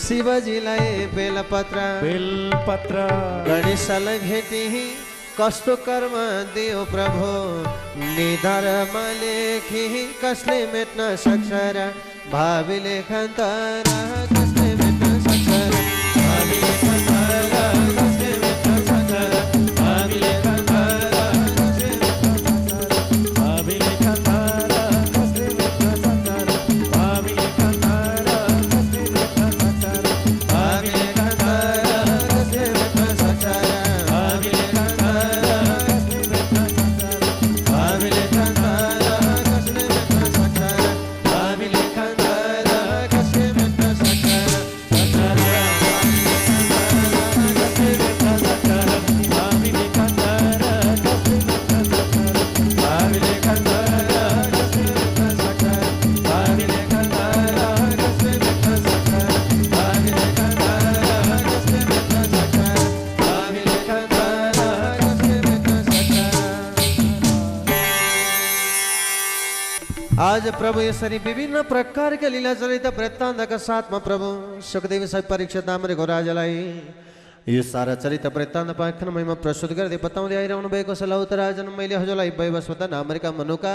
शिवजीलाई बेलपत्र बेलपत्र गणेशलाई भेटी कस्तो कर्म दियो प्रभु निधारमा लेखी कसले मेट्न सक्छ र भावी लेखन्तर कसले मेट्न सक्छ र भावी लेखन्तर कसले मेट्न सक्छ र भावी लेखन्तर कसले मेट्न सक्छ र भावी लेखन्तर कसले मेट्न सक्छ र भावी लेखन्तर कसले मेट्न सक्छ र भावी लेखन्तर कसले मेट्न सक्छ र भावी लेखन्तर कसले मेट्न सक्छ र आज प्रभु यसरी विभिन्न प्रकार के लीला चरित वृत्तान्त का साथ में प्रभु सुखदेव साहब परीक्षित नामको राजालाई यो सारा चरित वृत्तान्त पाखनमा प्रस्तुत गर्दै बताउँदै आइरहनु भएको छ। लौ त राजन मैले हजुरलाई वैवस्वत नामका मनुका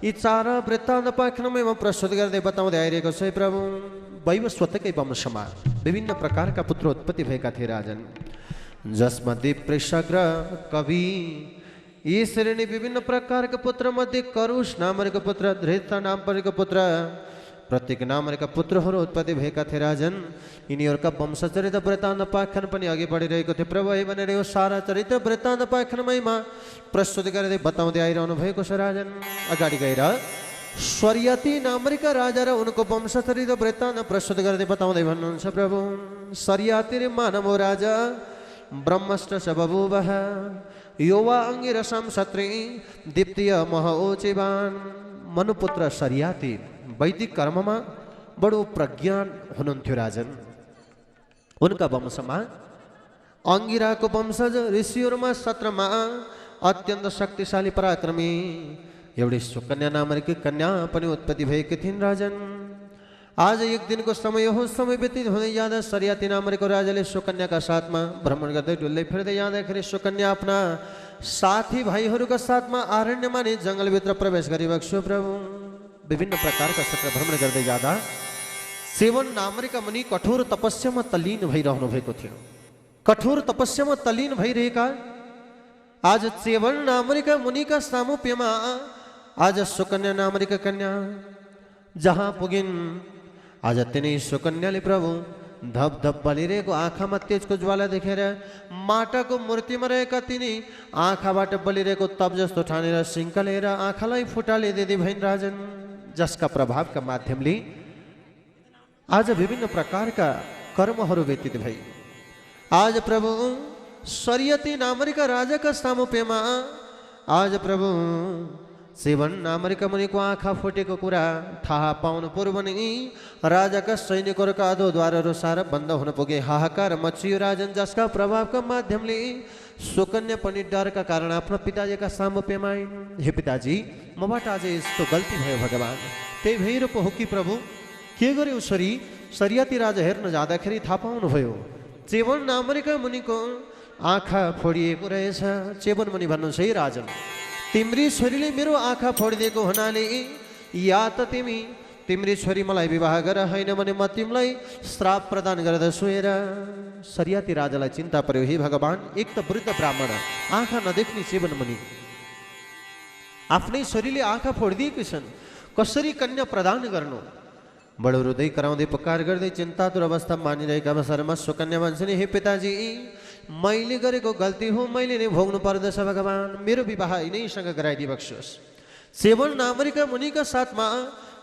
यी चार वृत्तान्त पाखनमा प्रस्तुत गर्दै बताउँदै आइरहेको छ। प्रभु वैवस्वतकै वंशमा विभिन्न प्रकारका पुत्र उत्पत्ति भएका थिए राजन, जसमध्ये पृषक र कवि यी श्रेणी विभिन्न प्रकारका पुत्र मध्ये करुष नामका पुत्र, धृत नामका पुत्र, प्रत्येक नामका पुत्रहरू उत्पत्ति भएका थिए राजन। यिनीहरूका वंशचरित वृत्तान्त पाख्यान पनि अघि बढिरहेको थियो। प्रभु है भनेर यो सारा चरित्र वृत्तान्त पाख्यानमैमा प्रस्तुत गर्दै बताउँदै आइरहनु भएको छ राजन। अगाडि गएर स्वरियती नामका राजा र उनको वंशचरित वृत्तान्त प्रस्तुत गर्दै बताउँदै भन्नुहुन्छ प्रभु, स्वरियती रे मानव राजा ब्रह्मष्ट स बभूवः युवा अंगिरसम क्षत्री दीप्तीय महओचिवान। मनुपुत्र स्वरियती वैदिक कर्ममा बडो प्रज्ञान हुनुहुन्थ्यो राजन। उनका वंशमा अंगिराको वंशज ऋषिहरूमा 17मा अत्यन्त शक्तिशाली पराक्रमी एउटी सुकन्या नामकी कन्या पनि उत्पत्ति भएकी थिइन् राजन। आज एक दिन को समय हो, समय व्यतीत हुँदै जाँदा स्वरियती नामको राजाले सुकन्याका साथमा भ्रमण गर्दै डुल्दै फिर्दै जाँदाखेरि सुकन्या आफ्ना साथी भाइहरूका साथमा आरण्यमा नै जङ्गलभित्र प्रवेश गरिरहेको छु। प्रभु विभिन्न प्रकारका क्षेत्र भ्रमण गर्दै जाँदा सेवन नामका मुनि कठोर तपस्यामा तल्लीन भइरहनु भएको थियो। कठोर तपस्यामा तल्लीन भइरहेका आज सेवन नामका मुनिका सामुप्यमा आज सुकन्या नामका कन्या जहाँ पुगिन्, आज तिनै सुकन्याले प्रभु धप धप बलिरहेको आँखामा तेजको ज्वाला देखेर माटाको मूर्तिमा रहेका तिनी आँखाबाट बलिरहेको तप जस्तो ठानेर सिङ्का लिएर आँखालाई फुटाले दिँदै भइन् राजन, जसका प्रभावका माध्यमले आज विभिन्न प्रकारका कर्महरू व्यतीत भई। आज प्रभु स्वरियती नामका राजाका सामुप्यमा आज प्रभु सेवन नामका मुनिको आँखा फुटेको कुरा थाहा पाउनु पूर्व नै राजाका सैनिकहरूका अधोद्वारहरू सारा बन्द हुन पुगे। हाहाकार मचियो राजन, जसका प्रभावका माध्यमले सुकन्या पनि डरका कारण आफ्नो पिताजीका सामुप्यमा आइन्। हे पिताजी, मबाट आज यस्तो गल्ती भयो भगवान, त्यही भएर पो हो कि प्रभु के गर्यो उसरी स्वरियती राजा हेर्न जाँदाखेरि थाहा पाउनुभयो चेवन नामका मुनिको आँखा फोडिएको रहेछ। चेवन मुनि भन्नुहुन्छ, है राजन, तिम्री छोरीले मेरो आँखा फोडिदिएको हुनाले या त तिम्री छोरी मलाई विवाह गर, होइन भने म तिमीलाई श्राप प्रदान गर्दछु। हेर स्वरियती राजालाई चिन्ता पर्यो, हे भगवान, एक त वृद्ध ब्राह्मण आँखा नदेख्ने चेवन मुनि आफ्नै छोरीले आँखा फोडिदिएकी छन्, कसरी कन्या प्रदान गर्नु? बडो हृदय कराउँदै पुकार गर्दै चिन्तातुर अवस्था मानिरहेका अवसरमा सुकन्या भन्छन्, हे पिताजी, मैले गरेको गल्ती हो, मैले नै भोग्नु पर्दछ भगवान, मेरो विवाह यिनैसँग गराइदिबक्सोस्। सेवन नामका मुनिका साथमा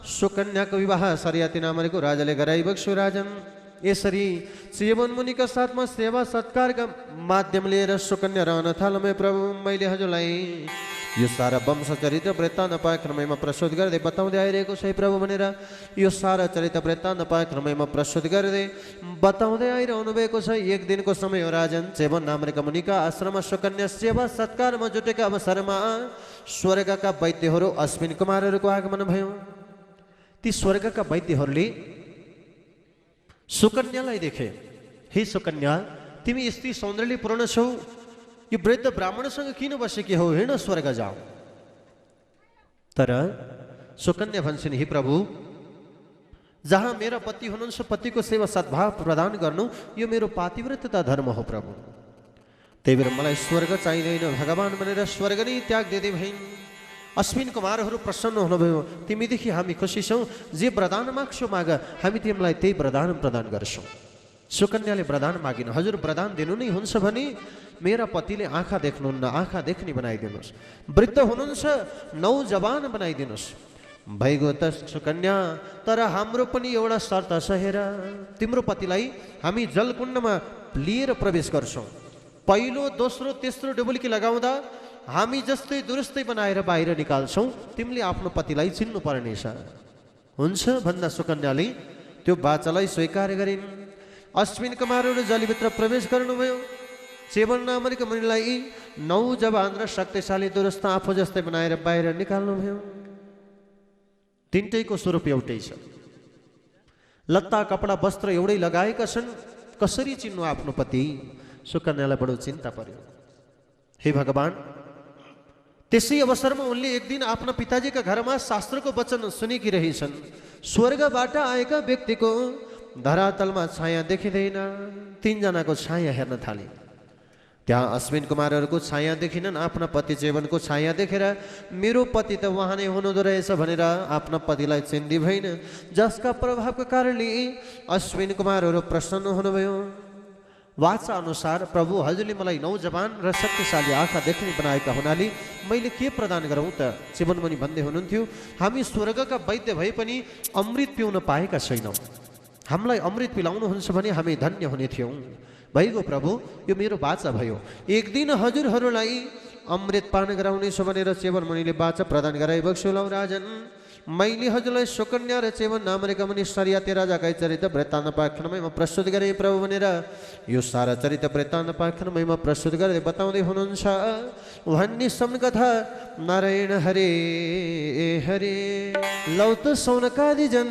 सुकन्याको विवाह स्वरियती नामको राजाले गराइबक्सो राजन। यसरी सेवन मुनिका साथमा सेवा सत्कारका माध्यम लिएर सुकन्या रहन थाल्नु। प्रभु, मैले हजुरलाई यो सारा वंश चरित्र वृत्तान्त पाए क्रमैमा प्रस्तुत गर्दै बताउँदै आइरहेको सही प्रभु भनेर यो सारा चरित्र वृत्तान्त पाए क्रमैमा प्रस्तुत गर्दै बताउँदै आइरहनु भएको छ। एक दिनको समय हो राजन, चेवन नामका मुनिका आश्रममा सुकन्या सेवा सत्कारमा जुटेका अवसरमा स्वर्गका वैद्यहरू अश्विन कुमारहरूको आगमन भयो। ती स्वर्गका वैद्यहरूले सुकन्यालाई देखे, हे सुकन्या, तिमी यस्तै सौन्दर्यपूर्ण छौ, यो वृद्ध ब्राह्मणसँग किन बसेकी हौ, हिँड स्वर्ग जाऊ। तर सुकन्या भन्छन्, हे प्रभु, जहाँ मेरा पति हुनुहुन्छ पतिको सेवा सद्भाव प्रदान गर्नु यो मेरो पातिव्रतता धर्म हो प्रभु। त्यही भएर मलाई स्वर्ग चाहिँदैन भगवान भनेर स्वर्ग नै त्याग दिँदै भइन्। अश्विन कुमारहरू प्रसन्न हुनुभयो, तिमीदेखि हामी खुसी छौँ, जे वरदान माग्छौ माग, हामी तिमीलाई त्यही वरदान प्रदान गर्छौँ। सुकन्याले वरदान मागिन, हजुर वरदान दिनु नै हुन्छ भने मेरा पतिले आँखा देख्नुहुन्न, आँखा देख्ने बनाइदिनुहोस्, वृद्ध हुनुहुन्छ नौजवान बनाइदिनुहोस्। भइगयो त सुकन्या, तर हाम्रो पनि एउटा शर्त छ, हेर, तिम्रो पतिलाई हामी जलकुण्डमा लिएर प्रवेश गर्छौँ, पहिलो दोस्रो तेस्रो डुबुल्की लगाउँदा हामी जस्तै दुरुस्तै बनाएर बाहिर निकाल्छौँ, तिमीले आफ्नो पतिलाई चिन्नु पर्नेछ। हुन्छ भन्दा सुकन्याले त्यो बाचालाई स्वीकार गरिन्। अश्विन कुमारहरू जलभित्र प्रवेश गर्नुभयो। चेवन नामक मुनिलाई नौजवान र शक्तिशाली दुरुस्त आफू जस्तै बनाएर बाहिर निकाल्नुभयो। तिनटैको स्वरूप एउटै छ, लत्ता कपडा वस्त्र एउटै लगाएका छन्, कसरी चिन्नु आफ्नो पति? सुकन्यालाई बडो चिन्ता पर्यो। हे भगवान, त्यसै अवसरमा उनले एक दिन आफ्ना पिताजीका घरमा शास्त्रको वचन सुनेकी रहेछन्। स्वर्गबाट आएका व्यक्तिको धरातलमा छाया देखिँदैन, तीनजनाको छाया हेर्न थाले। त्यहाँ अश्विन कुमारहरूको छाया देखिनन्। आफ्ना पति चेवनको छाया देखेर मेरो पति त उहाँ नै हुनुहुँदो रहेछ भनेर आफ्ना पतिलाई चिन्दी भइन, जसका प्रभावको कारणले अश्विन कुमारहरू प्रसन्न हुनुभयो। वाचा अनुसार प्रभु हजुरले मलाई नौजवान र शक्तिशाली आँखा देख्ने बनाएका हुनाले मैले के प्रदान गरौँ त? चेवन मुनि भन्दै हुनुहुन्थ्यो, हामी स्वर्गका वैद्य भए पनि अमृत पिउन पाएका छैनौँ, हामीलाई अमृत पिलाउनुहुन्छ भने हामी धन्य हुने थियौँ। भइगयो प्रभु, यो मेरो बाचा भयो, एक दिन हजुरहरूलाई अमृत पान गराउनेछु भनेर चेवन मुनिले बाचा प्रदान गराइबक्छु। लौ राजन, मैले हजुरलाई सुकन्या र चेवन नामका मुनि सरियाती राजाका चरित्र वृत्तान्त पाख्यानमा प्रस्तुत गरेँ प्रभु भनेर यो सारा चरित्र वृत्तान्त पाख्यानमा प्रस्तुत गर्दै बताउँदै हुनुहुन्छ। भन्ने सम्म कथा नारायण हरे हरे। लौ त सौनकादि जन,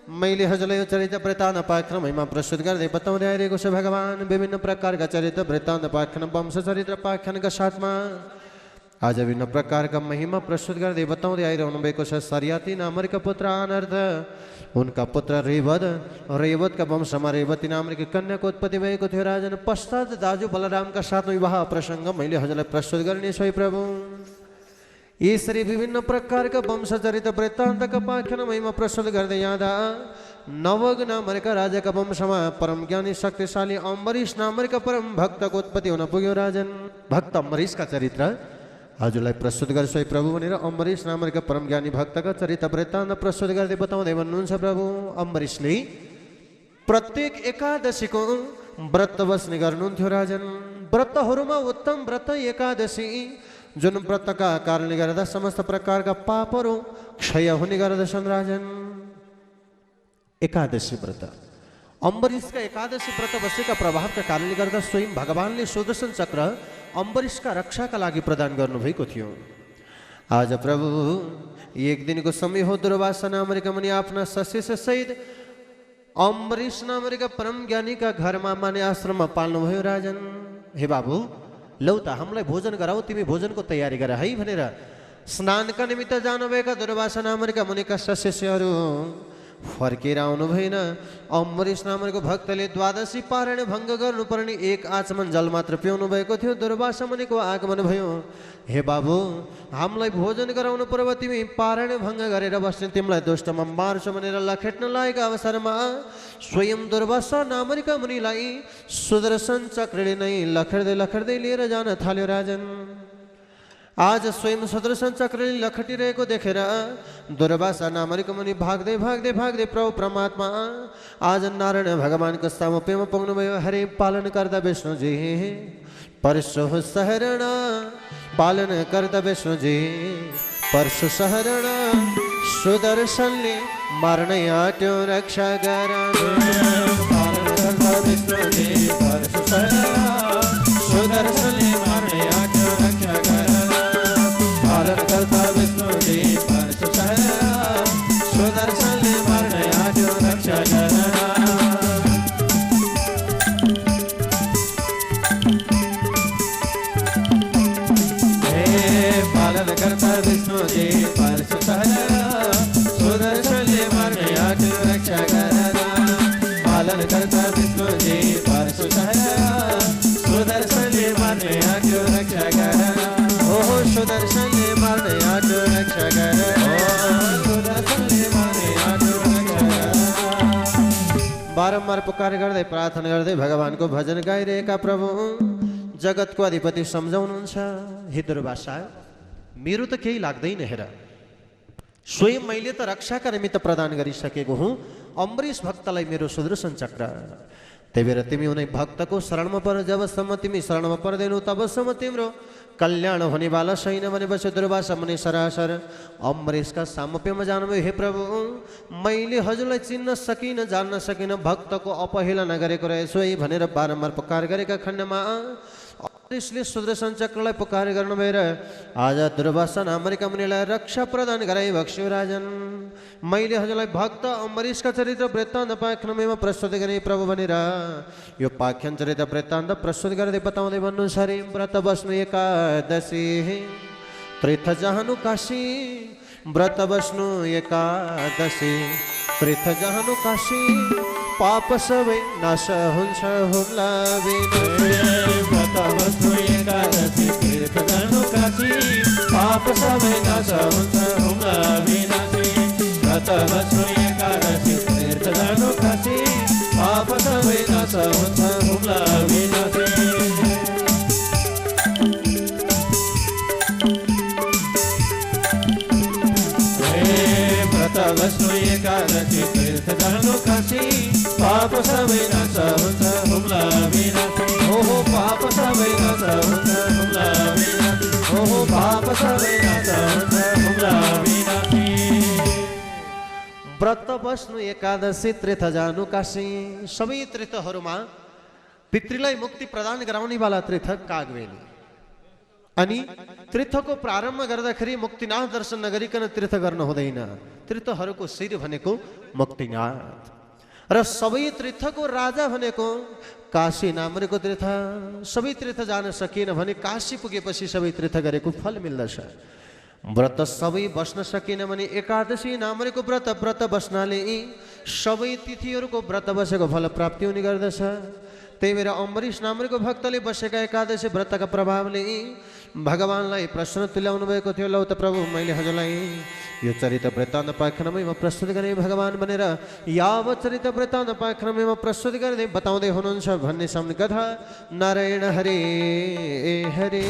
मैले हजुरलाई यो चरित्र वृत्तान्त पाख्यानमा प्रस्तुत गर्दै बताउँदै आइरहेको छ। भगवान विभिन्न प्रकारका चरित्र वृत्तान्त पाख्यान वंश चरित्र पाख्यानका साथमा आज विभिन्न प्रकारका महिमा प्रस्तुत गर्दै बताउँदै आइरहनु भएको छ। सरियाती नामका पुत्र अनर्थ, उनका पुत्र रेवत, रेवतका वंशमा रेवती नामकी कन्याको उत्पत्ति भएको थियो। राजन पश्चात दाजु बलरामका साथ विवाह प्रसङ्ग मैले हजुरलाई प्रस्तुत गर्नेछु है प्रभु। यसरी विभिन्न प्रकारका वंश चरित्र वृत्तान्तका पाख्यान महिमा प्रस्तुत गर्दै यादा नवग नामका राजाका वंशमा परम ज्ञानी शक्तिशाली अम्बरीश नामका परम भक्तको उत्पत्ति हुन पुग्यो। राजन भक्त अम्बरीशका चरित्र हजुरलाई प्रस्तुत गर्छु है प्रभु भनेर अम्बरीश नामका परम ज्ञानी भक्तका चरित्र वृत्तान्त प्रस्तुत गर्दै बताउँदै भन्नुहुन्छ। प्रभु अम्बरीशले प्रत्येक एकादशीको व्रत बस्ने गर्नुहुन्थ्यो। राजन व्रतहरूमा उत्तम व्रत एकादशी, जुन व्रतका कारणले गर्दा समस्त प्रकारका पापहरू क्षय हुने गर्दछन्। राजन एकादशी व्रत, अम्बरीशका एकादशी व्रत बसेका प्रभावका कारणले गर्दा स्वयं भगवानले सुदर्शन चक्र अम्बरीशका रक्षाका लागि प्रदान गर्नुभएको थियो। आज प्रभु एक दिनको समय हो, दुर्वासा नामका मुनि आफ्ना शिष्य सहित अम्बरीश नामका परम ज्ञानीका घरमा माने आश्रममा पाल्नुभयो। राजन हे बाबु, लौ त हामीलाई भोजन गराऊ, तिमी भोजनको तयारी गर है भनेर स्नानका निमित्त जानुभएका दुर्वासा नामका मुनिका शिष्यहरू फर्केर आउनु भएन। अम्बरीश नामको भक्तले द्वादशी पारायण भङ्ग गर्नुपर्ने एक आचमन जल मात्र पिउनु भएको थियो। दुर्वासा मुनिको आगमन भयो। हे बाबु, हामीलाई भोजन गराउनु पर्व, तिमी पारायण भङ्ग गरेर बस्ने, तिमीलाई दुष्टमा मार्छु भनेर लखेट्न लागेका अवसरमा स्वयं दुर्वासा नामका मुनिलाई सुदर्शन चक्रले नै लखेड्दै लखेड्दै लिएर जान थाल्यो। राजन आज स्वयं सुदर्शन चक्रले लखटिरहेको देखेर दुर्वासा नामक मुनि भाग्दै भाग्दै भाग्दै प्रभु परमात्मा आज नारायण भगवानको सामुप्यमा पुग्नुभयो। हरे पालन गर्दा विष्णुजी परशु सहरण पालन गर्दा विष्णुजी परशु सहरण सुदर्शनले मार्न आट्यो रक्षा गर। पालन गर्दा विष्णुजी परशु सहरण सुदर्शनले मार्न आट्यो रक्षा गर। पालन करता विष्णुजी परशु सहरण सुदर्शनले मार्न आट्यो रक्षा गर। पालन करता विष्णुजी परशु सहरण सुदर्शनले मार्न आट्यो रक्षा गर। पालन करता विष्णुजी परशु सहरण सुदर्शनले मार्न आट्यो रक्षा गर। ओहो सुदर्शनले मार्न आट्यो रक्षा गर। सुदर्शनले मार्न आट्यो रक्षा गर। बारम्बार पुकार गर्दै प्रार्थना गर्दै भगवानको भजन गाइरहेका प्रभु जगतको अधिपति सम्झाउनुहुन्छ। हे दुर्वासा मेरो त केही लाग्दैन हेर, स्वयं मैले त रक्षाका निमित्त प्रदान गरिसकेको हुँ अम्बरीश भक्तलाई मेरो सुदर्शन चक्र। त्यही भएर तिमी उनी भक्तको शरणमा पर, जबसम्म तिमी शरणमा पर्दैनौ तबसम्म तिम्रो कल्याण हुनेवाला छैन भनेपछि दुर्वासा मुनि सरासर अम्बरीशका सामुप्यमा जानुभयो। हे प्रभु मैले हजुरलाई चिन्न सकिनँ, जान्न सकिनँ, भक्तको अपहेलना गरेको रहेछु है भनेर बारम्बार पुकार गरेका खण्डमा अम्बरीशले सुदर्शन चक्रलाई पुकार गर्नु भएर आज दुर्वासा नामक मुनिलाई रक्षा प्रदान गराई बक्स्यो। राजन मैले हजुरलाई भक्त अम्बरीशका चरित्र वृत्तान्त पाख्यानमा प्रस्तुत गरेँ प्रभु भनेर यो पाख्यान चरित्र वृत्तान्त प्रस्तुत गर्दै बताउँदै भन्नुहुन्छ। हरे व्रत बस्नु एकादशी तीर्थ जानु काशी, व्रत बस्नु एकादशी तीर्थ जानु काशी, पाप सबै नाश हुन्छ हुम्ला बिना। व्रत बस्नु एकादशी तीर्थ जानु काशी, पाप सबै नाश हुन्छ हुम्ला बिना। व्रत बस्नु एकादशी तीर्थ जानु काशी, पाप सबै नाश हुन्छ हुम्ला बिना। बस्नु एकादशी तीर्थ जानु काशी, पाप सबै नाश हुन्छ हुम्ला बिनासी। ओहो पाप सबै नाश हुन्छ हुम्ला बिनासी। ओहो पाप सबै नाश हुन्छ हुम्ला बिनासी। व्रत बस्नु एकादशी तीर्थ जानु काशी, सबै तीर्थहरूमा पितृलाई मुक्ति प्रदान गराउनेवाला तीर्थ कागबेली। अनि तीर्थको प्रारम्भ गर्दाखेरि मुक्तिनाथ दर्शन नगरिकन तीर्थ गर्न हुँदैन। तीर्थहरूको शिर भनेको मुक्तिनाथ र सबै तीर्थको राजा भनेको काशी नामको तीर्थ। सबै तीर्थ जान सकिएन भने काशी पुगेपछि सबै तीर्थ गरेको फल मिल्दछ। व्रत सबै बस्न सकिएन भने एकादशी नामको व्रत बस्नाले सबै तिथिहरूको व्रत बसेको फल प्राप्ति हुने गर्दछ। त्यही भएर अम्बरीश नामको भक्तले बसेका एकादशी व्रतका प्रभावले भगवानलाई प्रश्न तुल्याउनु भएको थियो। लौ त प्रभु मैले हजुरलाई यो चरित्र वृत्तान्त पाख्यानमा प्रस्तुत गरेँ भगवान भनेर यावत चरित्र वृत्तान्त पाख्यानमा प्रस्तुत गर्दै बताउँदै हुनुहुन्छ भन्ने सम्म कथा। नारायण हरे हरे।